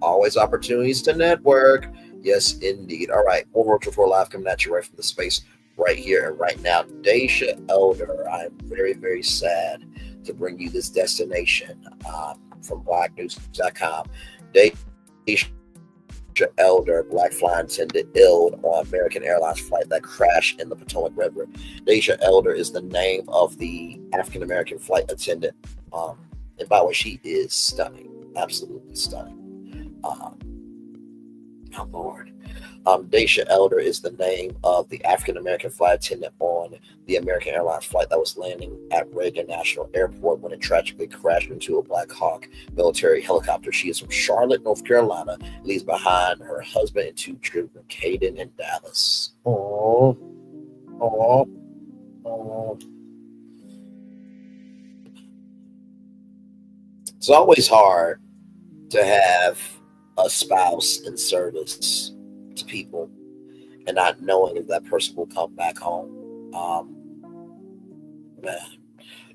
Always opportunities to network. Yes, indeed. All right, more Virtual Tour Live coming at you right from the space right here and right now. Daisha Elder, I'm very, very sad to bring you this destination from blacknews.com. Daisha Elder, Black flight attendant, ill on American Airlines flight that crashed in the Potomac River. Daisha Elder is the name of the African-American flight attendant. And by the way, she is stunning. Absolutely stunning. Oh Lord. Daisha Elder is the name of the African-American flight attendant on the American Airlines flight that was landing at Reagan National Airport when it tragically crashed into a Black Hawk military helicopter. She is from Charlotte, North Carolina, leaves behind her husband and 2 children, Caden and Dallas. Oh. It's always hard to have a spouse in service to people and not knowing if that person will come back home. Man.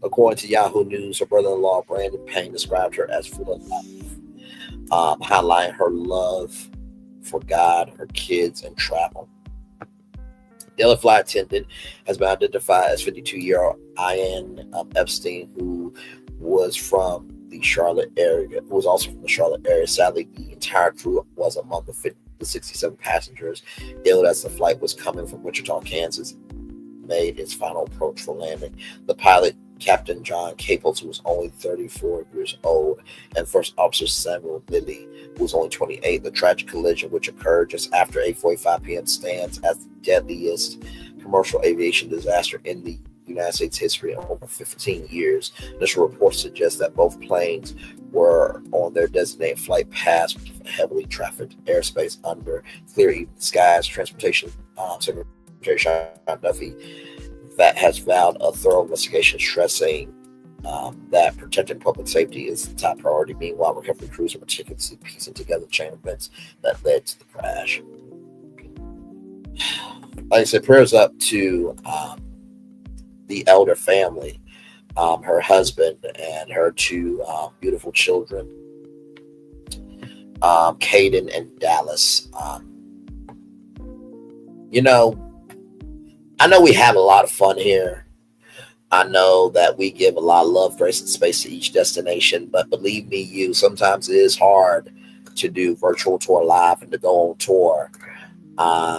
According to Yahoo News, her brother-in-law, Brandon Payne, described her as full of life, highlighting her love for God, her kids, and travel. The other flight attendant has been identified as 52-year-old Ian Epstein, who was from the Charlotte area, who was also from the Charlotte area. Sadly, the entire crew was among the 67 passengers. Ill as the flight was coming from Wichita, Kansas, made its final approach for landing. The pilot, Captain John Caples, who was only 34 years old, and First Officer Samuel Lilly, who was only 28. The tragic collision, which occurred just after 8:45 p.m., stands as the deadliest commercial aviation disaster in the United States history in over 15 years. Initial reports suggest that both planes were on their designated flight paths heavily trafficked airspace under clear evening skies. Transportation Secretary Sean Duffy that has vowed a thorough investigation, stressing that protecting public safety is the top priority. Meanwhile, recovery crews are meticulously piecing together the chain of events that led to the crash. Like I said, prayers up to the Elder family, her husband and her two beautiful children, Caden and Dallas. You know, I know we have a lot of fun here. I know that we give a lot of love, grace, and space to each destination, but believe me, sometimes it is hard to do virtual tour live and to go on tour.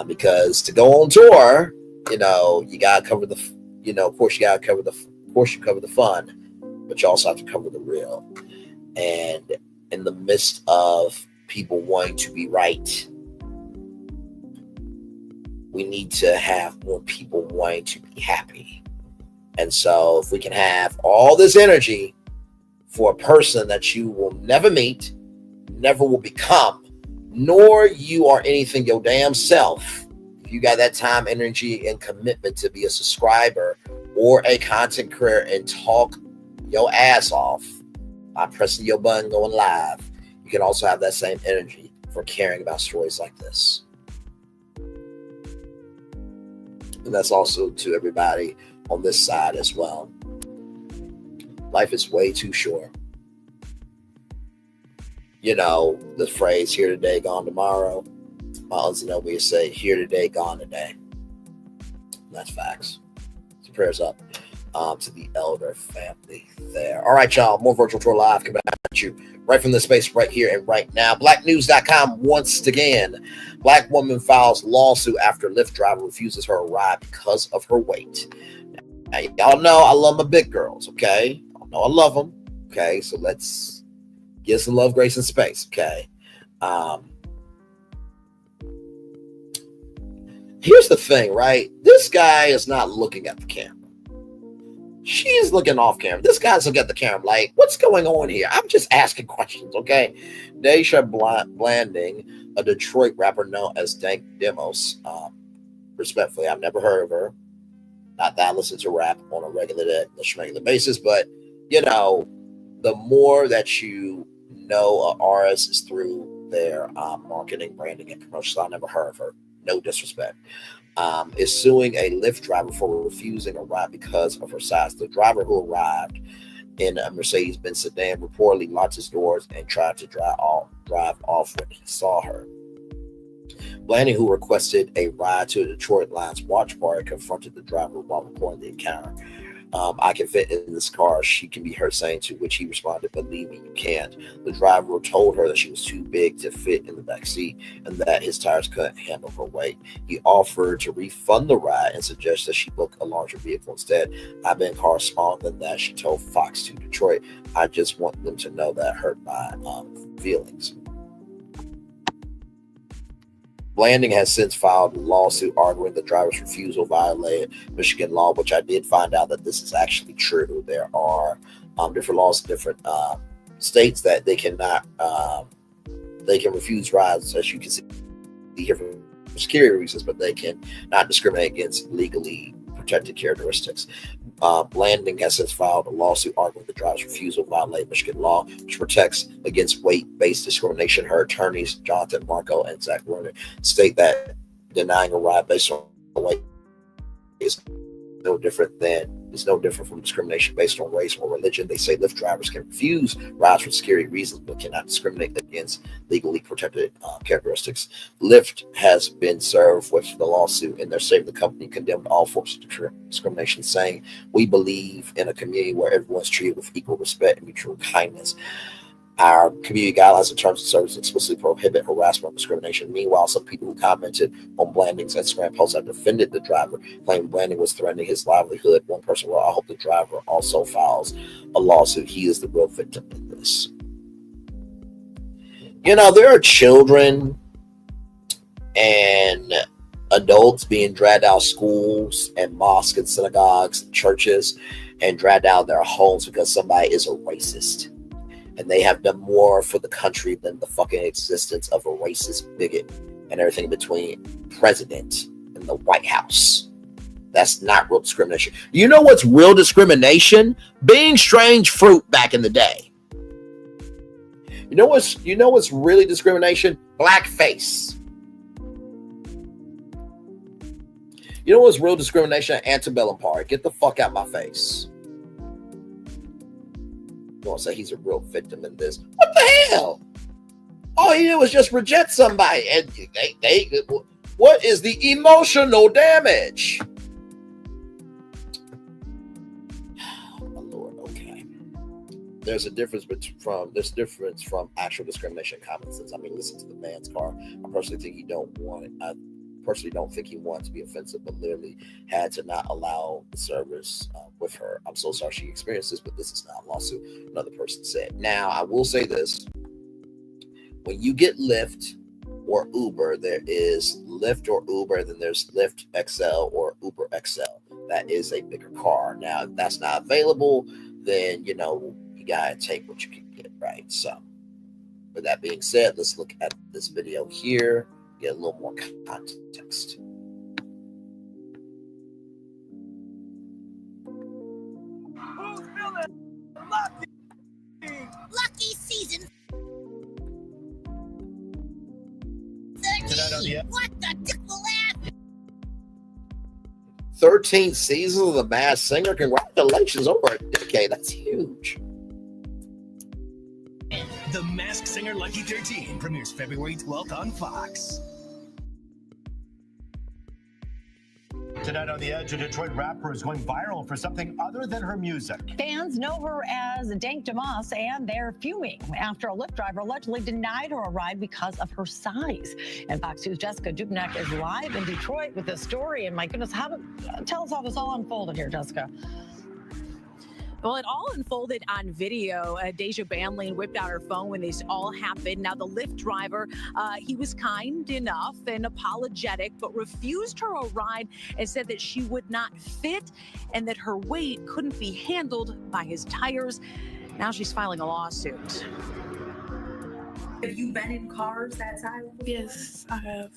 Because to go on tour, you gotta cover the, of course you cover the fun, but you also have to cover the real. And in the midst of people wanting to be right, we need to have more people wanting to be happy. And so if we can have all this energy for a person that you will never meet, never will become, nor you are anything your damn self, if you got that time, energy, and commitment to be a subscriber or a content creator and talk your ass off by pressing your button going live, you can also have that same energy for caring about stories like this. And that's also to everybody on this side as well. Life is way too short. The phrase here today, gone tomorrow. My Uncle Zenobia say here today, gone today. And that's facts. So prayers up to the Elder family there. All right, y'all. More Virtual Tour Live coming at you right from the space right here and right now. Blacknews.com once again. Black woman files lawsuit after Lyft driver refuses her a ride because of her weight. Now, y'all know I love my big girls, okay? Y'all know I love them, okay? So let's give some love, grace, and space, okay? Here's the thing, right? This guy is not looking at the camera. She's looking off camera. This guy's looking at the camera like, what's going on here? I'm just asking questions, okay? Dajua Blanding, a Detroit rapper known as Demise. Respectfully, I've never heard of her. Not that I listen to rap on a regular basis, but, the more that you know an artist is through their marketing, branding, and promotion. I never heard of her. No disrespect. Is suing a Lyft driver for refusing a ride because of her size. The driver who arrived in a Mercedes-Benz sedan reportedly locked his doors and tried to drive off when he saw her. Blanding, who requested a ride to a Detroit Lions watch party, confronted the driver while reporting the encounter. I can fit in this car. She can be heard saying, to which he responded, believe me, you can't. The driver told her that she was too big to fit in the back seat and that his tires couldn't handle her weight. He offered to refund the ride and suggested that she book a larger vehicle instead. I've been cars smaller than that, she told Fox 2 Detroit. I just want them to know that hurt my feelings. Blanding has since filed a lawsuit arguing the driver's refusal violated Michigan law, which I did find out that this is actually true. There are different laws in different states that they cannot, they can refuse rides, as you can see here for security reasons, but they can not discriminate against legally protected characteristics. Blanding has since filed a lawsuit arguing the driver's refusal violated Michigan law, which protects against weight-based discrimination. Her attorneys, Jonathan Marco and Zach Werner, state that denying a ride based on weight is no different from discrimination based on race or religion. They say Lyft drivers can refuse rides for security reasons, but cannot discriminate against legally protected characteristics. Lyft has been served with the lawsuit. In their statement, the company condemned all forms of discrimination, saying, "We believe in a community where everyone's treated with equal respect and mutual kindness. Our community guidelines and terms of service explicitly prohibit harassment and discrimination." Meanwhile, some people who commented on Blanding's Instagram post have defended the driver, claiming Blanding was threatening his livelihood. One person wrote, "I hope the driver also files a lawsuit. He is the real victim in this." There are children and adults being dragged out of schools and mosques and synagogues and churches and dragged out of their homes because somebody is a racist. And they have done more for the country than the fucking existence of a racist bigot and everything between president and the White House. That's not real discrimination. You know what's real discrimination? Being strange fruit back in the day. You know what's really discrimination? Blackface. You know what's real discrimination? Antebellum Park. Get the fuck out my face. You want to say he's a real victim in this? What the hell? All he did was just reject somebody, and what is the emotional damage? Oh, Lord, okay. There's a difference from actual discrimination and common sense. I mean, listen to the man's car. I personally think he don't want it. I personally don't think he wanted to be offensive, but literally had to not allow the service with her. I'm so sorry she experienced this, but this is not a lawsuit. Another person said. Now, I will say this. When you get Lyft or Uber, there is Lyft or Uber, then there's Lyft XL or Uber XL. That is a bigger car. Now, if that's not available, then, you got to take what you can get, right? So, with that being said, let's look at this video here, get a little more context. Lucky season 13. What the dick will happen? 13 seasons of The Masked Singer. Congratulations, over a decade. That's huge. The Masked Singer Lucky 13 premieres February 12th on Fox. Tonight on The Edge, a Detroit rapper is going viral for something other than her music. Fans know her as demise, and they're fuming after a Lyft driver allegedly denied her a ride because of her size. And Fox News' Jessica Dubnik is live in Detroit with this story. And my goodness, tell us how this all unfolded here, Jessica. Well, it all unfolded on video. Dajua Blanding whipped out her phone when this all happened. Now, the Lyft driver, he was kind enough and apologetic, but refused her a ride and said that she would not fit and that her weight couldn't be handled by his tires. Now she's filing a lawsuit. Have you been in cars that size? Yes, I have.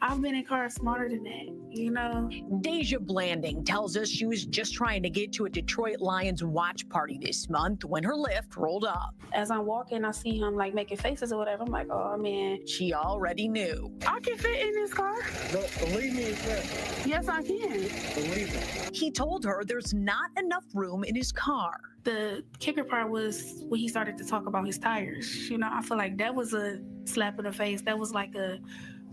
I've been in cars smarter than that, Dajua Blanding tells us she was just trying to get to a Detroit Lions watch party this month when her Lyft rolled up. As I'm walking, I see him making faces or whatever. I'm like, oh man. She already knew. I can fit in this car. No, believe me, it's Yes, I can. Believe me. He told her there's not enough room in his car. The kicker part was when he started to talk about his tires. I feel like that was a slap in the face. That was like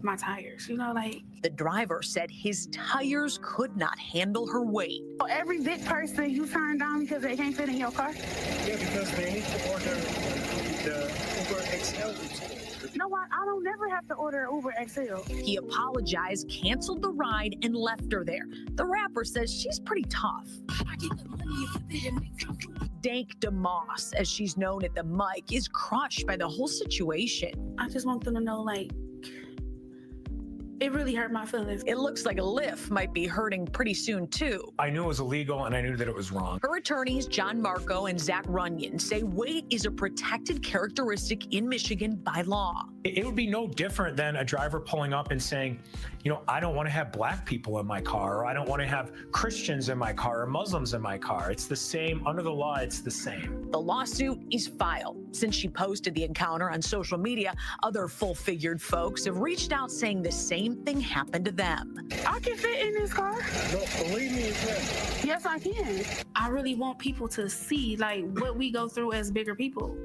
my tires, The driver said his tires could not handle her weight. Every big person you turn down because they can't fit in your car? Yeah, because they need to order the Uber XL. You know what? I don't never have to order an Uber XL. He apologized, canceled the ride, and left her there. The rapper says she's pretty tough. Demise, as she's known at the mic, is crushed by the whole situation. I just want them to know, it really hurt my feelings. It looks like a Lyft might be hurting pretty soon, too. I knew it was illegal, and I knew that it was wrong. Her attorneys, John Marco and Zach Runyon, say weight is a protected characteristic in Michigan by law. It would be no different than a driver pulling up and saying, I don't want to have black people in my car, or I don't want to have Christians in my car, or Muslims in my car. It's the same. Under the law, it's the same. The lawsuit is filed. Since she posted the encounter on social media, other full-figured folks have reached out saying the same thing happened to them. I can fit in this car. No, believe me, it's Yes, I can. I really want people to see what we go through as bigger people,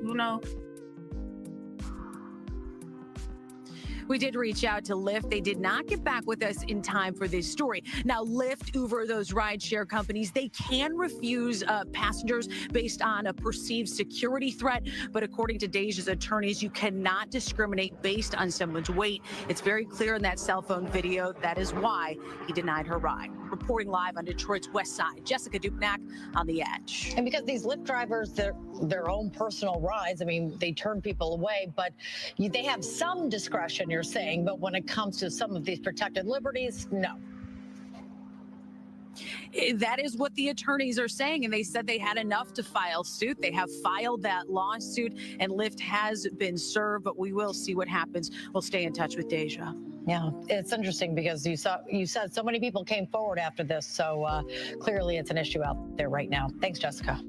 We did reach out to Lyft. They did not get back with us in time for this story. Now, Lyft, Uber, those rideshare companies, they can refuse passengers based on a perceived security threat. But according to Dajua's attorneys, you cannot discriminate based on someone's weight. It's very clear in that cell phone video. That is why he denied her ride. reporting live on Detroit's west side. Jessica Dupnack on The Edge. And because these Lyft drivers, they're their own personal rides, I mean, they turn people away, but they have some discretion, you're saying, but when it comes to some of these protected liberties, no. That is what the attorneys are saying, and they said they had enough to file suit. They have filed that lawsuit, and Lyft has been served, but we will see what happens. We'll stay in touch with Dajua. Yeah, it's interesting because you said so many people came forward after this, so clearly it's an issue out there right now. Thanks, Jessica.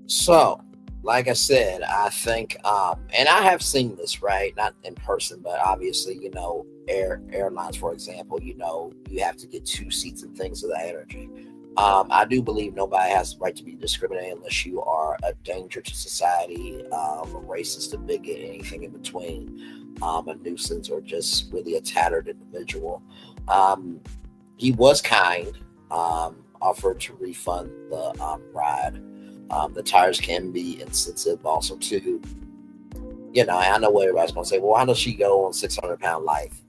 So, like I said, I think, and I have seen this, right? Not in person, but obviously, you know, airlines, for example, you know, you have to get 2 seats and things of that energy. I do believe nobody has the right to be discriminated unless you are a danger to society, a racist, a bigot, anything in between, a nuisance, or just really a tattered individual. He was kind, offered to refund the ride. The tires can be insensitive also too. You know, I know what everybody's going to say, well, why does she go on 600-pound life?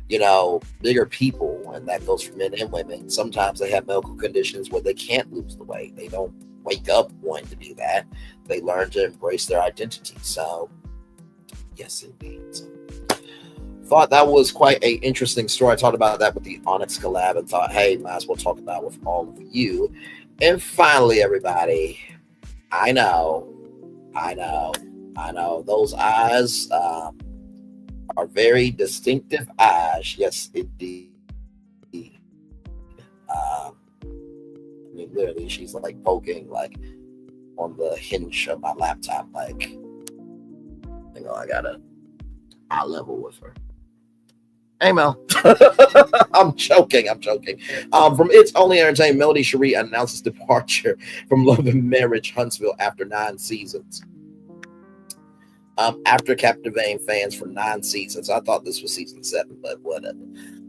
You know, bigger people, and that goes for men and women, sometimes they have medical conditions where they can't lose the weight. They don't wake up wanting to do that. They learn to embrace their identity. So, yes, indeed. So, thought that was quite an interesting story. I talked about that with the Onyx collab and thought, hey, might as well talk about it with all of you. And finally, everybody, I know, those eyes are very distinctive eyes. Yes, indeed. I mean, literally, she's like poking like on the hinge of my laptop. Like, you know, I got a eye level with her. Hey, Mel. I'm joking. From It's Only Entertainment, Melody Cherie announces departure from Love and Marriage Huntsville after 9 seasons. After captivating fans for 9 seasons. I thought this was season 7, but whatever.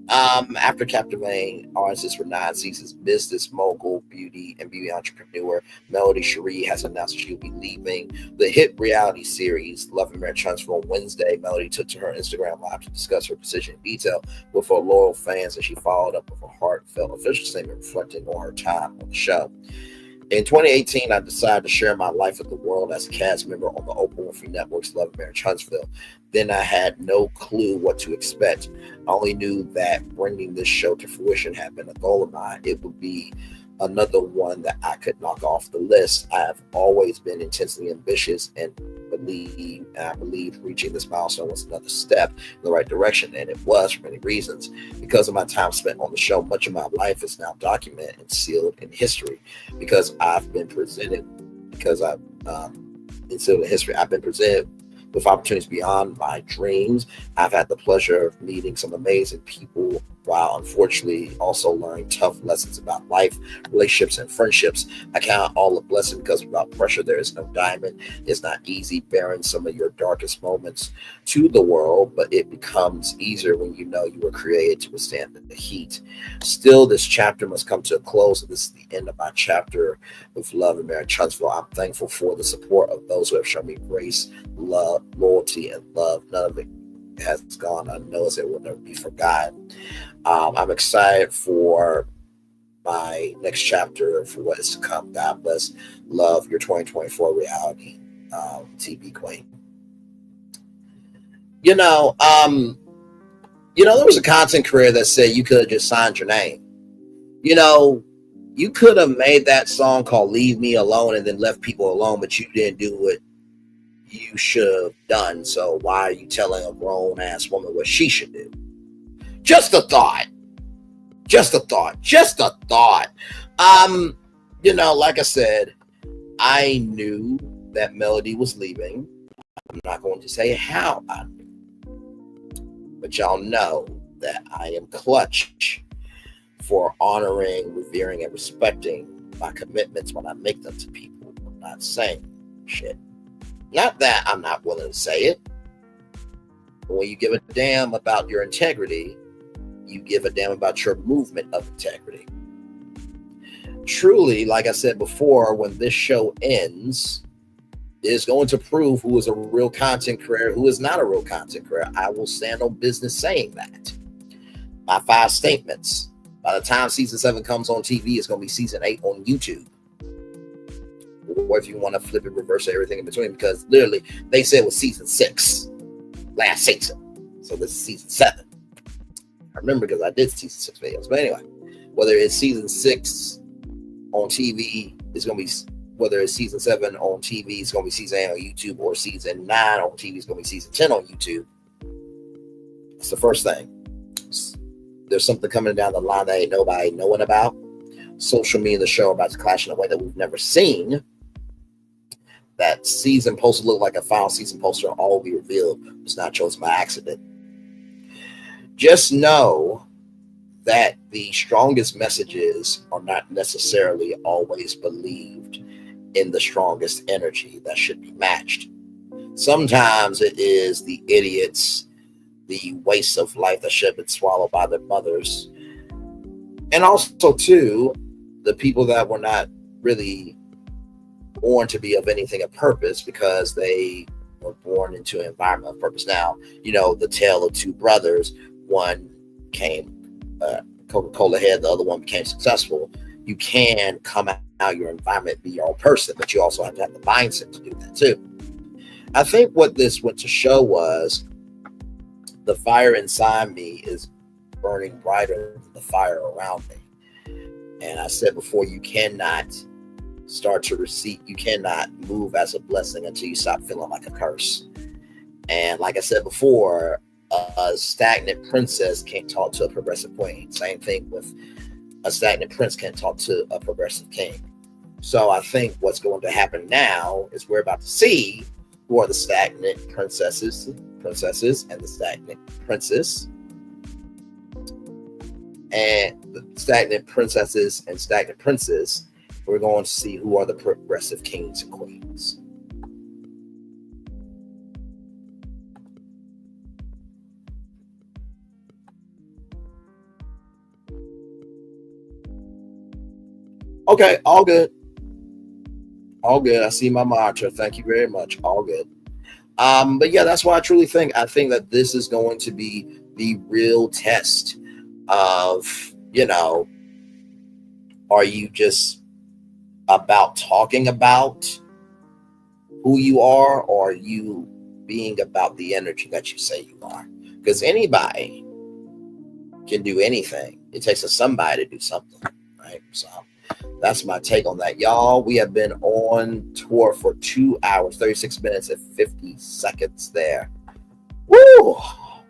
After captivating audiences for 9 seasons, business mogul, beauty entrepreneur Melody Cherie has announced she will be leaving the hit reality series Love and Marriage Huntsville on Wednesday. Melody took to her Instagram live to discuss her decision in detail with her loyal fans, and she followed up with a heartfelt official statement reflecting on her time on the show. In 2018, I decided to share my life with the world as a cast member on the Oprah Winfrey Network's Love and Marriage Huntsville. Then I had no clue what to expect. I only knew that bringing this show to fruition had been a goal of mine. It would be another one that I could knock off the list. I have always been intensely ambitious and I believe reaching this milestone was another step in the right direction, and it was for many reasons. Because of my time spent on the show, much of my life is now documented and sealed in history. Because I've been presented, in sealed in history, I've been presented with opportunities beyond my dreams. I've had the pleasure of meeting some amazing people while unfortunately also learning tough lessons about life, relationships, and friendships. I count all a blessing because without pressure, there is no diamond. It's not easy bearing some of your darkest moments to the world, but it becomes easier when you know you were created to withstand the heat. Still, this chapter must come to a close, and this is the end of my chapter with Love and Marriage Huntsville. I'm thankful for the support of those who have shown me grace, love, loyalty, and love. None of it has gone unnoticed. It will never be forgotten. I'm excited for my next chapter, for what is to come. God bless. Love, your 2024 reality TV queen. You know, there was a content creator that said you could have just signed your name. You know, you could have made that song called Leave Me Alone and then left people alone, but you didn't do what you should have done. So why are you telling a grown-ass woman what she should do? Just a thought. Like I said, I knew that Melody was leaving. I'm not going to say how I knew, but y'all know that I am clutch for honoring, revering, and respecting my commitments when I make them to people. I'm not saying shit. Not that I'm not willing to say it, but when you give a damn about your integrity, you give a damn about your movement of integrity. Truly, like I said before, when this show ends, is going to prove who is a real content creator, who is not a real content creator. I will stand on business saying that. My 5 statements. By the time season 7 comes on TV, it's going to be season 8 on YouTube. Or if you want to flip it, reverse it, everything in between, because literally they said it was season 6 last season. So this is season 7. I remember because I did season 6 videos. But anyway, whether it's season 6 on TV, it's going to be, whether it's season 7 on TV, it's going to be season 8 on YouTube, or season 9 on TV, it's going to be season 10 on YouTube. That's the first thing. There's something coming down the line that ain't nobody knowing about. Social media and the show are about to clash in a way that we've never seen. That season poster looked like a final season poster, and all will be revealed. It's not chosen by accident. Just know that the strongest messages are not necessarily always believed in the strongest energy that should be matched. Sometimes it is the idiots, the waste of life that should have been swallowed by their mothers. And also, too, the people that were not really born to be of anything of purpose because they were born into an environment of purpose. Now, you know, the tale of two brothers, one came Coca-Cola head, the other one became successful. You can come out your environment, be your own person, but you also have to have the mindset to do that too. I think what this went to show was the fire inside me is burning brighter than the fire around me. And I said before, you cannot start to receive, you cannot move as a blessing until you stop feeling like a curse. And like I said before, a stagnant princess can't talk to a progressive queen. Same thing with a stagnant prince can't talk to a progressive king. So I think what's going to happen now is we're about to see who are the stagnant princesses and the stagnant princess. And the stagnant princesses and stagnant princes, we're going to see who are the progressive kings and queens. Okay, all good. All good. I see my mantra. Thank you very much. All good. But yeah, that's why I truly think. I think that this is going to be the real test of, you know, are you just about talking about who you are, or are you being about the energy that you say you are? Because anybody can do anything. It takes a somebody to do something, right? So that's my take on that, y'all. We have been on tour for 2 hours, 36 minutes, and 50 seconds there. Woo!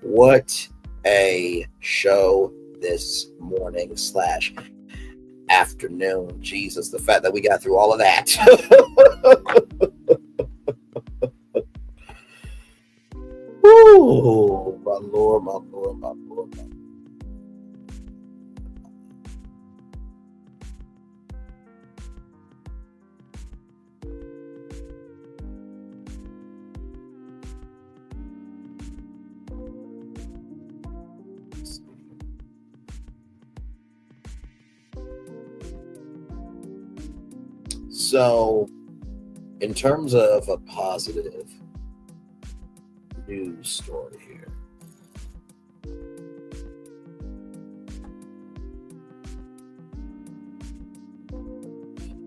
What a show this morning / afternoon. Jesus, the fact that we got through all of that. Woo! My Lord, my Lord, my Lord, my Lord. So, in terms of a positive news story here,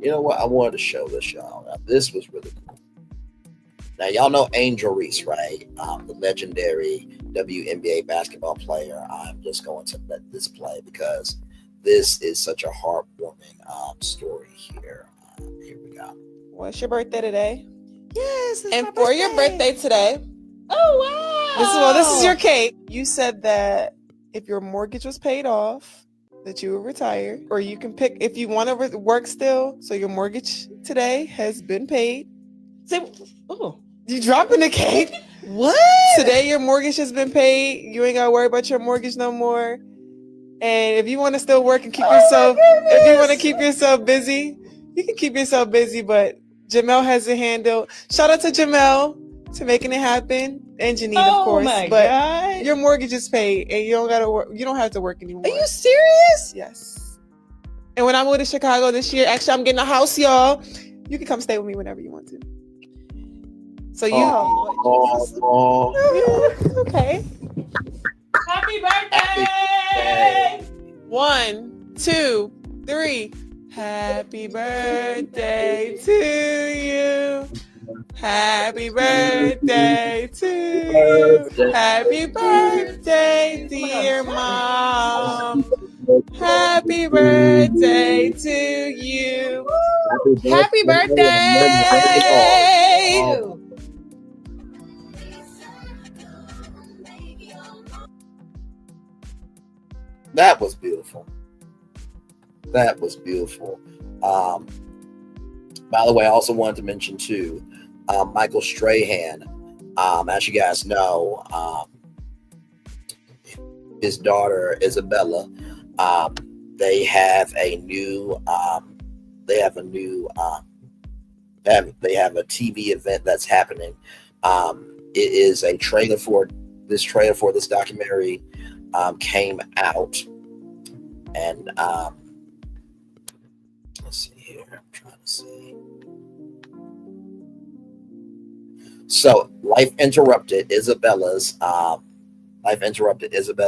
you know what? I wanted to show this, y'all. Now, this was really cool. Now, y'all know Angel Reese, right? The legendary WNBA basketball player. I'm just going to let this play because this is such a heartwarming story here. Here we go. What's your birthday today? Yes. And for your birthday today. Oh, wow. This is your cake. You said that if your mortgage was paid off, that you would retire, or you can pick if you want to work still. So your mortgage today has been paid. Oh, you dropping the cake? What? Today your mortgage has been paid. You ain't got to worry about your mortgage no more. And if you want to still work and keep yourself, if you want to keep yourself busy, you can keep yourself busy, but Jamel has it handled. Shout out to Jamel to making it happen, and Janine, of course. My but God. Your mortgage is paid, and you don't gotta work. You don't have to work anymore. Are you serious? Yes. And when I move to Chicago this year, actually, I'm getting a house, y'all. You can come stay with me whenever you want to. So you. Okay. Happy birthday! 1. 2, 3. Happy birthday to you. Happy birthday to you. Happy birthday, dear mom. Happy birthday to you. Happy birthday. That was beautiful. That was beautiful. By the way, I also wanted to mention too, Michael Strahan. As you guys know, his daughter Isabella. They have a new. They have a TV event that's happening. It is a trailer for this documentary came out, and let's see here. I'm trying to see. So, Life Interrupted, Isabella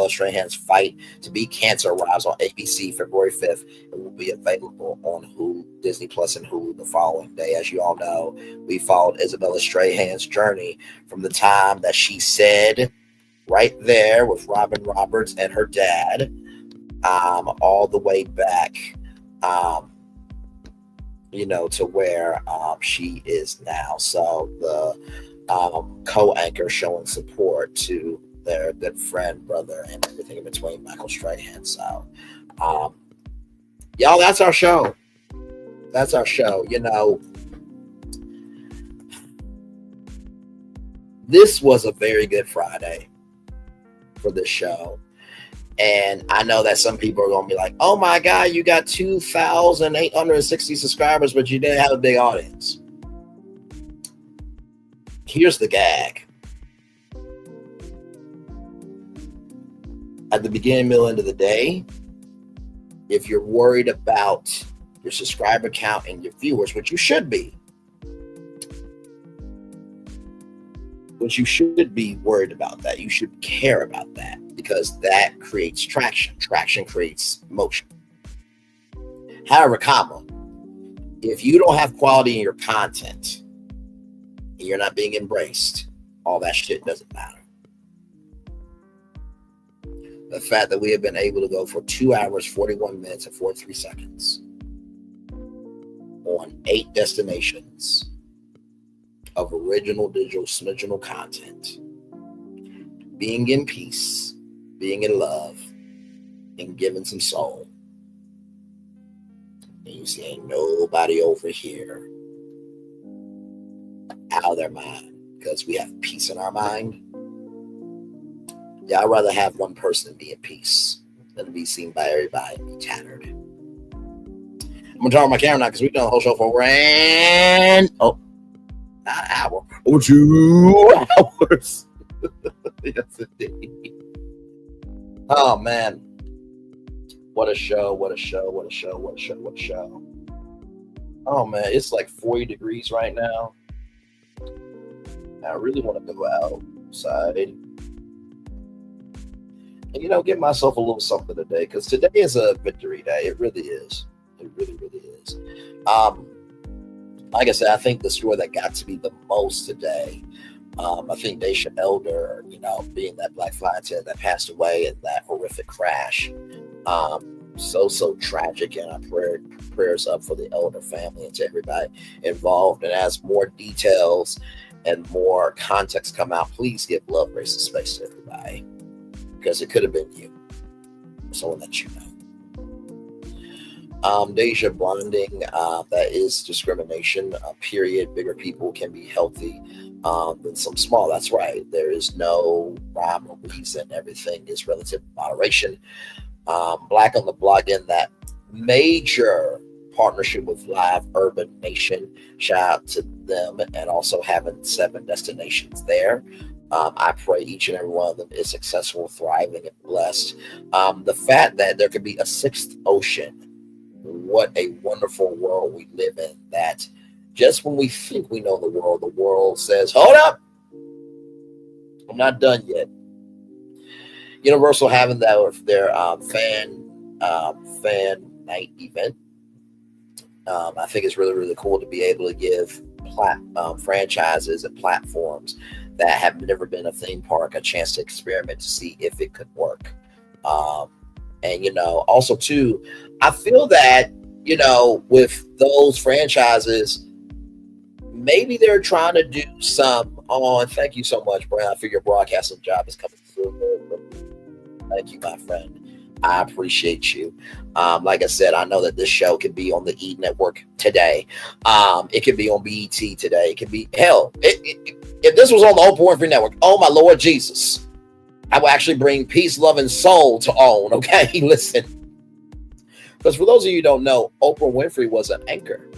Strahan's fight to beat cancer arrives on ABC February 5th. It will be available on Hulu, Disney Plus, and Hulu the following day. As you all know, we followed Isabella Strahan's journey from the time that she said right there with Robin Roberts and her dad, all the way back, to where she is now. So the co-anchor showing support to their good friend, brother, and everything in between, Michael Strahan. So, y'all, that's our show. That's our show. This was a very good Friday for this show. And I know that some people are going to be like, oh my God, you got 2,860 subscribers, but you didn't have a big audience. Here's the gag. At the beginning, middle, end of the day, if you're worried about your subscriber count and your viewers, which you should be, worried about that. You should care about that because that creates traction. Traction creates motion. However, if you don't have quality in your content and you're not being embraced, all that shit doesn't matter. The fact that we have been able to go for 2 hours, 41 minutes, and 43 seconds on 8 destinations of original digital content, being in peace, being in love, and giving some soul. And you see, ain't nobody over here out of their mind because we have peace in our mind. Yeah, I'd rather have one person be in peace than to be seen by everybody and be tattered. I'm going to turn on my camera now because we've done the whole show for not an hour, over 2 hours. Yes, indeed. Oh, man. What a show, what a show, what a show, what a show, what a show. Oh, man, it's like 40 degrees right now. I really want to go outside and, get myself a little something today because today is a victory day. It really is. It really, really is. Like I said, I think the story that got to me the most today, I think Daisha Elder, being that black flight attendant that passed away in that horrific crash, so tragic, and I prayers up for the Elder family and to everybody involved. And as more details and more context come out, please give love, grace, and space to everybody because it could have been you, someone that you know. Dajua Blanding, that is discrimination, period. Bigger people can be healthy than some small. That's right. There is no rhyme or reason. Everything is relative moderation. Black on the Block in that major partnership with Live Urban Nation. Shout out to them and also having 7 destinations there. I pray each and every one of them is successful, thriving, and blessed. The fact that there could be a 6th ocean. What a wonderful world we live in, that just when we think we know the world says, hold up, I'm not done yet. Universal having that with their fan fan night event. I think it's really, really cool to be able to give franchises and platforms that have never been a theme park a chance to experiment to see if it could work. And, you know, also too, I feel that, you know, with those franchises, maybe they're trying to do some on, thank you so much, Brian, for your broadcasting job is coming through. Thank you, my friend. I appreciate you. Like I said, I know that this show could be on the E Network today. It could be on BET today. It could be, hell, if this was on the Oprah Winfrey Network, oh my Lord Jesus, I will actually bring Peace, Love, and Soul to own, okay? Listen. Because for those of you who don't know, Oprah Winfrey was an anchor.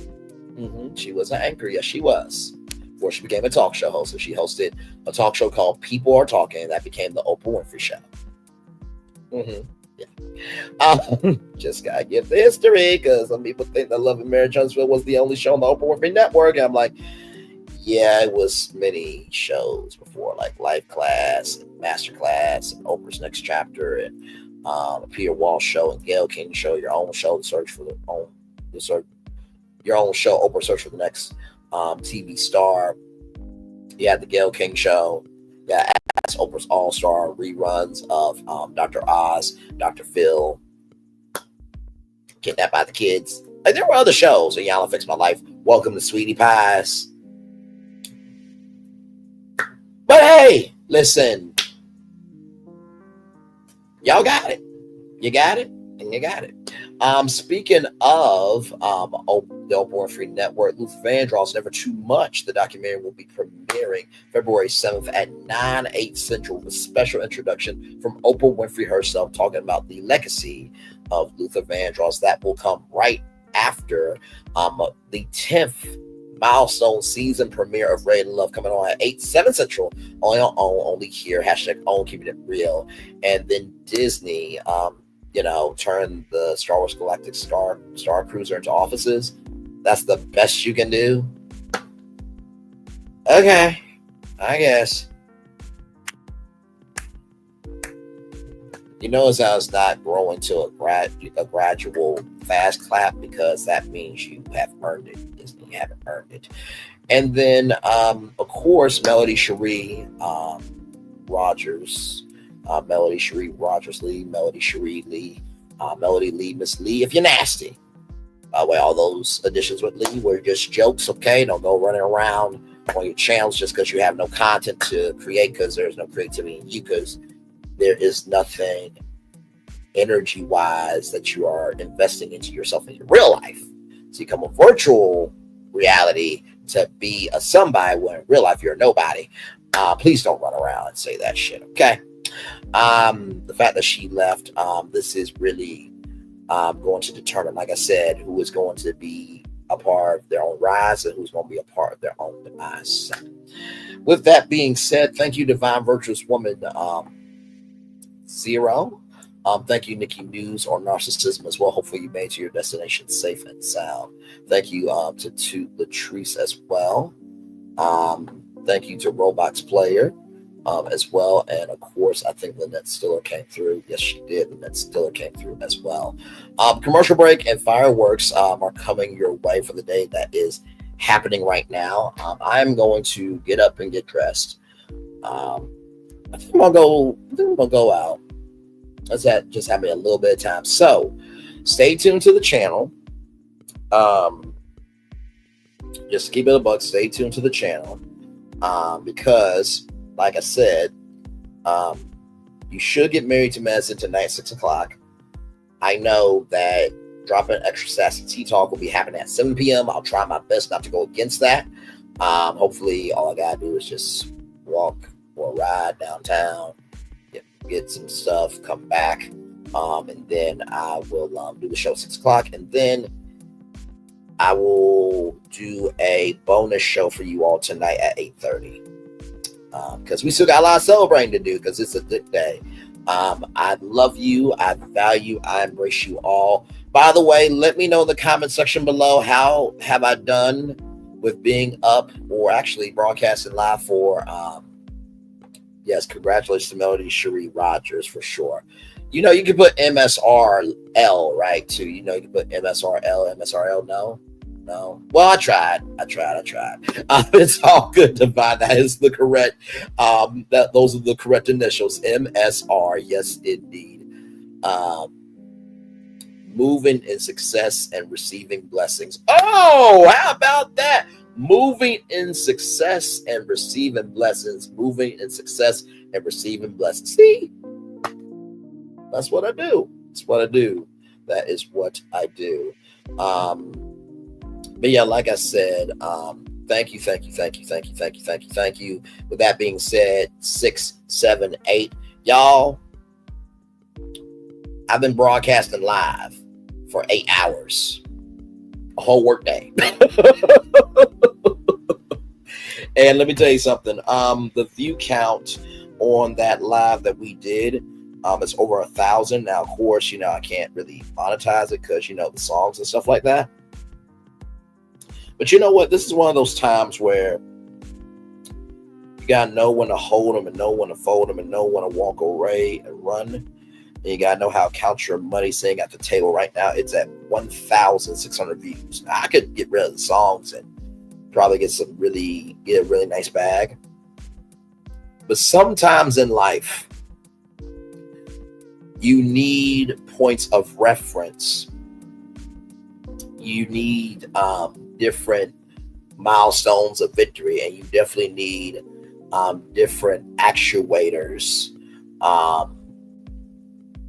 She was an anchor, yes, she was. Before she became a talk show host, and she hosted a talk show called People Are Talking, and that became the Oprah Winfrey Show. Just gotta give the history, because some people think that Love and Mary Jonesville was the only show on the Oprah Winfrey Network. And I'm like, yeah, it was many shows before, like Life Class, and Master Class, and Oprah's Next Chapter, and Peter Walsh Show, and Gayle King Show, your own show, your own show, Oprah Search for the Next TV Star. You had the Gayle King Show. Yeah, Oprah's All-Star reruns of Dr. Oz, Dr. Phil, Kidnapped by the Kids. Like, there were other shows. And Y'all Fix My Life. Welcome to Sweetie Pies. But hey, listen. Y'all got it. You got it, and you got it. Speaking of the Oprah Winfrey Network, Luther Vandross, Never Too Much, the documentary will be premiering February 7th at 9/8 Central with a special introduction from Oprah Winfrey herself, talking about the legacy of Luther Vandross. That will come right after the 10th milestone season premiere of Ready to Love, coming on at 7 Central, only here, #own, keeping it real. And then Disney, turn the Star Wars Galactic Star Cruiser into offices. That's the best you can do? Okay, I guess. You notice how it's not growing to a gradual fast clap, because that means you have earned it. Disney, you haven't earned it. And then, of course, Melody Cherie Rogers. Melody Cherie Rogers Lee, Melody Cherie Lee, Melody Lee, Miss Lee, if you're nasty. By the way, all those additions with Lee were just jokes, okay? Don't go running around on your channels just because you have no content to create, because there's no creativity in you, because there is nothing energy-wise that you are investing into yourself in your real life. So you come a virtual reality to be a somebody, when in real life you're a nobody. Please don't run around and say that shit, okay? The fact that she left, this is really going to determine, like I said, who is going to be a part of their own rise and who's going to be a part of their own demise. With that being said, thank you, Divine Virtuous Woman 0. Thank you, Nikki News on narcissism as well. Hopefully you made to your destination safe and sound. Thank you to Latrice as well. Thank you to Roblox Player as well. And of course, I think Lynette Stiller came through. Yes, she did. Lynette Stiller came through as well. Commercial break and fireworks are coming your way for the day that is happening right now. I'm going to get up and get dressed. I think I'm gonna go out. Let's just have me a little bit of time. So stay tuned to the channel. Just keep it a buck. Stay tuned to the channel. Because like I said, you should get married to medicine tonight, 6 o'clock. I know that dropping extra sassy tea talk will be happening at 7 p.m. I'll try my best not to go against that. Hopefully all I gotta do is just walk or ride downtown, get some stuff, come back, and then I will do the show 6 o'clock, and then I will do a bonus show for you all tonight at 8:30. Because we still got a lot of celebrating to do, because it's a good day. I love you. I value, I embrace you all. By the way, let me know in the comment section below, how have I done with being up or actually broadcasting live for, yes, congratulations to Melody Cherie Rogers for sure. You know, you can put MSRL, right? Too. You know, you can put MSRL. No. Well, I tried. It's all good to find that is the correct. Those are the correct initials. MSR. Yes, indeed. Moving in success and receiving blessings. Oh, how about that? Moving in success and receiving blessings. Moving in success and receiving blessings. See, that's what I do. That's what I do. That is what I do. But yeah, like I said, thank you. With that being said, 6, 7, 8, y'all. I've been broadcasting live for 8 hours, a whole work day. And let me tell you something. The view count on that live that we did, it's over 1,000. Now, of course, you know, I can't really monetize it because, you know, the songs and stuff like that. But you know what? This is one of those times where you got to know when to hold them and know when to fold them and know when to walk away and run. And you got to know how to count your money sitting at the table. Right now, it's at 1,600 views. Now, I could get rid of the songs and probably get a really nice bag. But sometimes in life, you need points of reference. You need different milestones of victory, and you definitely need different actuators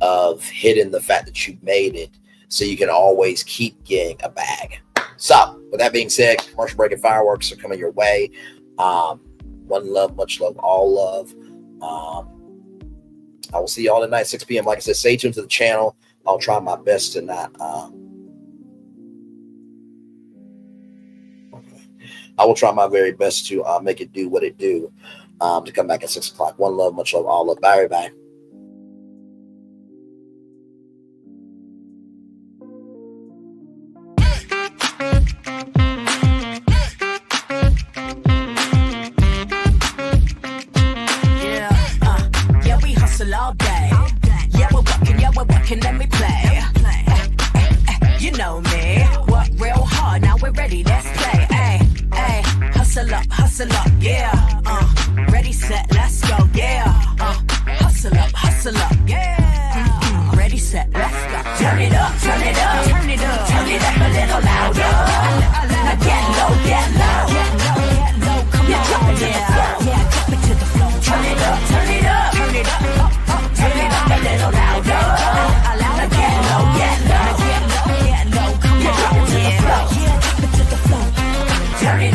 of hitting the fact that you made it, so you can always keep getting a bag. So, with that being said, commercial break and fireworks are coming your way. One love, much love, all love. I will see y'all tonight, 6 p.m. Like I said, stay tuned to the channel. I'll try my best to not. I will try my very best to make it do what it do. To come back at 6 o'clock. One love, much love, all love. Bye, everybody. All day. Yeah, we're working, let me play. You know me, work real hard, now we're ready, let's play. Ay, hustle up, yeah. Ready, set, let's go, yeah. Hustle up, yeah. Ready, set, let's go. Turn it up, turn it up a little louder. Now get low, come on, drop it to the floor. Yeah, drop it to the floor. Turn it up, turn it up a little louder. Now get low, come on, drop it to the floor. Yeah, drop it to the floor. Turn it up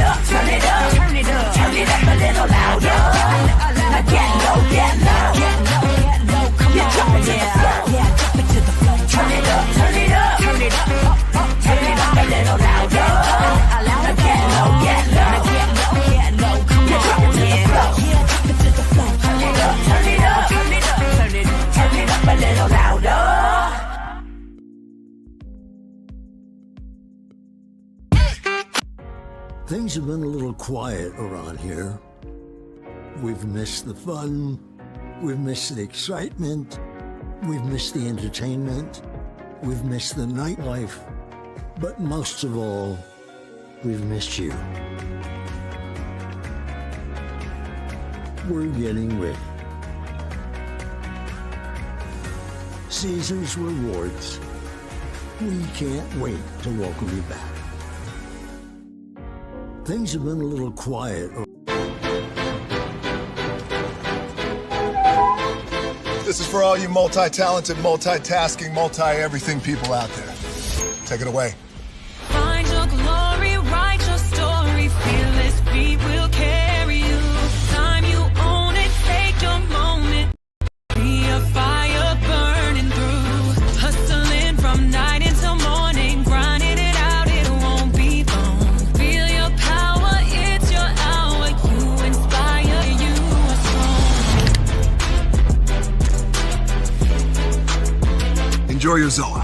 a little louder. Now get low, come on, drop it to the floor. Yeah, drop it to the floor. Turn it up a little louder. Now get low, come on, drop it to the floor. Yeah, drop it to the floor. Turn it up a little louder. Things have been a little quiet around here. We've missed the fun. We've missed the excitement. We've missed the entertainment. We've missed the nightlife. But most of all, we've missed you. We're getting ready. Caesar's Rewards. We can't wait to welcome you back. Things have been a little quiet. This is for all you multi-talented, multitasking, multi-everything people out there. Take it away. Find your glory, write your story, fearless feet will carry you. Time you own it, take your moment. Be a fire burning through. Hustling from night until morning, grinding it out, it won't be long. Feel your power, it's your hour. You inspire, you are strong. Enjoy your Zoa.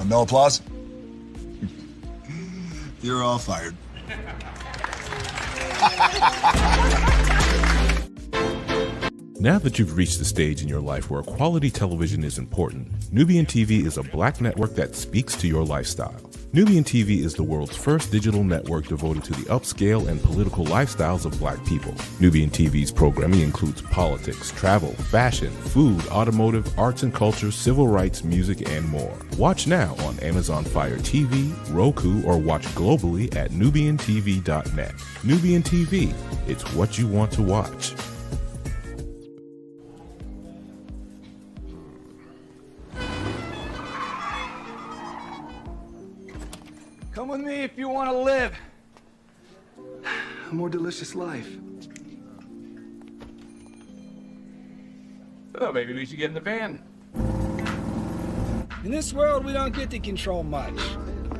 No applause? You're all fired. Now that you've reached the stage in your life where quality television is important, Nubian TV is a black network that speaks to your lifestyle. Nubian TV is the world's first digital network devoted to the upscale and political lifestyles of black people. Nubian TV's programming includes politics, travel, fashion, food, automotive, arts and culture, civil rights, music, and more. Watch now on Amazon Fire TV, Roku, or watch globally at nubiantv.net. Nubian TV, it's what you want to watch. Come with me if you want to live a more delicious life. Oh, maybe we should get in the van. In this world, we don't get to control much.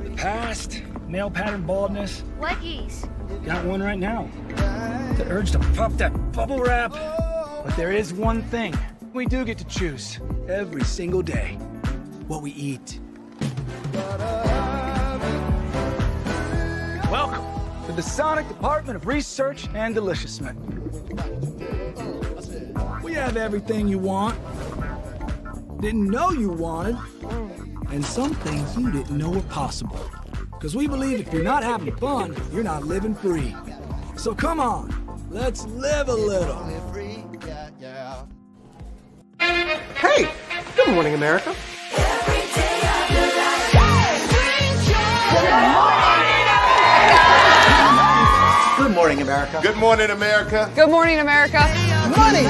The past, male pattern baldness. Leggies. Got one right now. The urge to pop that bubble wrap. But there is one thing we do get to choose every single day. What we eat. Welcome to the Sonic Department of Research and Deliciousment. We have everything you want, didn't know you wanted, and some things you didn't know were possible. Because we believe if you're not having fun, you're not living free. So come on, let's live a little. Hey, good morning, America. Good morning, America. Good morning, America. Good morning, America. Money!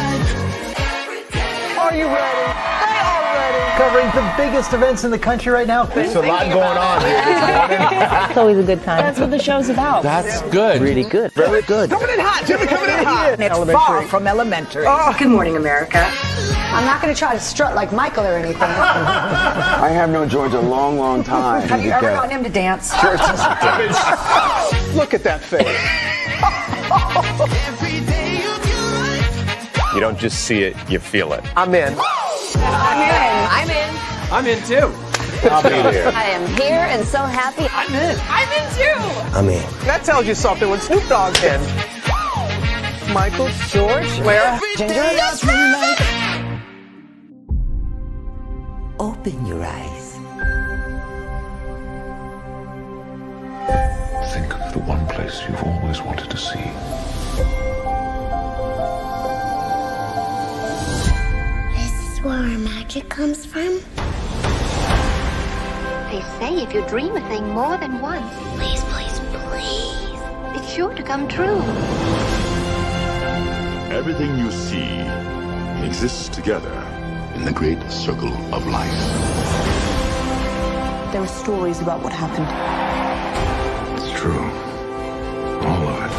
Are you ready? They are ready. Covering the biggest events in the country right now. There's a lot going on here. It's always a good time. That's what the show's about. That's good. Really good. Very good. Coming in hot, Jimmy, coming in hot. It's far from elementary. Oh. Good morning, America. I'm not going to try to strut like Michael or anything. I haven't known George a long, long time. Have you ever gotten him to dance? Sure. Look at that face. You don't just see it, you feel it. I'm in. I'm in. I'm in too. I'll be there. I am here and so happy. I'm in. I'm in too. I'm in. That tells you something when Snoop Dogg's in. Michael, George, Lara, Ginger. Open your eyes. Think of the one place you've always wanted to see. This is where our magic comes from. They say if you dream a thing more than once, Please, please, please. it's sure to come true. Everything you see exists together in the great circle of life. There are stories about what happened. It's true. All of it.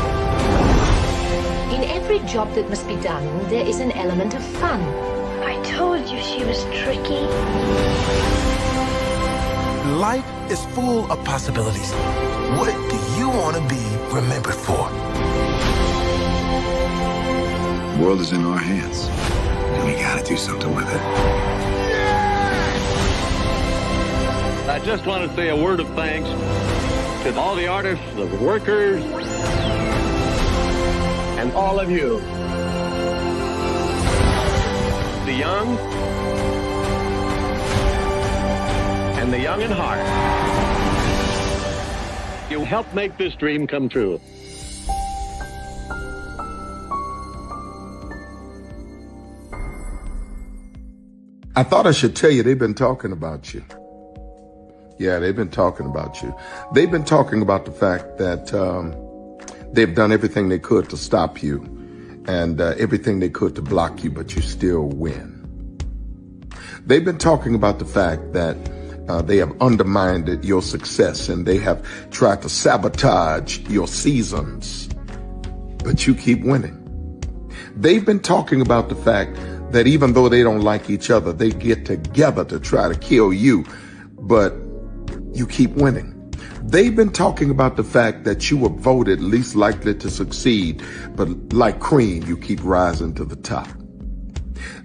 In every job that must be done, there is an element of fun. I told you she was tricky. Life is full of possibilities. What do you want to be remembered for? The world is in our hands, and we gotta do something with it. I just want to say a word of thanks to all the artists, the workers, and all of you. The young and the young in heart. You helped make this dream come true. I thought I should tell you they've been talking about you. Yeah, they've been talking about you. They've been talking about the fact that they've done everything they could to stop you and everything they could to block you, but you still win. They've been talking about the fact that they have undermined your success and they have tried to sabotage your seasons, but you keep winning. They've been talking about the fact that even though they don't like each other, they get together to try to kill you, but you keep winning. They've been talking about the fact that you were voted least likely to succeed, but like cream, you keep rising to the top.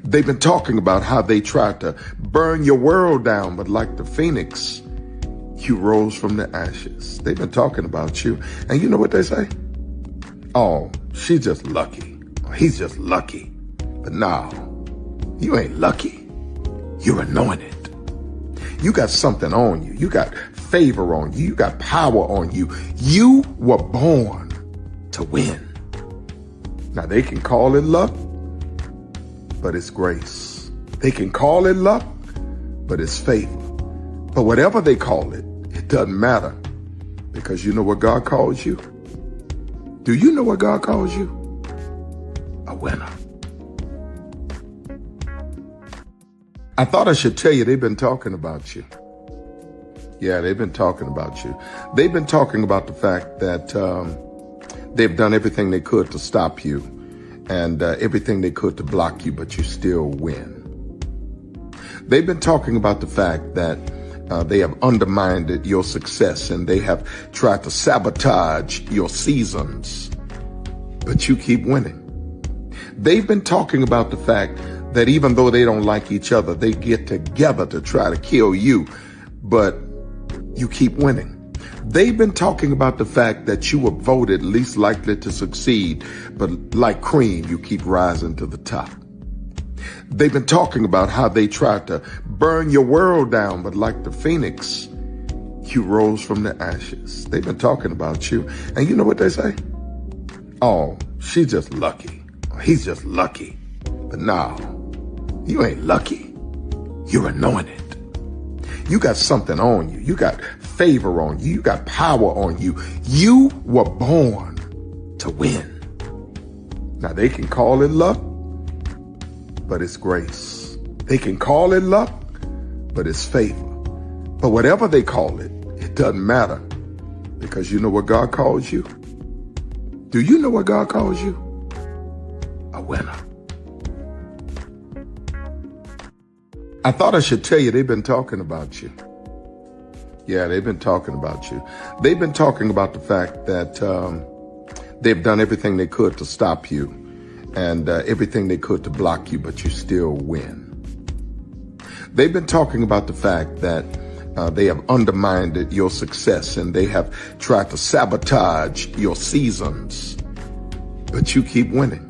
They've been talking about how they tried to burn your world down, but like the phoenix, you rose from the ashes. They've been talking about you. And you know what they say? Oh, she's just lucky. He's just lucky. But now, you ain't lucky. You're anointed. You got something on you. You got favor on you. You got power on you. You were born to win. Now, they can call it luck, but it's grace. They can call it luck, but it's favor. But whatever they call it, it doesn't matter, because you know what God calls you? Do you know what God calls you? A winner. I thought I should tell you, they've been talking about you. Yeah, they've been talking about you. They've been talking about the fact that they've done everything they could to stop you and everything they could to block you, but you still win. They've been talking about the fact that they have undermined your success and they have tried to sabotage your seasons, but you keep winning. They've been talking about the fact that even though they don't like each other, they get together to try to kill you, but you keep winning. They've been talking about the fact that you were voted least likely to succeed, but like cream, you keep rising to the top. They've been talking about how they tried to burn your world down, but like the phoenix, you rose from the ashes. They've been talking about you. And you know what they say? Oh, she's just lucky. He's just lucky. But now, you ain't lucky. You're anointed. You got something on you. You got favor on you. You got power on you. You were born to win. Now, they can call it luck, but it's grace. They can call it luck, but it's favor. But whatever they call it, it doesn't matter, because you know what God calls you? Do you know what God calls you? A winner. I thought I should tell you, they've been talking about you. Yeah, they've been talking about you. They've been talking about the fact that they've done everything they could to stop you and everything they could to block you, but you still win. They've been talking about the fact that they have undermined your success and they have tried to sabotage your seasons, but you keep winning.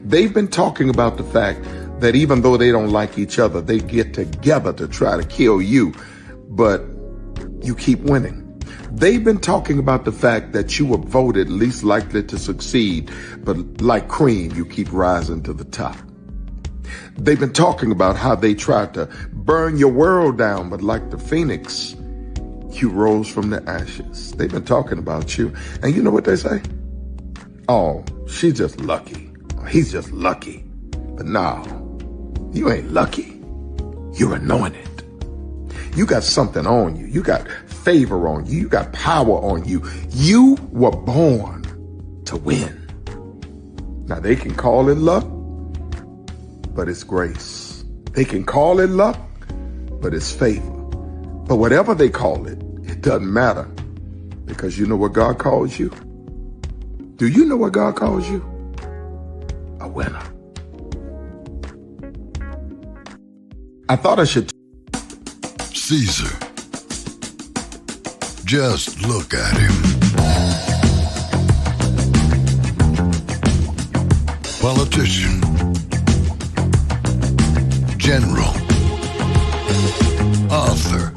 They've been talking about the fact that even though they don't like each other, they get together to try to kill you, but you keep winning. They've been talking about the fact that you were voted least likely to succeed, but like cream, you keep rising to the top. They've been talking about how they tried to burn your world down, but like the phoenix, you rose from the ashes. They've been talking about you. And you know what they say? Oh, she's just lucky. He's just lucky. But now, you ain't lucky. You're anointed. You got something on you. You got favor on you. You got power on you. You were born to win. Now, they can call it luck, but it's grace. They can call it luck, but it's favor. But whatever they call it, it doesn't matter, because you know what God calls you? Do you know what God calls you? A winner. I thought I should. Caesar. Just look at him. Politician. General. Author.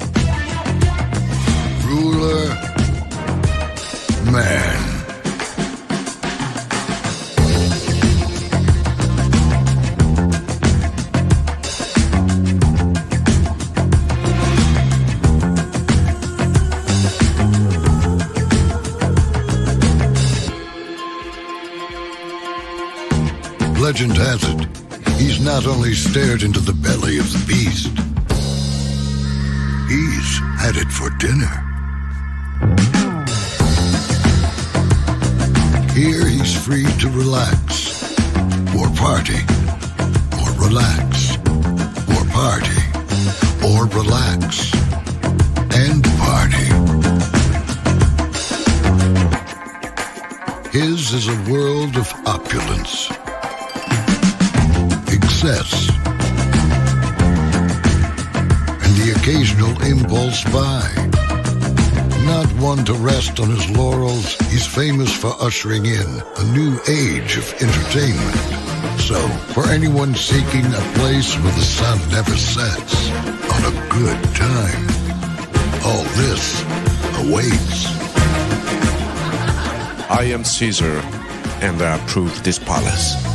Ruler. Man. Legend has it, he's not only stared into the belly of the beast, he's had it for dinner. Here he's free to relax, or party, or relax, or party, or relax, and party. His is a world of opulence, excess, and the occasional impulse buy. Not one to rest on his laurels, he's famous for ushering in a new age of entertainment. So, for anyone seeking a place where the sun never sets on a good time, all this awaits. I am Caesar, and I approve this palace.